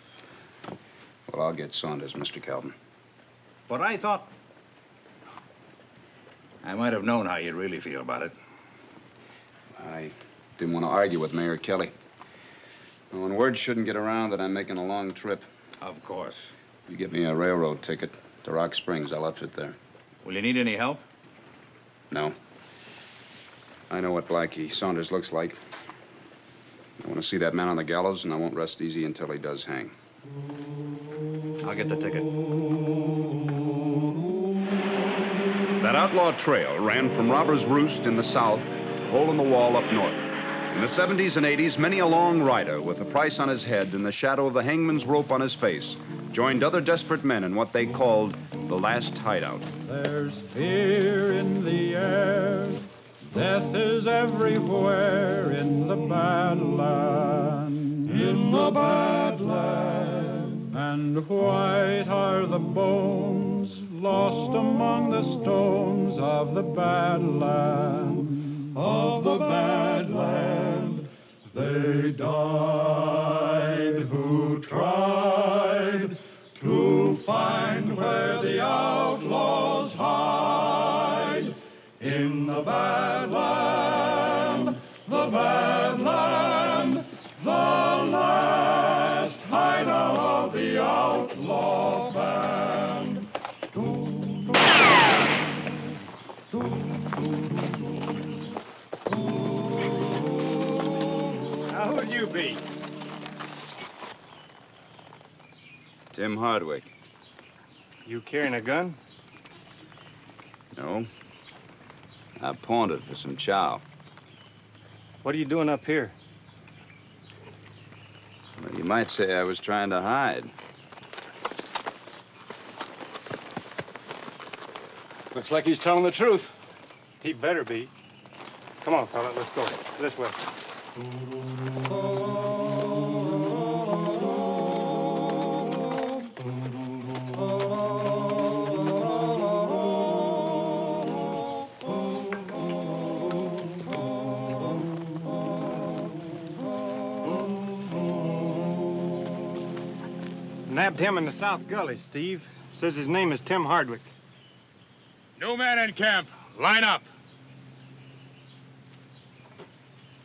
Well, I'll get Saunders, Mr. Calvin. But I thought... I might have known how you'd really feel about it. I didn't want to argue with Mayor Kelly. When word shouldn't get around that I'm making a long trip. Of course. You get me a railroad ticket to Rock Springs. I'll outfit there. Will you need any help? No. I know what Blackie Saunders looks like. I want to see that man on the gallows, and I won't rest easy until he does hang. I'll get the ticket. That outlaw trail ran from Robber's Roost in the south to Hole in the Wall up north. In the 70s and 80s, many a long rider with a price on his head and the shadow of the hangman's rope on his face joined other desperate men in what they called the last hideout. There's fear in the air. Death is everywhere in the Badland. In the Badland. And white are the bones lost among the stones of the Badland. Of the Badland. They died who tried to find where the outlaws hide. In the Badland, the Badland, the last hideout of the outlaw band. Now, who'd you be? Tim Hardwick. You carrying a gun? No. I pawned it for some chow. What are you doing up here? Well, you might say I was trying to hide. Looks like he's telling the truth. He better be. Come on, fella, let's go. This way. Nabbed him in the South Gully, Steve. Says his name is Tim Hardwick. New man in camp. Line up.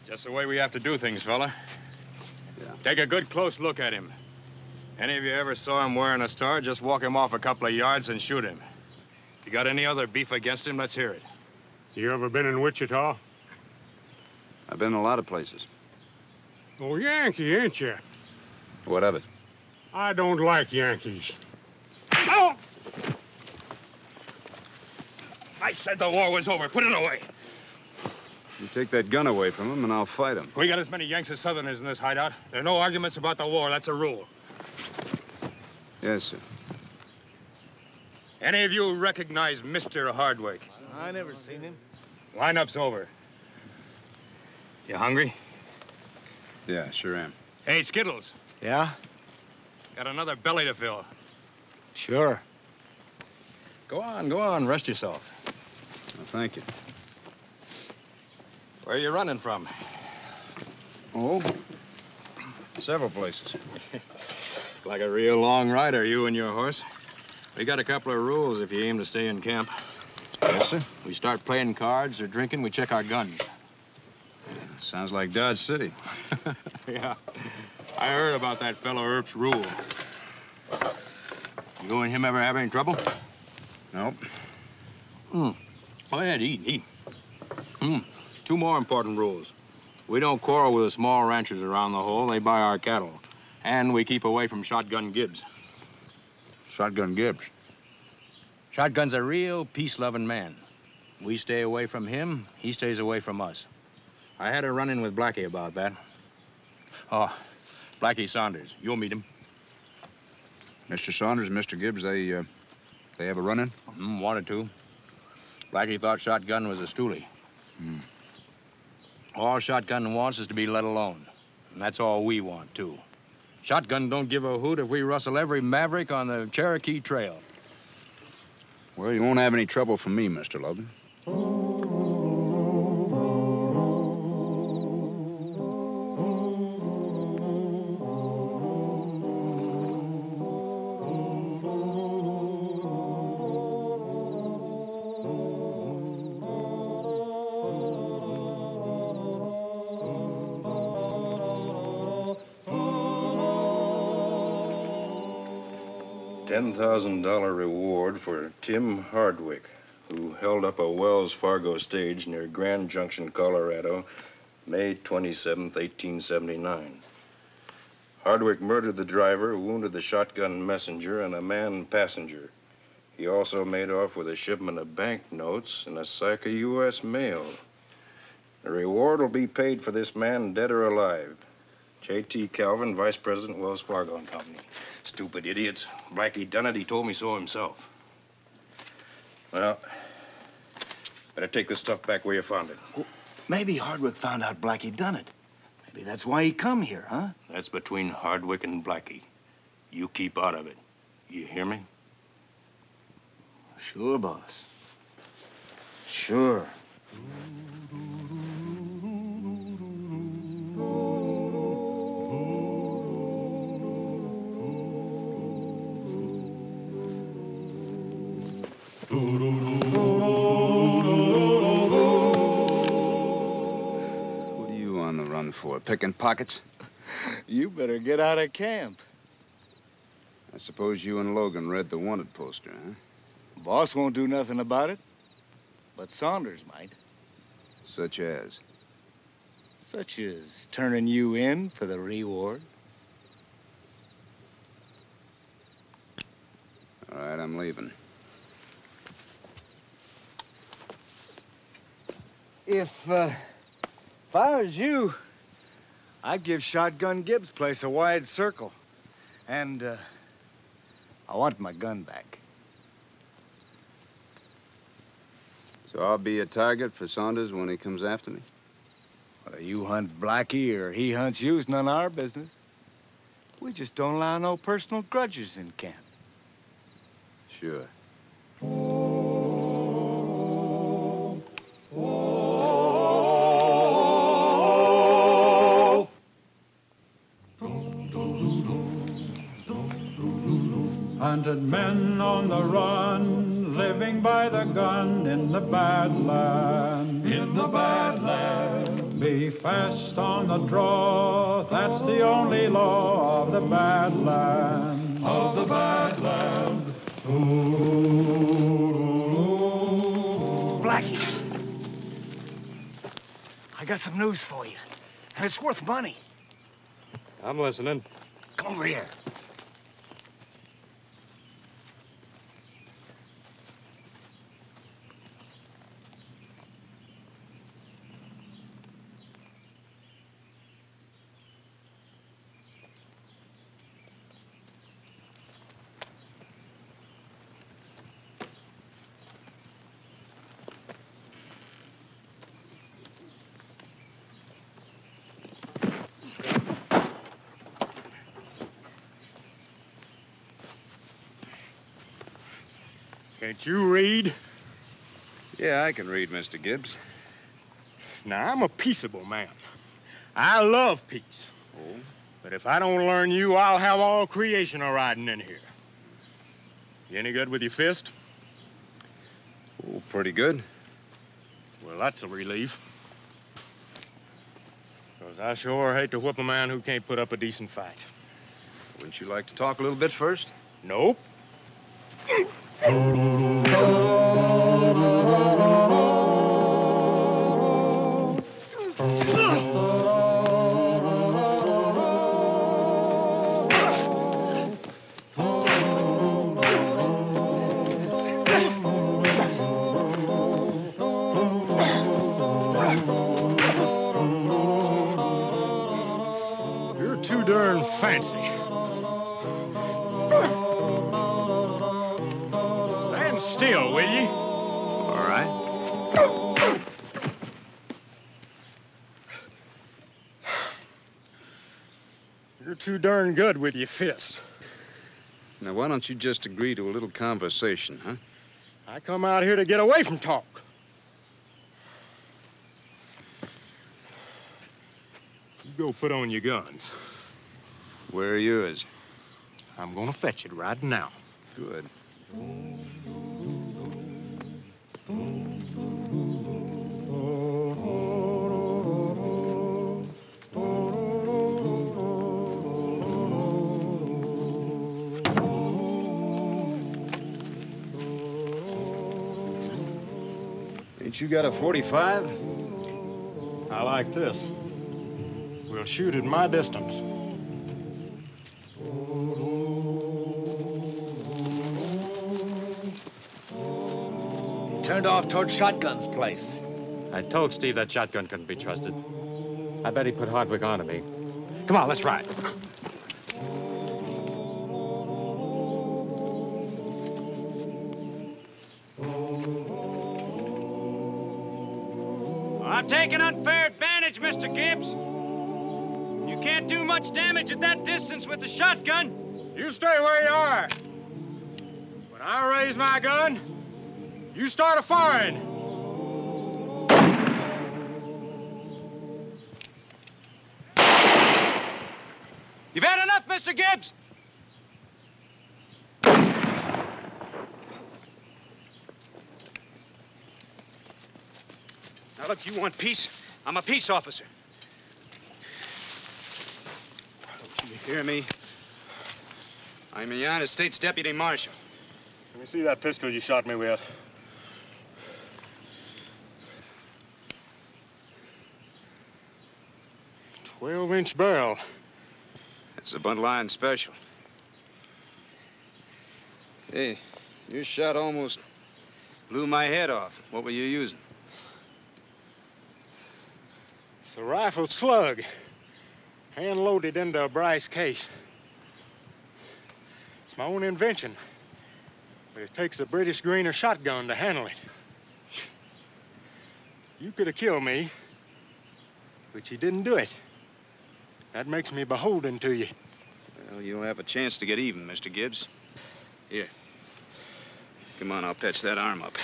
Just the way we have to do things, fella. Yeah. Take a good close look at him. Any of you ever saw him wearing a star, just walk him off a couple of yards and shoot him. If you got any other beef against him, let's hear it. You ever been in Wichita? I've been in a lot of places. Oh, Yankee, ain't you? What of it? I don't like Yankees. Oh! I said the war was over. Put it away. You take that gun away from him, and I'll fight him. We got as many Yanks as Southerners in this hideout. There are no arguments about the war. That's a rule. Yes, sir. Any of you recognize Mr. Hardwick? I never seen him. Lineup's over. You hungry? Yeah, sure am. Hey, Skittles. Yeah? Got another belly to fill. Sure. Go on. Rest yourself. Well, thank you. Where are you running from? Oh, several places. Like a real long rider, you and your horse. We got a couple of rules if you aim to stay in camp. Yes, sir. We start playing cards or drinking, we check our guns. Sounds like Dodge City. Yeah. I heard about that fellow Earp's rule. You and him ever have any trouble? Nope. Go ahead, eat. Two more important rules. We don't quarrel with the small ranchers around the hole. They buy our cattle. And we keep away from Shotgun Gibbs. Shotgun Gibbs? Shotgun's a real peace-loving man. We stay away from him, he stays away from us. I had a run-in with Blackie about that. Oh, Blackie Saunders. You'll meet him. Mr. Saunders and Mr. Gibbs, they have a run-in? Wanted to. Blackie thought Shotgun was a stoolie. All Shotgun wants is to be let alone. And that's all we want, too. Shotgun don't give a hoot if we rustle every maverick on the Cherokee Trail. Well, you won't have any trouble from me, Mr. Logan. $10,000 reward for Tim Hardwick, who held up a Wells Fargo stage near Grand Junction, Colorado, May 27th, 1879. Hardwick murdered the driver, wounded the shotgun messenger, and a man passenger. He also made off with a shipment of banknotes and a sack of U.S. mail. The reward will be paid for this man, dead or alive. J.T. Calvin, Vice President, Wells Fargo and Company. Stupid idiots. Blackie done it. He told me so himself. Well, better take this stuff back where you found it. Well, maybe Hardwick found out Blackie done it. Maybe that's why he come here, huh? That's between Hardwick and Blackie. You keep out of it. You hear me? Sure, boss. Sure. For picking pockets? You better get out of camp. I suppose you and Logan read the wanted poster, huh? Boss won't do nothing about it, but Saunders might. Such as? Such as turning you in for the reward. All right, I'm leaving. If I was you, I'd give Shotgun Gibbs' place a wide circle. And, I want my gun back. So I'll be a target for Saunders when he comes after me? Whether you hunt Blackie or he hunts you is none of our business. We just don't allow no personal grudges in camp. Sure. Hunted men on the run, living by the gun in the bad land. In the bad land. Be fast on the draw, that's the only law of the bad land. Of the bad land. Blackie, I got some news for you, and it's worth money. I'm listening. Come over here. Can't you read? Yeah, I can read, Mr. Gibbs. Now, I'm a peaceable man. I love peace. Oh? But if I don't learn you, I'll have all creation a-riding in here. You any good with your fist? Oh, pretty good. Well, that's a relief. Because I sure hate to whip a man who can't put up a decent fight. Wouldn't you like to talk a little bit first? Nope. You're too darn fancy. Still, will you? All right. You're too darn good with your fists. Now, why don't you just agree to a little conversation, huh? I come out here to get away from talk. You go put on your guns. Where are yours? I'm gonna fetch it right now. Good. Ain't you got a 45? I like this. We'll shoot at my distance. Turned off toward Shotgun's place. I told Steve that shotgun couldn't be trusted. I bet he put Hardwick onto me. Come on, let's ride. I'm taking unfair advantage, Mr. Gibbs. You can't do much damage at that distance with the shotgun. You stay where you are. When I raise my gun, you start a firing. You've had enough, Mr. Gibbs. Now, look, you want peace? I'm a peace officer. Don't you hear me? I'm a United States Deputy Marshal. Let me see that pistol you shot me with. "12-inch barrel. It's a bundle iron special. Hey, your shot almost blew my head off. What were you using? It's a rifle slug, hand-loaded into a Bryce case. It's my own invention, but it takes a British Greener shotgun to handle it. You could have killed me, but you didn't do it. That makes me beholden to you. Well, you'll have a chance to get even, Mr. Gibbs. Here. Come on, I'll patch that arm up.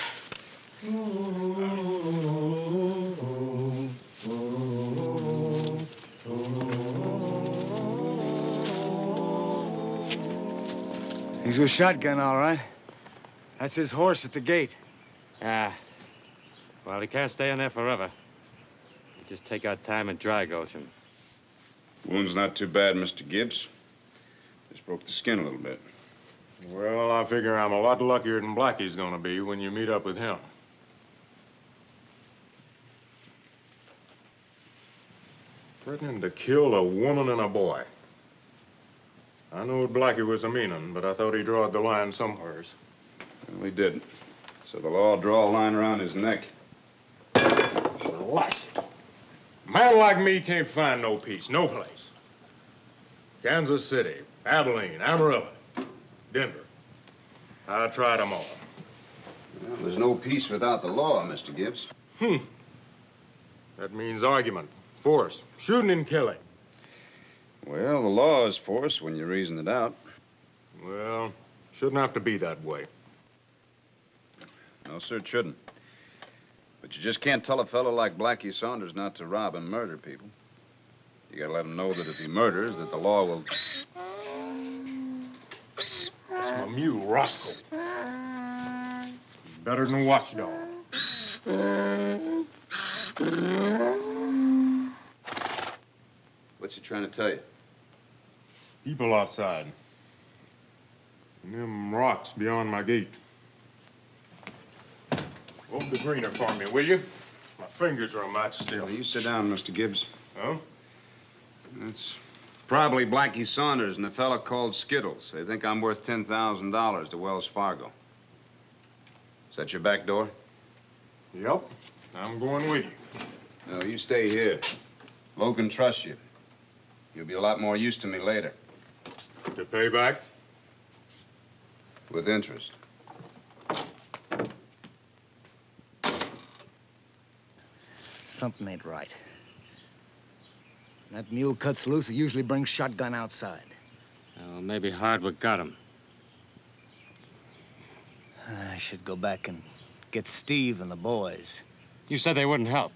He's with Shotgun, all right. That's his horse at the gate. Ah. Well, he can't stay in there forever. We just take our time and dry gulch him. Wound's not too bad, Mr. Gibbs. Just broke the skin a little bit. Well, I figure I'm a lot luckier than Blackie's gonna be when you meet up with him. Threatening to kill a woman and a boy. I knew Blackie was a mean un, but I thought he drawed the line somewheres. Well, he didn't. So the law'll draw a line around his neck. Blast it. A man like me can't find no peace, no place. Kansas City, Abilene, Amarillo, Denver. I tried them all. Well, there's no peace without the law, Mr. Gibbs. That means argument, force, shooting and killing. Well, the law is force when you reason it out. Well, shouldn't have to be that way. No, sir, it shouldn't. But you just can't tell a fellow like Blackie Saunders not to rob and murder people. You gotta let him know that if he murders, that the law will... That's my mule, Roscoe. He's better than a watchdog. What's he trying to tell you? People outside. And them rocks beyond my gate. Open the greener for me, will you? My fingers are a mite still. Well, you sit down, Mr. Gibbs. Oh? That's probably Blackie Saunders and a fella called Skittles. They think I'm worth $10,000 to Wells Fargo. Is that your back door? Yep. I'm going with you. No, you stay here. Logan trusts you. You'll be a lot more use to me later. To pay back? With interest. Something ain't right. When that mule cuts loose, it usually brings Shotgun outside. Well, maybe Hardwick got him. I should go back and get Steve and the boys. You said they wouldn't help.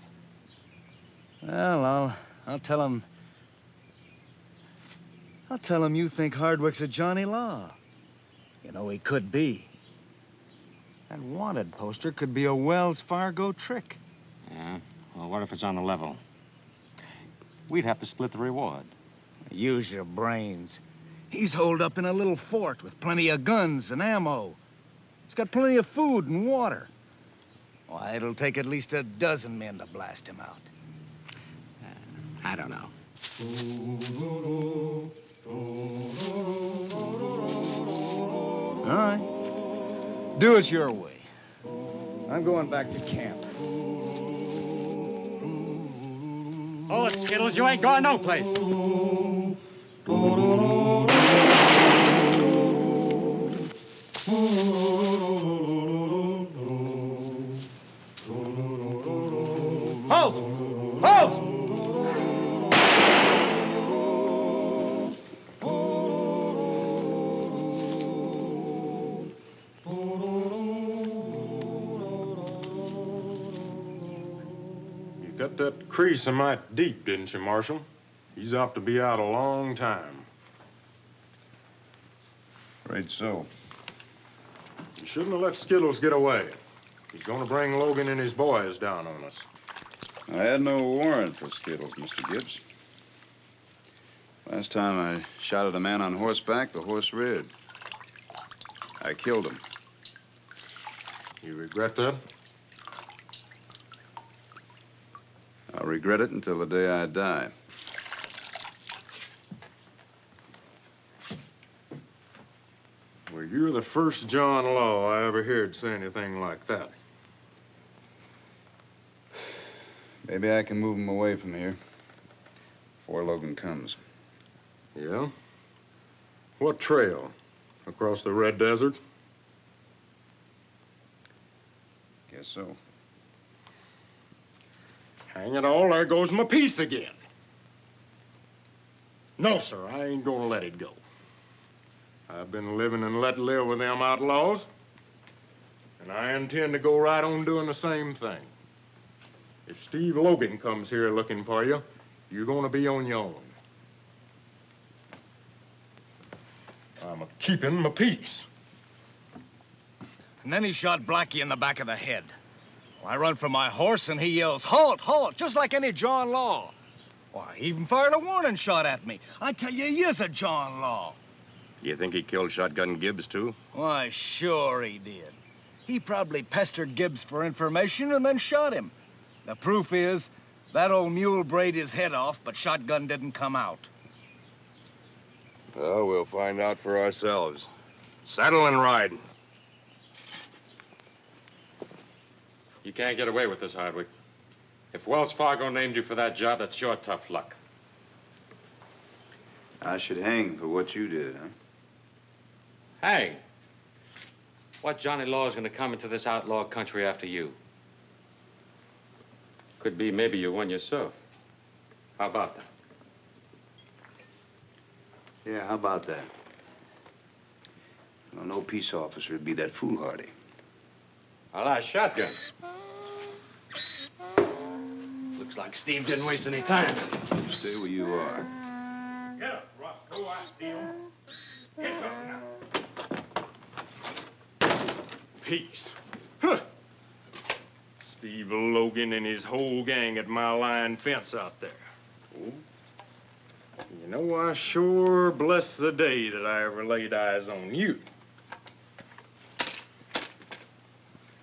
Well, I'll tell them... I'll tell them you think Hardwick's a Johnny Law. You know, he could be. That wanted poster could be a Wells Fargo trick. Yeah? Well, what if it's on the level? We'd have to split the reward. Use your brains. He's holed up in a little fort with plenty of guns and ammo. He's got plenty of food and water. Why, it'll take at least a dozen men to blast him out. I don't know. All right. Do it your way. I'm going back to camp. Oh, Skittles, you ain't going no place. Halt! Halt! You got that crease a mite deep, didn't you, Marshal? He's apt to be out a long time. Afraid so. You shouldn't have let Skittles get away. He's going to bring Logan and his boys down on us. I had no warrant for Skittles, Mr. Gibbs. Last time I shot at a man on horseback, the horse reared. I killed him. You regret that? I'll regret it until the day I die. Well, you're the first John Law I ever heard say anything like that. Maybe I can move him away from here before Logan comes. Yeah? What trail? Across the Red Desert? Guess so. Hang it all, there goes my piece again. No, sir, I ain't gonna let it go. I've been living and let live with them outlaws, and I intend to go right on doing the same thing. If Steve Logan comes here looking for you, you're gonna be on your own. I'm keeping my peace. And then he shot Blackie in the back of the head. Well, I run for my horse, and he yells, "Halt, halt," just like any John Law. Why, he even fired a warning shot at me. I tell you, he is a John Law. You think he killed Shotgun Gibbs, too? Why, sure he did. He probably pestered Gibbs for information and then shot him. The proof is, that old mule brayed his head off, but Shotgun didn't come out. Well, we'll find out for ourselves. Saddle and ride. You can't get away with this, Hardwick. If Wells Fargo named you for that job, that's your tough luck. I should hang for what you did, huh? Hey, what Johnny Law is going to come into this outlaw country after you? Could be maybe you won yourself. How about that? Yeah, how about that? Well, no peace officer would be that foolhardy. Well, I shotgun. Looks like Steve didn't waste any time. Stay where you are. Get up, Roscoe. I see him. Get up now. Peace. Huh. Steve Logan and his whole gang at my line fence out there. Oh. You know, I sure bless the day that I ever laid eyes on you.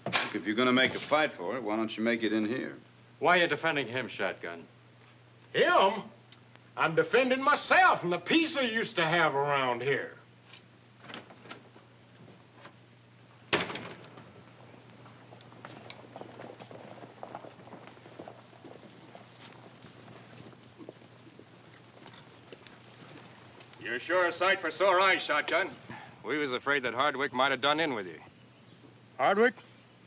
Look, if you're going to make a fight for it, why don't you make it in here? Why are you defending him, Shotgun? Him? I'm defending myself and the peace I used to have around here. You're sure a sight for sore eyes, Shotgun. We was afraid that Hardwick might have done in with you. Hardwick?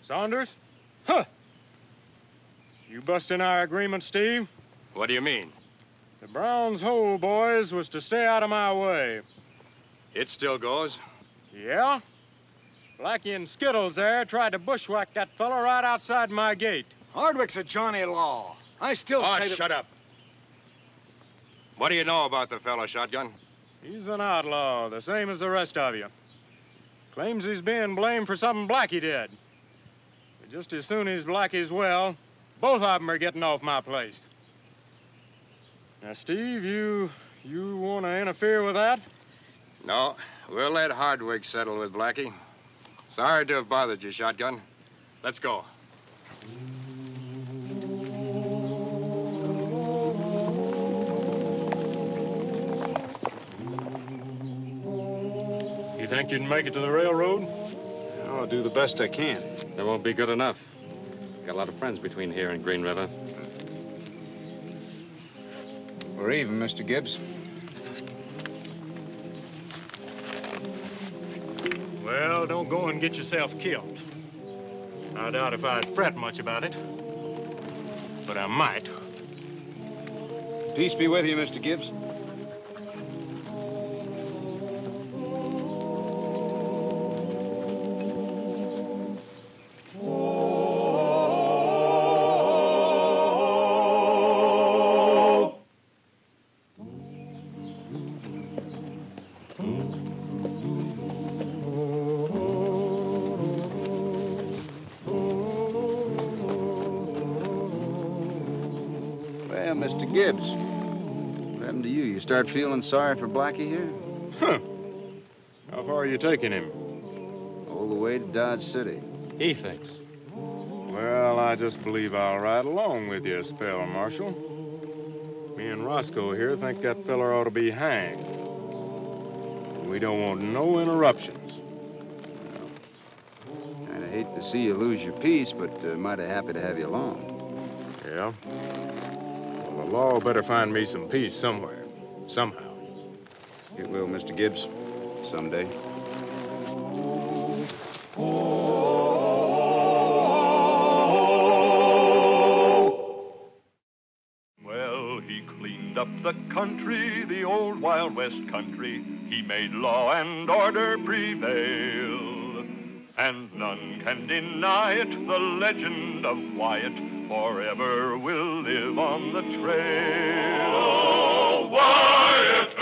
Saunders? Huh! You busting our agreement, Steve? What do you mean? The Brown's Hole boys was to stay out of my way. It still goes. Yeah? Blackie and Skittles there tried to bushwhack that fella right outside my gate. Hardwick's a Johnny Law. I still say that... Shut up. What do you know about the fellow, Shotgun? He's an outlaw, the same as the rest of you. Claims he's being blamed for something Blackie did. But just as soon as Blackie's well, both of them are getting off my place. Now, Steve, you want to interfere with that? No, we'll let Hardwick settle with Blackie. Sorry to have bothered you, Shotgun. Let's go. You think you can make it to the railroad? I'll do the best I can. That won't be good enough. Got a lot of friends between here and Green River. We're even, Mr. Gibbs. Well, don't go and get yourself killed. I doubt if I'd fret much about it, but I might. Peace be with you, Mr. Gibbs. Mr. Gibbs, what happened to you? You start feeling sorry for Blackie here? Huh. How far are you taking him? All the way to Dodge City. He thinks. Well, I just believe I'll ride along with you a spell, Marshal. Me and Roscoe here think that feller ought to be hanged. We don't want no interruptions. I'd hate to see you lose your peace, but mighty happy to have you along. Yeah? Well, the law better find me some peace somewhere, somehow. It will, Mr. Gibbs, someday. Well, he cleaned up the country, the old Wild West country. He made law and order prevail. And none can deny it, the legend of Wyatt forever will live on the trail. Oh, Wyatt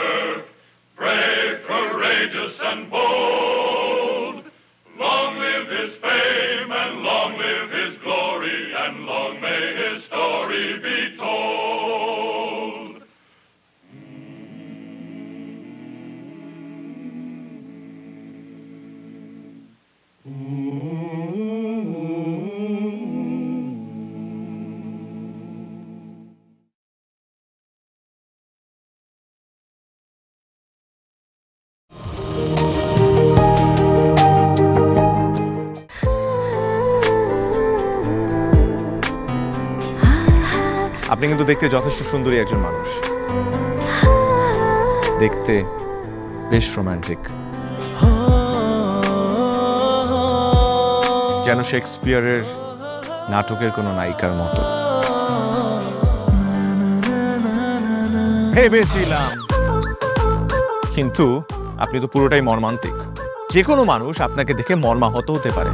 Earp, brave, courageous, and bold. Long live his fame, and long live his glory, and long may his story be told. আপনি কিন্তু দেখতে যথেষ্ট সুন্দরী একজন মানুষ, দেখতে বেশ romantic, যেন শেক্সপিয়ারের নাটকের কোনো নায়িকার মতো। ভেবেছিলাম, কিন্তু আপনি তো পুরোটাই মর্মান্তিক। যে কোনো মানুষ আপনাকে দেখে মর্মাহত হতে পারে।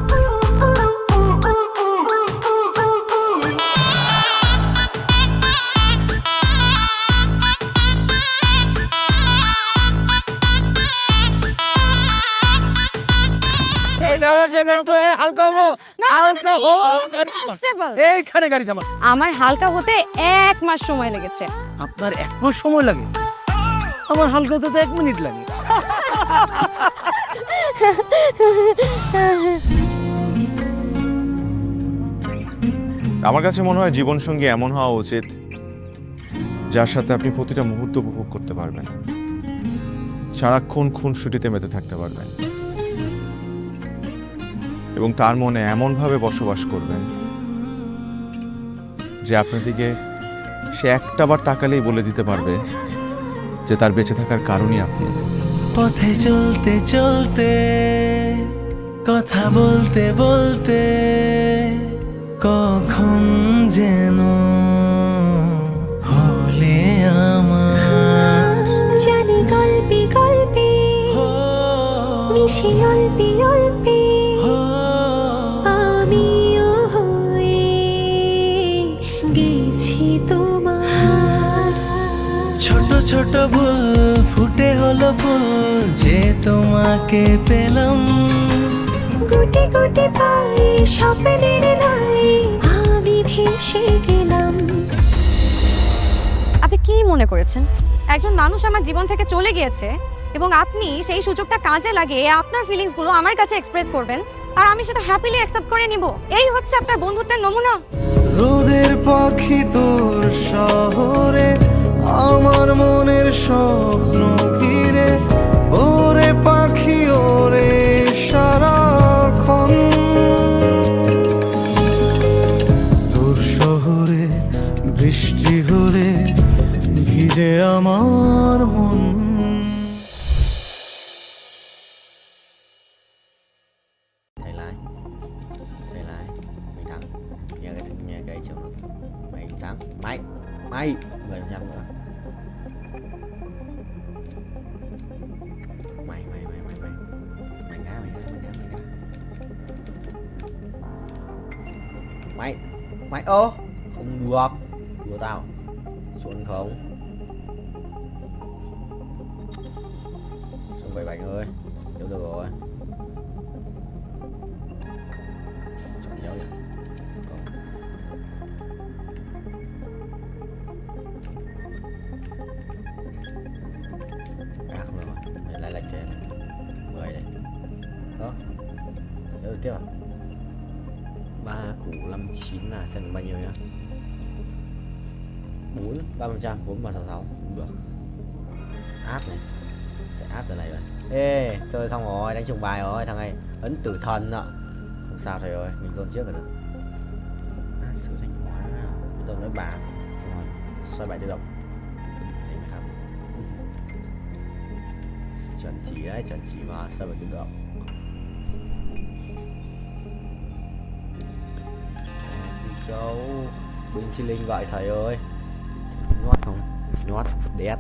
আমার হালকা হতে 1 মাস সময় লেগেছে। আপনার 1 মাস সময় লাগে? আমার হালকা হতে তো 1 মিনিট লাগে। আমার কাছে মনে হয় জীবনসঙ্গী এমন হওয়া উচিত যার সাথে আপনি প্রতিটা মুহূর্ত উপভোগ করতে পারবেন, সারাক্ষণ খুনসুটিতে মেতে থাকতে পারবেন এবং তার মনে এমনভাবে বসবাস করবেন যে আপনার দিকে সে একটাবার তাকালেই বলে দিতে পারবে যে তার বেঁচে থাকার কারণই আপনি। পথে চলতে চলতে, কথা বলতে বলতে, কখন যেন হলে আমার জানি গল্পে গল্পে মিশে অল্পে অল্পে আমিও হয়ে গেছি তোমার। ছোট ছোট ভুল ফুটে হলো ফুল যে তোমাকে পেলাম। গুটি গুটি পায়ে স্বপ্নের নাই আমি ভেসে গেলাম। আপনি কি মনে করেছেন একজন মানুষ আমার জীবন থেকে চলে গিয়েছে এবং আপনি সেই সুযোগটা কাজে লাগিয়ে আপনার ফিলিংসগুলো আমার কাছে এক্সপ্রেস করবেন? আর আমি সেটা হ্যাপিলি অ্যাকসেপ্ট করে নিব, এই হচ্ছে আপনার বন্ধুত্বের নমুনা? রোদের পাখি তোর শহরে, আমার মনের স্বপ্ন ঘিরে, ওরে পাখি ওরে সারাক্ষণ। তোর শহরে বৃষ্টি হলে ভিজে আমার মন। Thầy lại, mày thắng, nghe cái chiều nó, mày thắng, mày 10% nữa. Mày ngã. Mày ô, không được, đùa tao, xuống không. Xuống vậy bạn ơi, được rồi. Chọn dấu vậy. Không được rồi, mình lại lệch cái này. 10 đây. Đó. Được tiếp à? 3 củ 59 là xem được bao nhiêu nhá. 3%, 4,66 cũng được. Át này. Sẽ át từ này rồi. Ê, chơi xong rồi, đánh trùng bài rồi, thằng này ấn tử thần ạ. Không sao thầy ơi, mình dồn trước là được. Sử thanh hóa. Tôi nói bà. Xong rồi, xoay bài tự động. Đấy phải không? Chuẩn chỉ đấy, chuẩn chỉ mà, xoay bài tự động. Go. Bình Chi Linh gọi thầy ơi. Nhót không? Nhót, đét.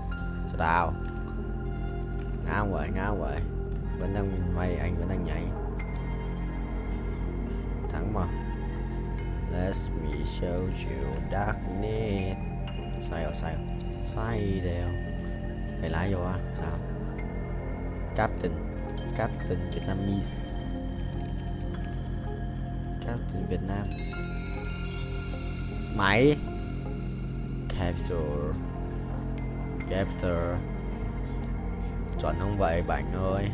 Cho tao. Ngáo vậy. Vẫn đang mày, anh vẫn đang nhảy. Thắng mà. Let me show you darkness. Sai đều. Thầy lái vô á, sao? Captain Vietnamese. Captain Việt Nam. Máy. Capture. Chuẩn không vậy bạn ơi?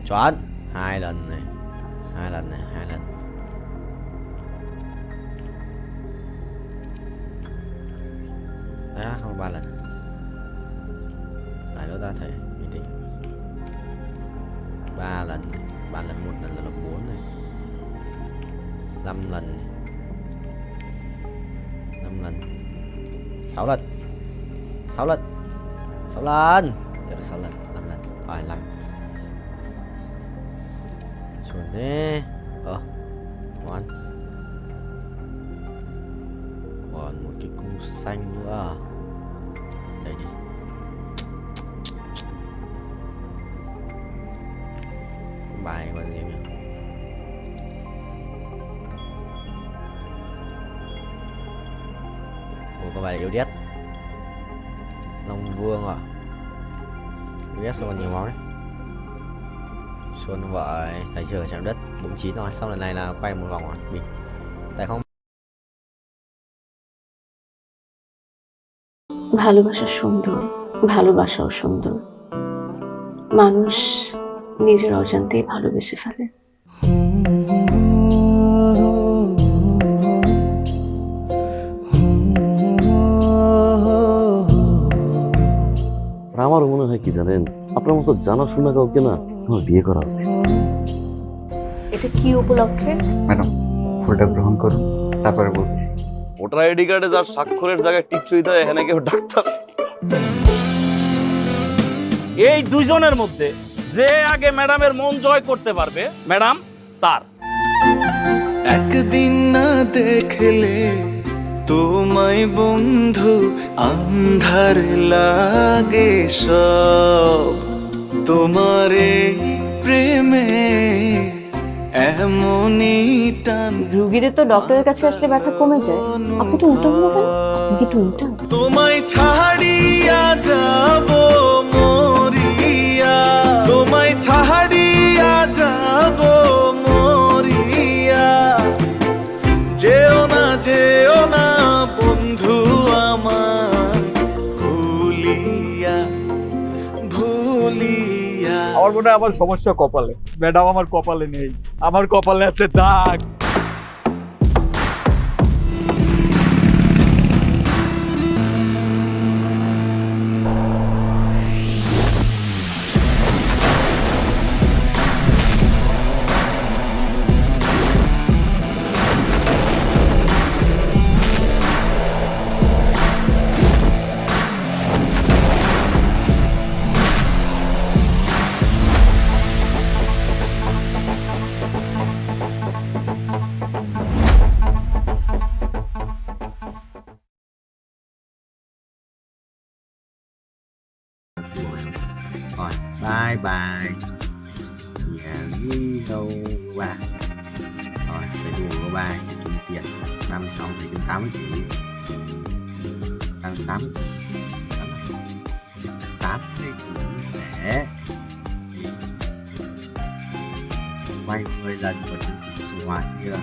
Chuẩn. 2 lần này. 2 lần. Đấy, không 3 lần. Lại nữa ta thể như thế. 3 lần này. 3 lần 1 lần là 4 này. 5 lần này. 5 lần. 6 lần. 6 lần. Được 6 lần. 5 lần. Rồi 5. Chuẩn đi. Ngon. Còn một cái cung xanh nữa. Đây đi. Bài gọi là gì nhỉ? Có bài là yêu đét. Long Vương à? Yêu đét sao còn nhiều máu đấy. Xuân vợ thầy chưa chạm đất 49 rồi. Xong lần này là quay một vòng rồi. Bình. Tại không ভালোবাসা সুন্দর, ভালোবাসাও সুন্দর। মানুষ নিজের অজান্তেই ভালোবেসে ফেলে। আমার মনে হয় কি জানেন, আপনার মতো জানাশোনা কাউকে না আমার বিয়ে করা উচিত। এটা কি উপলক্ষে? ম্যাডাম, ফুলটা গ্রহণ করুন, তারপরে বলতেছি। ভোটার আইডি কার্ডে যার স্বাক্ষরের জায়গায় টিপসই দেয়, এখানে কেউ ডাক্তার। এই দুইজনের মধ্যে যে আগে ম্যাডামের মন জয় করতে পারবে, ম্যাডাম তার। একদিন না দেখলে তোমায় বন্ধু আন্ধার লাগে সব, তোমার এই প্রেমে এমনই টান। রোগীদের তো ডক্টরের কাছে আসলে ব্যথা কমে যায়, আপনি তো উল্টো হলো কেন? আপনি কি উল্টা? তোমায় ছাড়িয়া যাব মরিয়া, তোমায় ছাড়িয়া যাব মরিয়া, যেও না বন্ধু আমার ভুলিয়া। আমার মনে হয় আমার সমস্যা কপালে। ম্যাডাম আমার কপালে নেই, আমার কপালে আছে দাগ। Rồi, bye bye. Nhà đi đâu à? Rồi, phải đùa có bài kiếm tiền. 36 thì kiếm 80 tỷ. Tăng 8 80 tỷ để vay 10 lần của chiến sĩ sinh hoạt kia.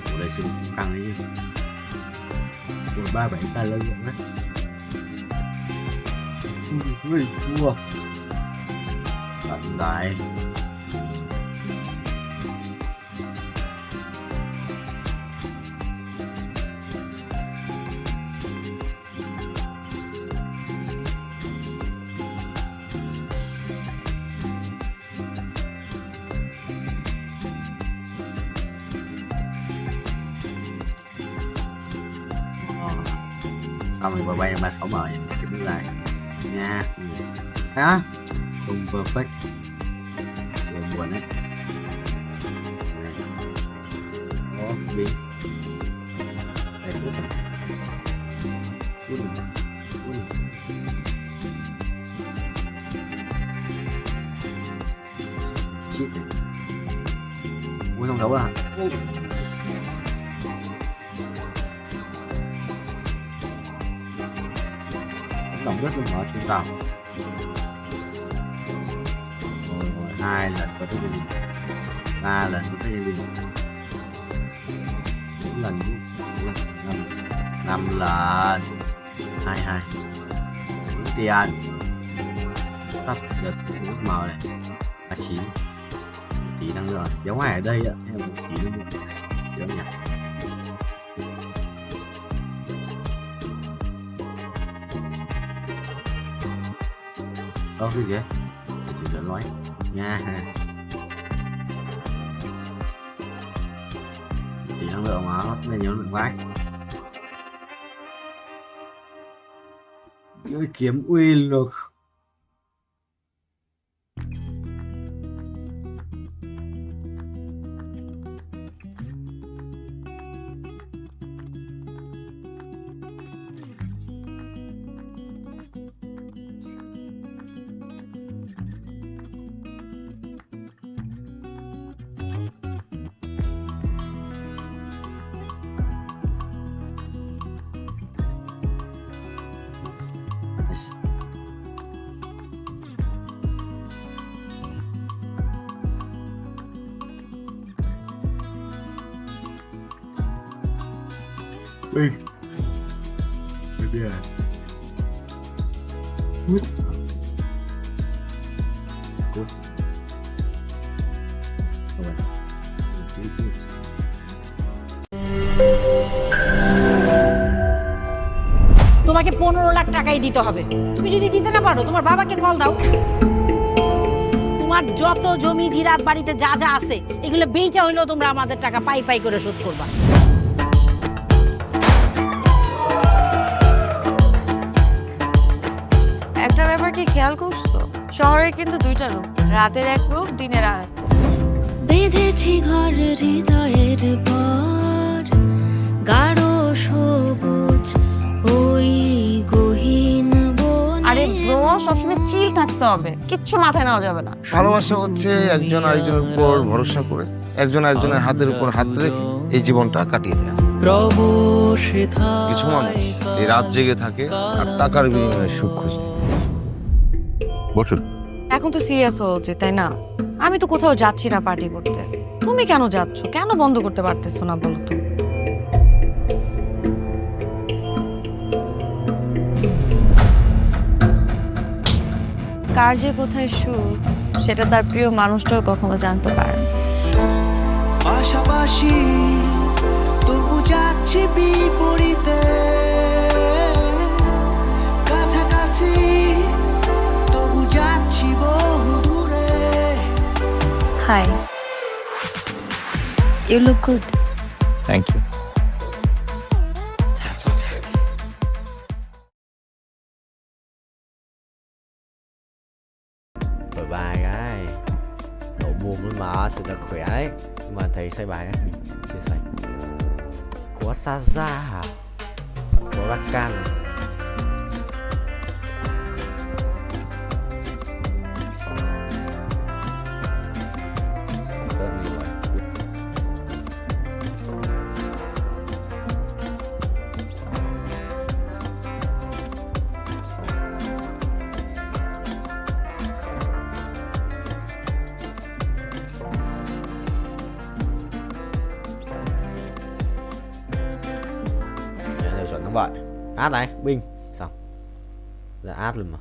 Của đây sinh cũng căng đấy chứ. Của 37 ta lợi dụng đấy. Ui, thua. Tận đại. Xong rồi bay 36 mở cái bước lại nha. Hả? Không perfect. Chưa buồn đấy. Đó, đi. Đây, cút rồi. Cút rồi. Cút rồi. Chít rồi. Ui, không đấu à? Lòng đất luôn mở trung tàu. Rồi 2 lần có tới gia đình, 3 lần có tới gia đình, 4 lần, 5 lần, 22 tiền sắp được nước màu này, 39 tỷ năng lượng, dấu ngoài ở đây ạ, theo 1 tỷ năng lượng, dấu nhỉ. Cái gì? Chỉ cần nói nha. Tỷ năng lượng mà nó lên nhiều lượng vãi. Cái kiếm uy lực. Ui. Bây giờ. Cút. Cút. Rồi. তোমাকে 15 লাখ টাকাই দিতে হবে। তুমি যদি দিতে না পারো তোমার বাবাকে কল দাও। তোমার যত জমি জিরাত বাড়িতে যা যা আছে এগুলো বেচা হইলেও তোমরা আমাদের টাকা পাই পাই করে শোধ করবা। একটা ব্যাপার কি খেয়াল করছো? শহরে কিন্তু 2টা রূপ, রাতের এক রূপ, দিনের আর এক। বেঁধেছি ঘর হৃদয়ের পর, গাঢ় সবুজ ওই গহীন বনে। আরে ব্রো, সবসময় চিল থাকতে হবে, কিচ্ছু মাথায় নেওয়া যাবে না। ভালোবাসা হচ্ছে একজন আরেকজনের উপর ভরসা করে, একজন আরেকজনের হাতের উপর হাত রেখে এই জীবনটা কাটিয়ে দেয়। কিছু মানুষ এই রাত জেগে থাকে আর টাকার বিনিময়ে সুখ খোঁজে। বসুন। এখন তো সিরিয়াস হওয়া উচিত, তাই না? আমি তো কোথাও যাচ্ছি না পার্টি করতে। তুমি কেন যাচ্ছ? কেন বন্ধ করতে পারতেছো না বলো তো? কার যে কোথায় সুখ সেটা তার প্রিয় মানুষটাও কখনো জানতে পারে না। পাশাপাশি তবু যাচ্ছি বিপরীতে, কাছাকাছি তবু যাচ্ছি বহু দূরে। Hi, you look good. Thank you. Rồi bài cái nổ mồm luôn mà sự là khỏe đấy, nhưng mà thầy xây bài ấy mình chia sẻ có Saza hả, có Rakan, chọn thắng bại. Át này, binh, xong là át luôn mà.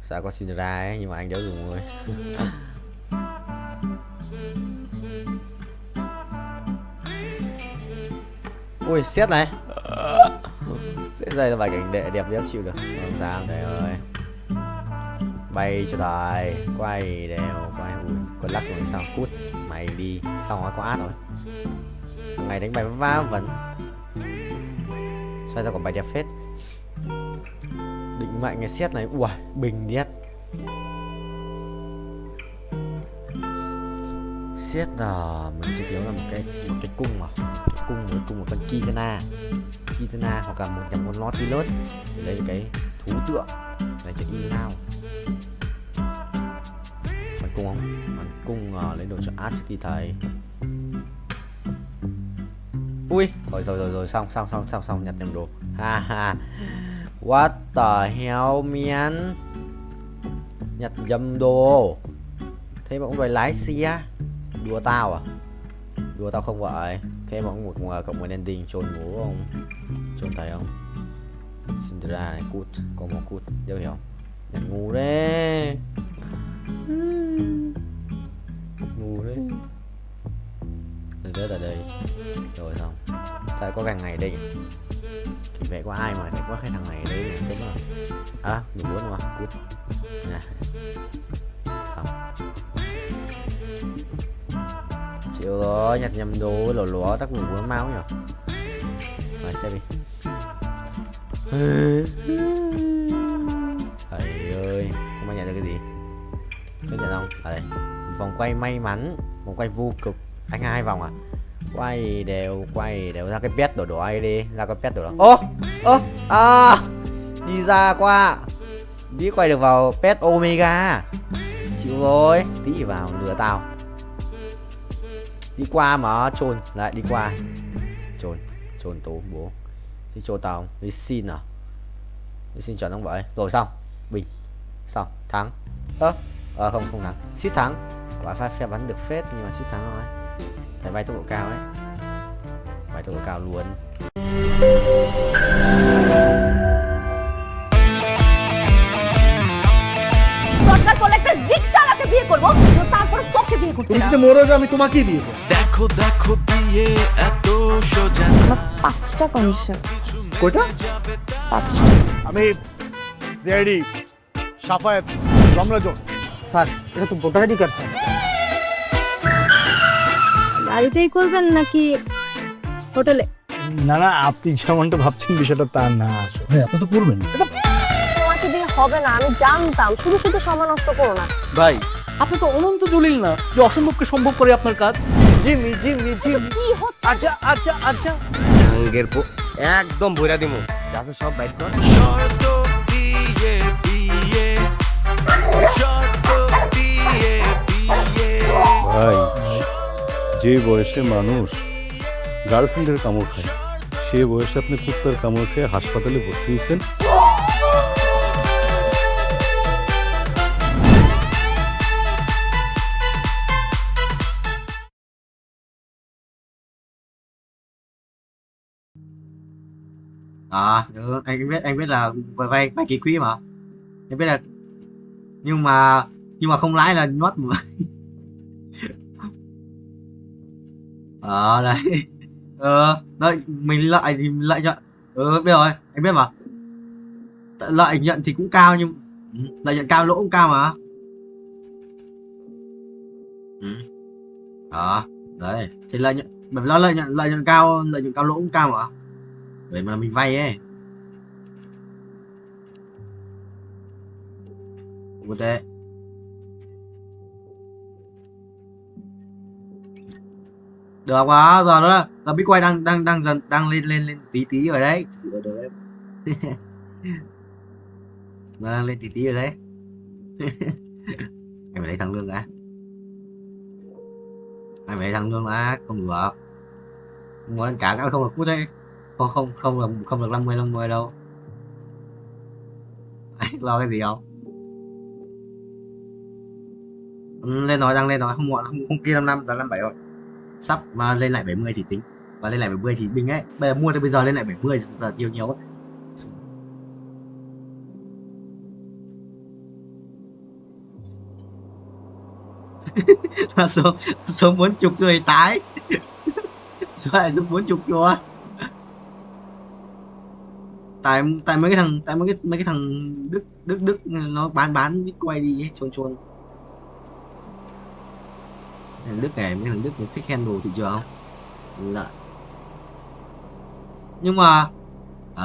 Sao có xin ra ấy, nhưng mà anh đéo dùng rồi. Ui, xét này. Xét đây là bài cảnh đệ đẹp đéo chịu được. Không sao, đây ơi. Bay cho tài, quay đều, quay ui, con lắc rồi sao cút. Mày đi, xong rồi có át rồi. Thằng này đánh bài va vẫn. Sao ra còn bài đẹp phết. Định mạnh cái xét này, ui, bình điết. Xét là mình sẽ thiếu là một cái cung mà. Cung một con Kizana hoặc là một con Nautilus để lấy cái thú tượng này cho in nào. Bắn cung không? Bắn cung lấy đồ cho át trước khi thầy. Ui, rồi xong nhặt nhầm đồ. Ha ha. What the hell man. Nhặt nhầm đồ. Thế mà cũng đòi lái xe. Đùa tao à? Đùa tao không vậy. Thế mà cũng một cộng một ending trôn ngủ không? Trôn thầy không? Cinderella này cút, có một cút, đéo hiểu. Nhặt ngu đấy. Ngu đấy. Rớt ở đây. Rồi xong. Sao có thằng này đây nhỉ? Thì vậy có ai mà lại có cái thằng này đây nhỉ? Đúng rồi. À, mình muốn mà, cút. Nè. Xong. Chịu rồi, nhặt nhầm đồ, lỏ tắc ngủ nó máu nhỉ? Rồi xem đi. Thầy ơi, không bao nhận được cái gì? Có nhận không? Ở đây. Vòng quay may mắn, vòng quay vô cực. Anh 2 vòng à? Quay đều ra cái pet đỏ ấy đi, ra cái pet đỏ đó. Đi ra qua. Biết quay được vào pet Omega. Chịu rồi, tí vào lừa tao. Đi qua mà trôn, lại đi qua. Trôn tố bố. Đi trôn tao, đi xin à? Đi xin chọn không vậy? Rồi xong, bình. Xong, thắng. Không thắng. Suýt thắng. Quả phe bắn được phết nhưng mà suýt thắng thôi. Thầy bay tốc độ cao ấy. Bay tốc độ cao luôn. দরকার পড়লে একটা রিকশাওয়ালাকে বিয়ে করবো, তারপর তোকে বিয়ে করতে তুমি যদি মরো যে আমি তোমাকেই বিয়ে করব। দেখো দেখো বিয়ে এত সোজা। আমার 5টা কন্ডিশন। কয়টা? 5টা। আমি জেডি সাফায়েত রমরাজন। স্যার, এটা তো ভোটার আইডি কার্ড স্যার। বাড়িতেই করবেন নাকি হোটেলে? না না, আপনি যেমনটা ভাবছেন বিষয়টা তা না। ভাই, আপনি তো করবেন। তোমাকে দিয়ে হবে না, আমি জানতাম। শুধু শুধু সময় নষ্ট করো না। ভাই, আপনি তো অনন্ত দলিল না যে অসম্ভবকে সম্ভব করে আপনার কাজ। জিমি কি হচ্ছে? আচ্ছা আঙ্গের একদম ভইরা দিমু। যাচ্ছে সব বাইট কর। শর্ত দিয়ে বিয়ে, শর্ত দিয়ে বিয়ে। ভাই, যে বয়সে মানুষ গার্লফ্রেন্ডের কামড় খায়, সে বয়সে আপনি কুত্তার কামড় খেয়ে হাসপাতালে ভর্তি হয়েছেন। Anh biết là vay kỳ quỹ mà. Anh biết là nhưng mà không lãi là nhót mà. Đấy. Đấy mình lợi thì lợi nhuận. Biết rồi, anh biết mà. Lợi nhuận thì cũng cao nhưng lợi nhuận cao lỗ cũng cao mà. Đấy thì lợi nhuận bởi vì nó lợi nhuận cao lỗ cũng cao mà. Vậy mà mình vay ấy. Không tệ. Được quá, giờ đó là Bitcoin đang dần lên tí rồi đấy. Được đấy. Nó đang lên tí rồi đấy. Anh phải lấy thằng lương đã. Không được. Không ăn cả không được cút đấy. Không được 50 đâu. Anh lo cái gì không? Lên nói không muộn, không kia 55 giờ 57 rồi. Sắp mà lên lại 70 thì tính. Và lên lại 70 thì bình ấy. Bây giờ mua từ bây giờ lên lại 70 giờ nhiều ấy. Là số 40 rồi tái. Số lại số 40 rồi. Tại mấy cái thằng Đức nó bán Bitcoin đi ấy, chôn. Đức này mấy thằng Đức nó thích handle thị trường không? Lợi. Nhưng mà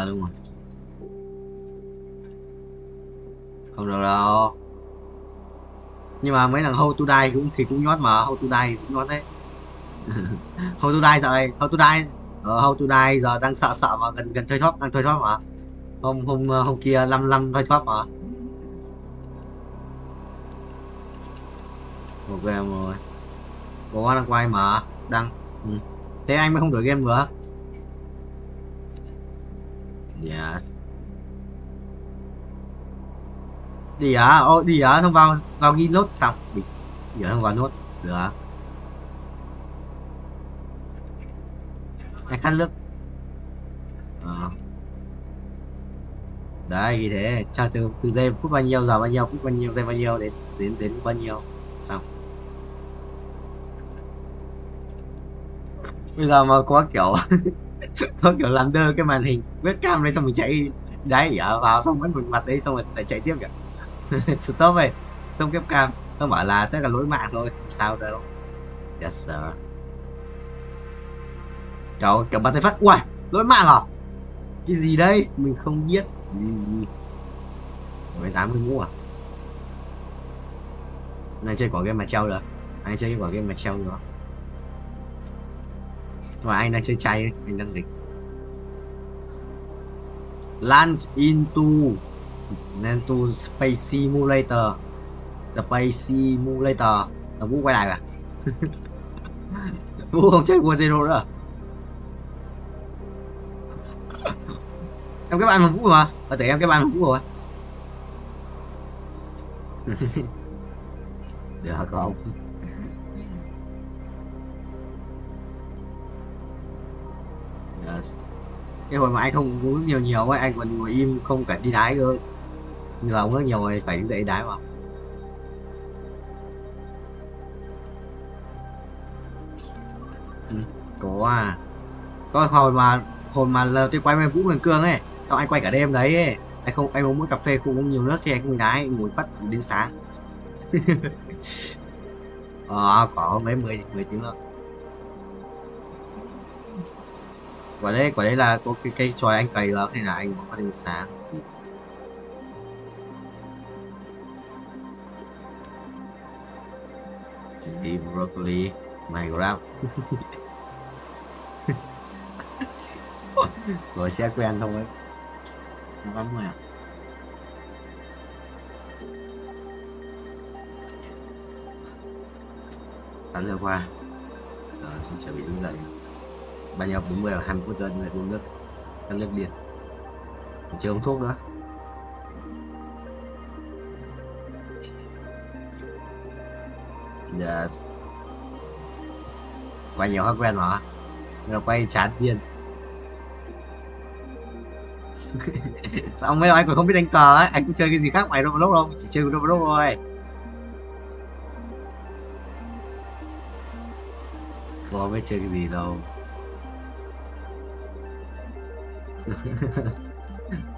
đúng rồi. Không được đâu. Nhưng mà mấy thằng hold to die cũng nhót mà, hold to die cũng nhót đấy. Hold to die rồi, hold to die giờ đang sợ mà gần thôi thoát mà. Hôm kia 5 thôi thoát mà. Ok rồi. Có đang quay mà, đang. Thế anh mới không đổi game nữa. Yes. Đi xong vào ghi nốt xong. Đi không vào nốt. Được. Anh khát nước. Đấy như thế, cho từ giây phút bao nhiêu, giờ bao nhiêu, phút bao nhiêu, giây bao nhiêu đến bao nhiêu. Xong. Bây giờ mà có kiểu làm đơ cái màn hình webcam đấy xong mình chạy đáy vào xong vẫn một mặt đấy xong rồi lại chạy tiếp kìa. Stop vậy, stop webcam. Tôi bảo là chắc là lỗi mạng thôi, không sao đâu. Yes sir. Kiểu bật tay phát, ui lỗi mạng à? Cái gì đây? Mình không biết. 80 mũ à? Này chơi quả game mà treo được. Anh chơi cái quả game mà treo được. Mà anh đang chơi chay ấy, anh đang dịch. Launch into Space Simulator. Là Vũ quay lại à? Vũ không chơi War Zero nữa à? Em cái bạn mà Vũ mà. Tưởng em cái bạn mà Vũ rồi. Được không? Yes. Cái hồi mà anh không uống nhiều ấy, anh còn ngồi im không cả đi đái cơ. Giờ uống nước nhiều rồi phải dậy đái vào. Có hồi mà tôi quay với Vũ Huyền Cương ấy, xong anh quay cả đêm đấy ấy. Anh uống mỗi cà phê không uống nhiều nước thì anh không đái, anh ngồi bắt đến sáng. Có mấy 10 tiếng rồi. Quả đấy là có cái trò anh cày đó hay là anh có đến sáng. Gì broccoli Minecraft. Rồi sẽ quen thôi. Lắm rồi à. Tán giờ qua. Rồi xin chuẩn bị đứng dậy. Bao nhiêu 40 hoặc 20 phút rồi người uống nước. Ăn nước liền. Chưa uống thuốc nữa. Yes. Quay nhiều hơn quen mà. Rồi quay chán tiền. Sao mấy anh còn không biết đánh cờ ấy, anh cũng chơi cái gì khác ngoài Roblox đâu, chỉ chơi Roblox thôi. Có biết chơi cái gì đâu.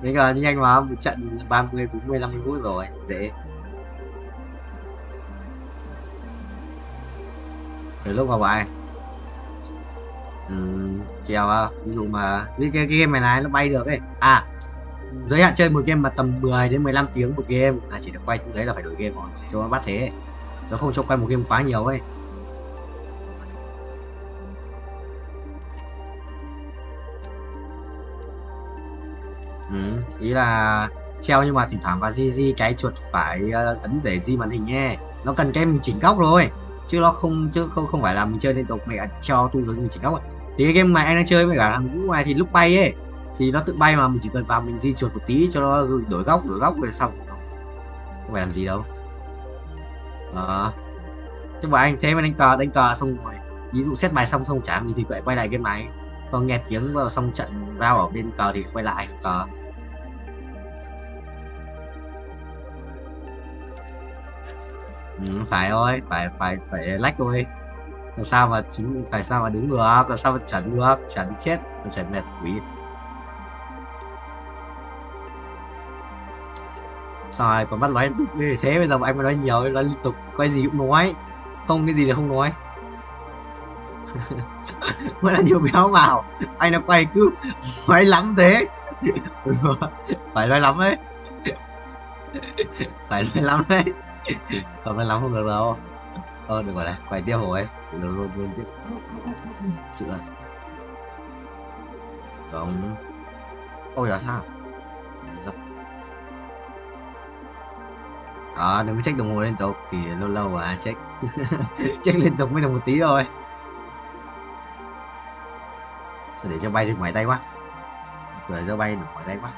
Đánh cờ nhanh mà, một trận 30, 40, 50 phút rồi, dễ. Từ lúc vào bài treo ví dụ mà cái game này nó bay được ấy, giới hạn chơi một game mà tầm 10 đến 15 tiếng một game, là chỉ được quay chung đấy là phải đổi game rồi cho nó bắt thế, nó không cho quay một game quá nhiều ấy. Ý là treo nhưng mà thỉnh thoảng vào GG cái chuột phải ấn để di màn hình nhé, nó cần cái mình chỉnh góc rồi, chứ nó không phải là mình chơi liên tục mày treo tu rồi mình chỉnh góc rồi. Thì cái game mà anh đang chơi với cả thằng Vũ ngoài thì lúc bay ấy thì nó tự bay mà mình chỉ cần vào mình di chuột một tí cho nó đổi góc rồi xong, không phải làm gì đâu. Chứ mà anh thế mà đánh cờ xong rồi ví dụ xét bài xong chả làm gì thì lại quay lại game này, còn nghe tiếng vào xong trận rao ở bên cờ thì quay lại cờ. Phải thôi, phải lách thôi. Làm sao mà phải sao mà đứng được, làm sao mà chuẩn được, chuẩn chết, chuẩn mệt quỷ. Sao rồi còn bắt nói liên tục như thế, bây giờ anh mới nói nhiều, nói liên tục, quay gì cũng nói, không cái gì là không nói. Mới là nhiều béo vào, anh đã quay cứ nói lắm thế. Phải nói lắm đấy. Phải nói lắm đấy. Không nói lắm không được đâu. Được rồi này, quay tiếp rồi. Luôn tiếp. Sự là đúng. Ôi giời ha. Đừng có check đồng hồ liên tục thì lâu mà check. Check liên tục mới được một tí thôi. Để cho bay được ngoài tay quá. Rồi cho bay được ngoài tay quá.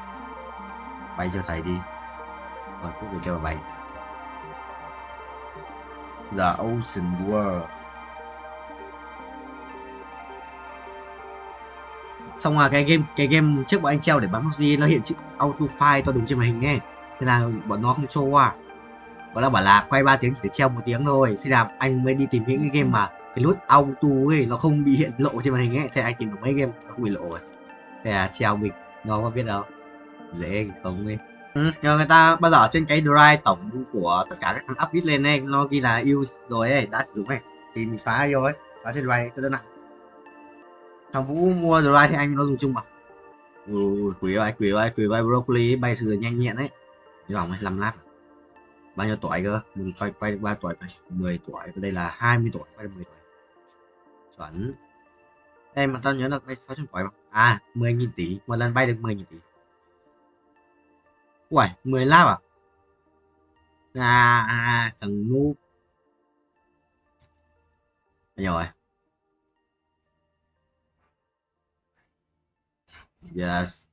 Bay cho thầy đi. Rồi cứ để cho bay. The Ocean World. Xong rồi cái game trước bọn anh treo để bắn PUBG nó hiện chữ auto file to đúng trên màn hình nghe, thế là bọn nó không cho qua. Có là bảo là quay 3 tiếng chỉ để treo 1 tiếng thôi, thế là anh mới đi tìm những cái game mà cái nút auto ấy nó không bị hiện lộ trên màn hình ấy, thế anh tìm được mấy game nó không bị lộ rồi, thế là treo mình nó có biết đâu, dễ không đi. Nhưng người ta bao giờ trên cái drive tổng của tất cả các thằng update lên ấy nó ghi là use rồi ấy, đã sử dụng ấy thì mình xóa vô ấy, xóa trên drive cho đỡ nặng. Thằng Vũ mua drive thì anh nó dùng chung mà. Quỷ ơi broccoli bay sử dụng nhanh nhẹn ấy, cái vòng này 5 lap. Bao nhiêu tuổi cơ, mình quay được 3 tuổi, 10 tuổi, đây là 20 tuổi, quay được 10 tuổi chuẩn. Em mà tao nhớ là bay 600 tuổi mà, 10.000 tỷ một lần bay được 10.000 tỷ. Ui 10 lap thằng ngu rồi. Yes,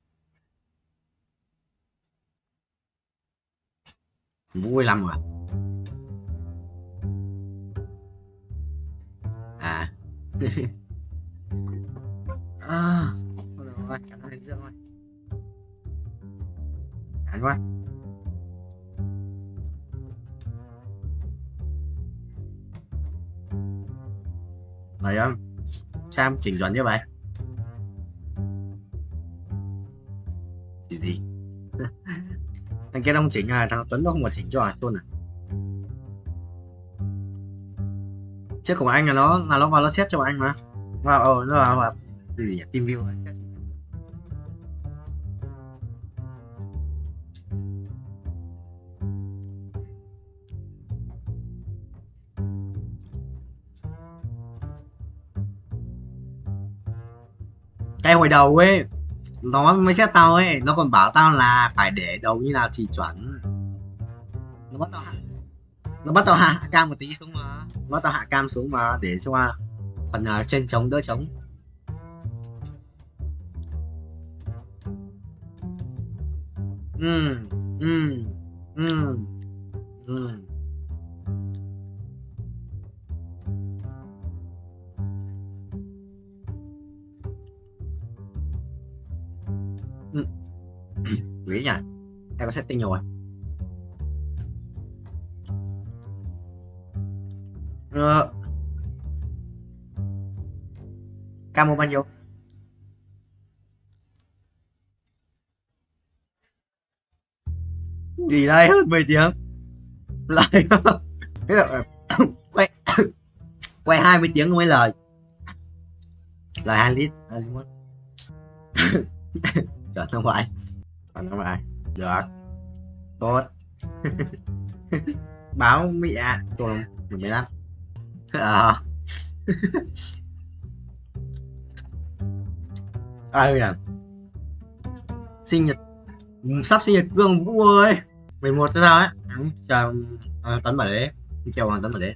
vui lắm rồi. Rồi, cắn lên dương thôi. Cắn quá. Này em, Sam chỉnh chuẩn như vậy. Gì? Thằng kia nó không chỉnh thằng Tuấn nó không có chỉnh cho chôn trước của anh là nó vào nó xét cho anh mà. Vào nó vào gì nhỉ? Team view xét. Cái hồi đầu ấy nó mới xét tao ấy, nó còn bảo tao là phải để đầu như nào thì chuẩn. Nó bắt tao hạ cam một tí xuống mà, nó tao hạ cam xuống mà để cho phần trên trống đỡ trống. Quỷ nha. Em có setting rồi. Camo bao nhiêu? Gì đây, hơn 10 tiếng lại thế là quay quay 20 tiếng không mấy lời, lời 2 lít chọn không phải được tốt. Báo mẹ tuần 15 ai à, sinh nhật sắp sinh nhật Cương Vũ ơi, 11 tới sao ấy, chào Tấn bảo đấy, chào Hoàng Tấn bảo đấy.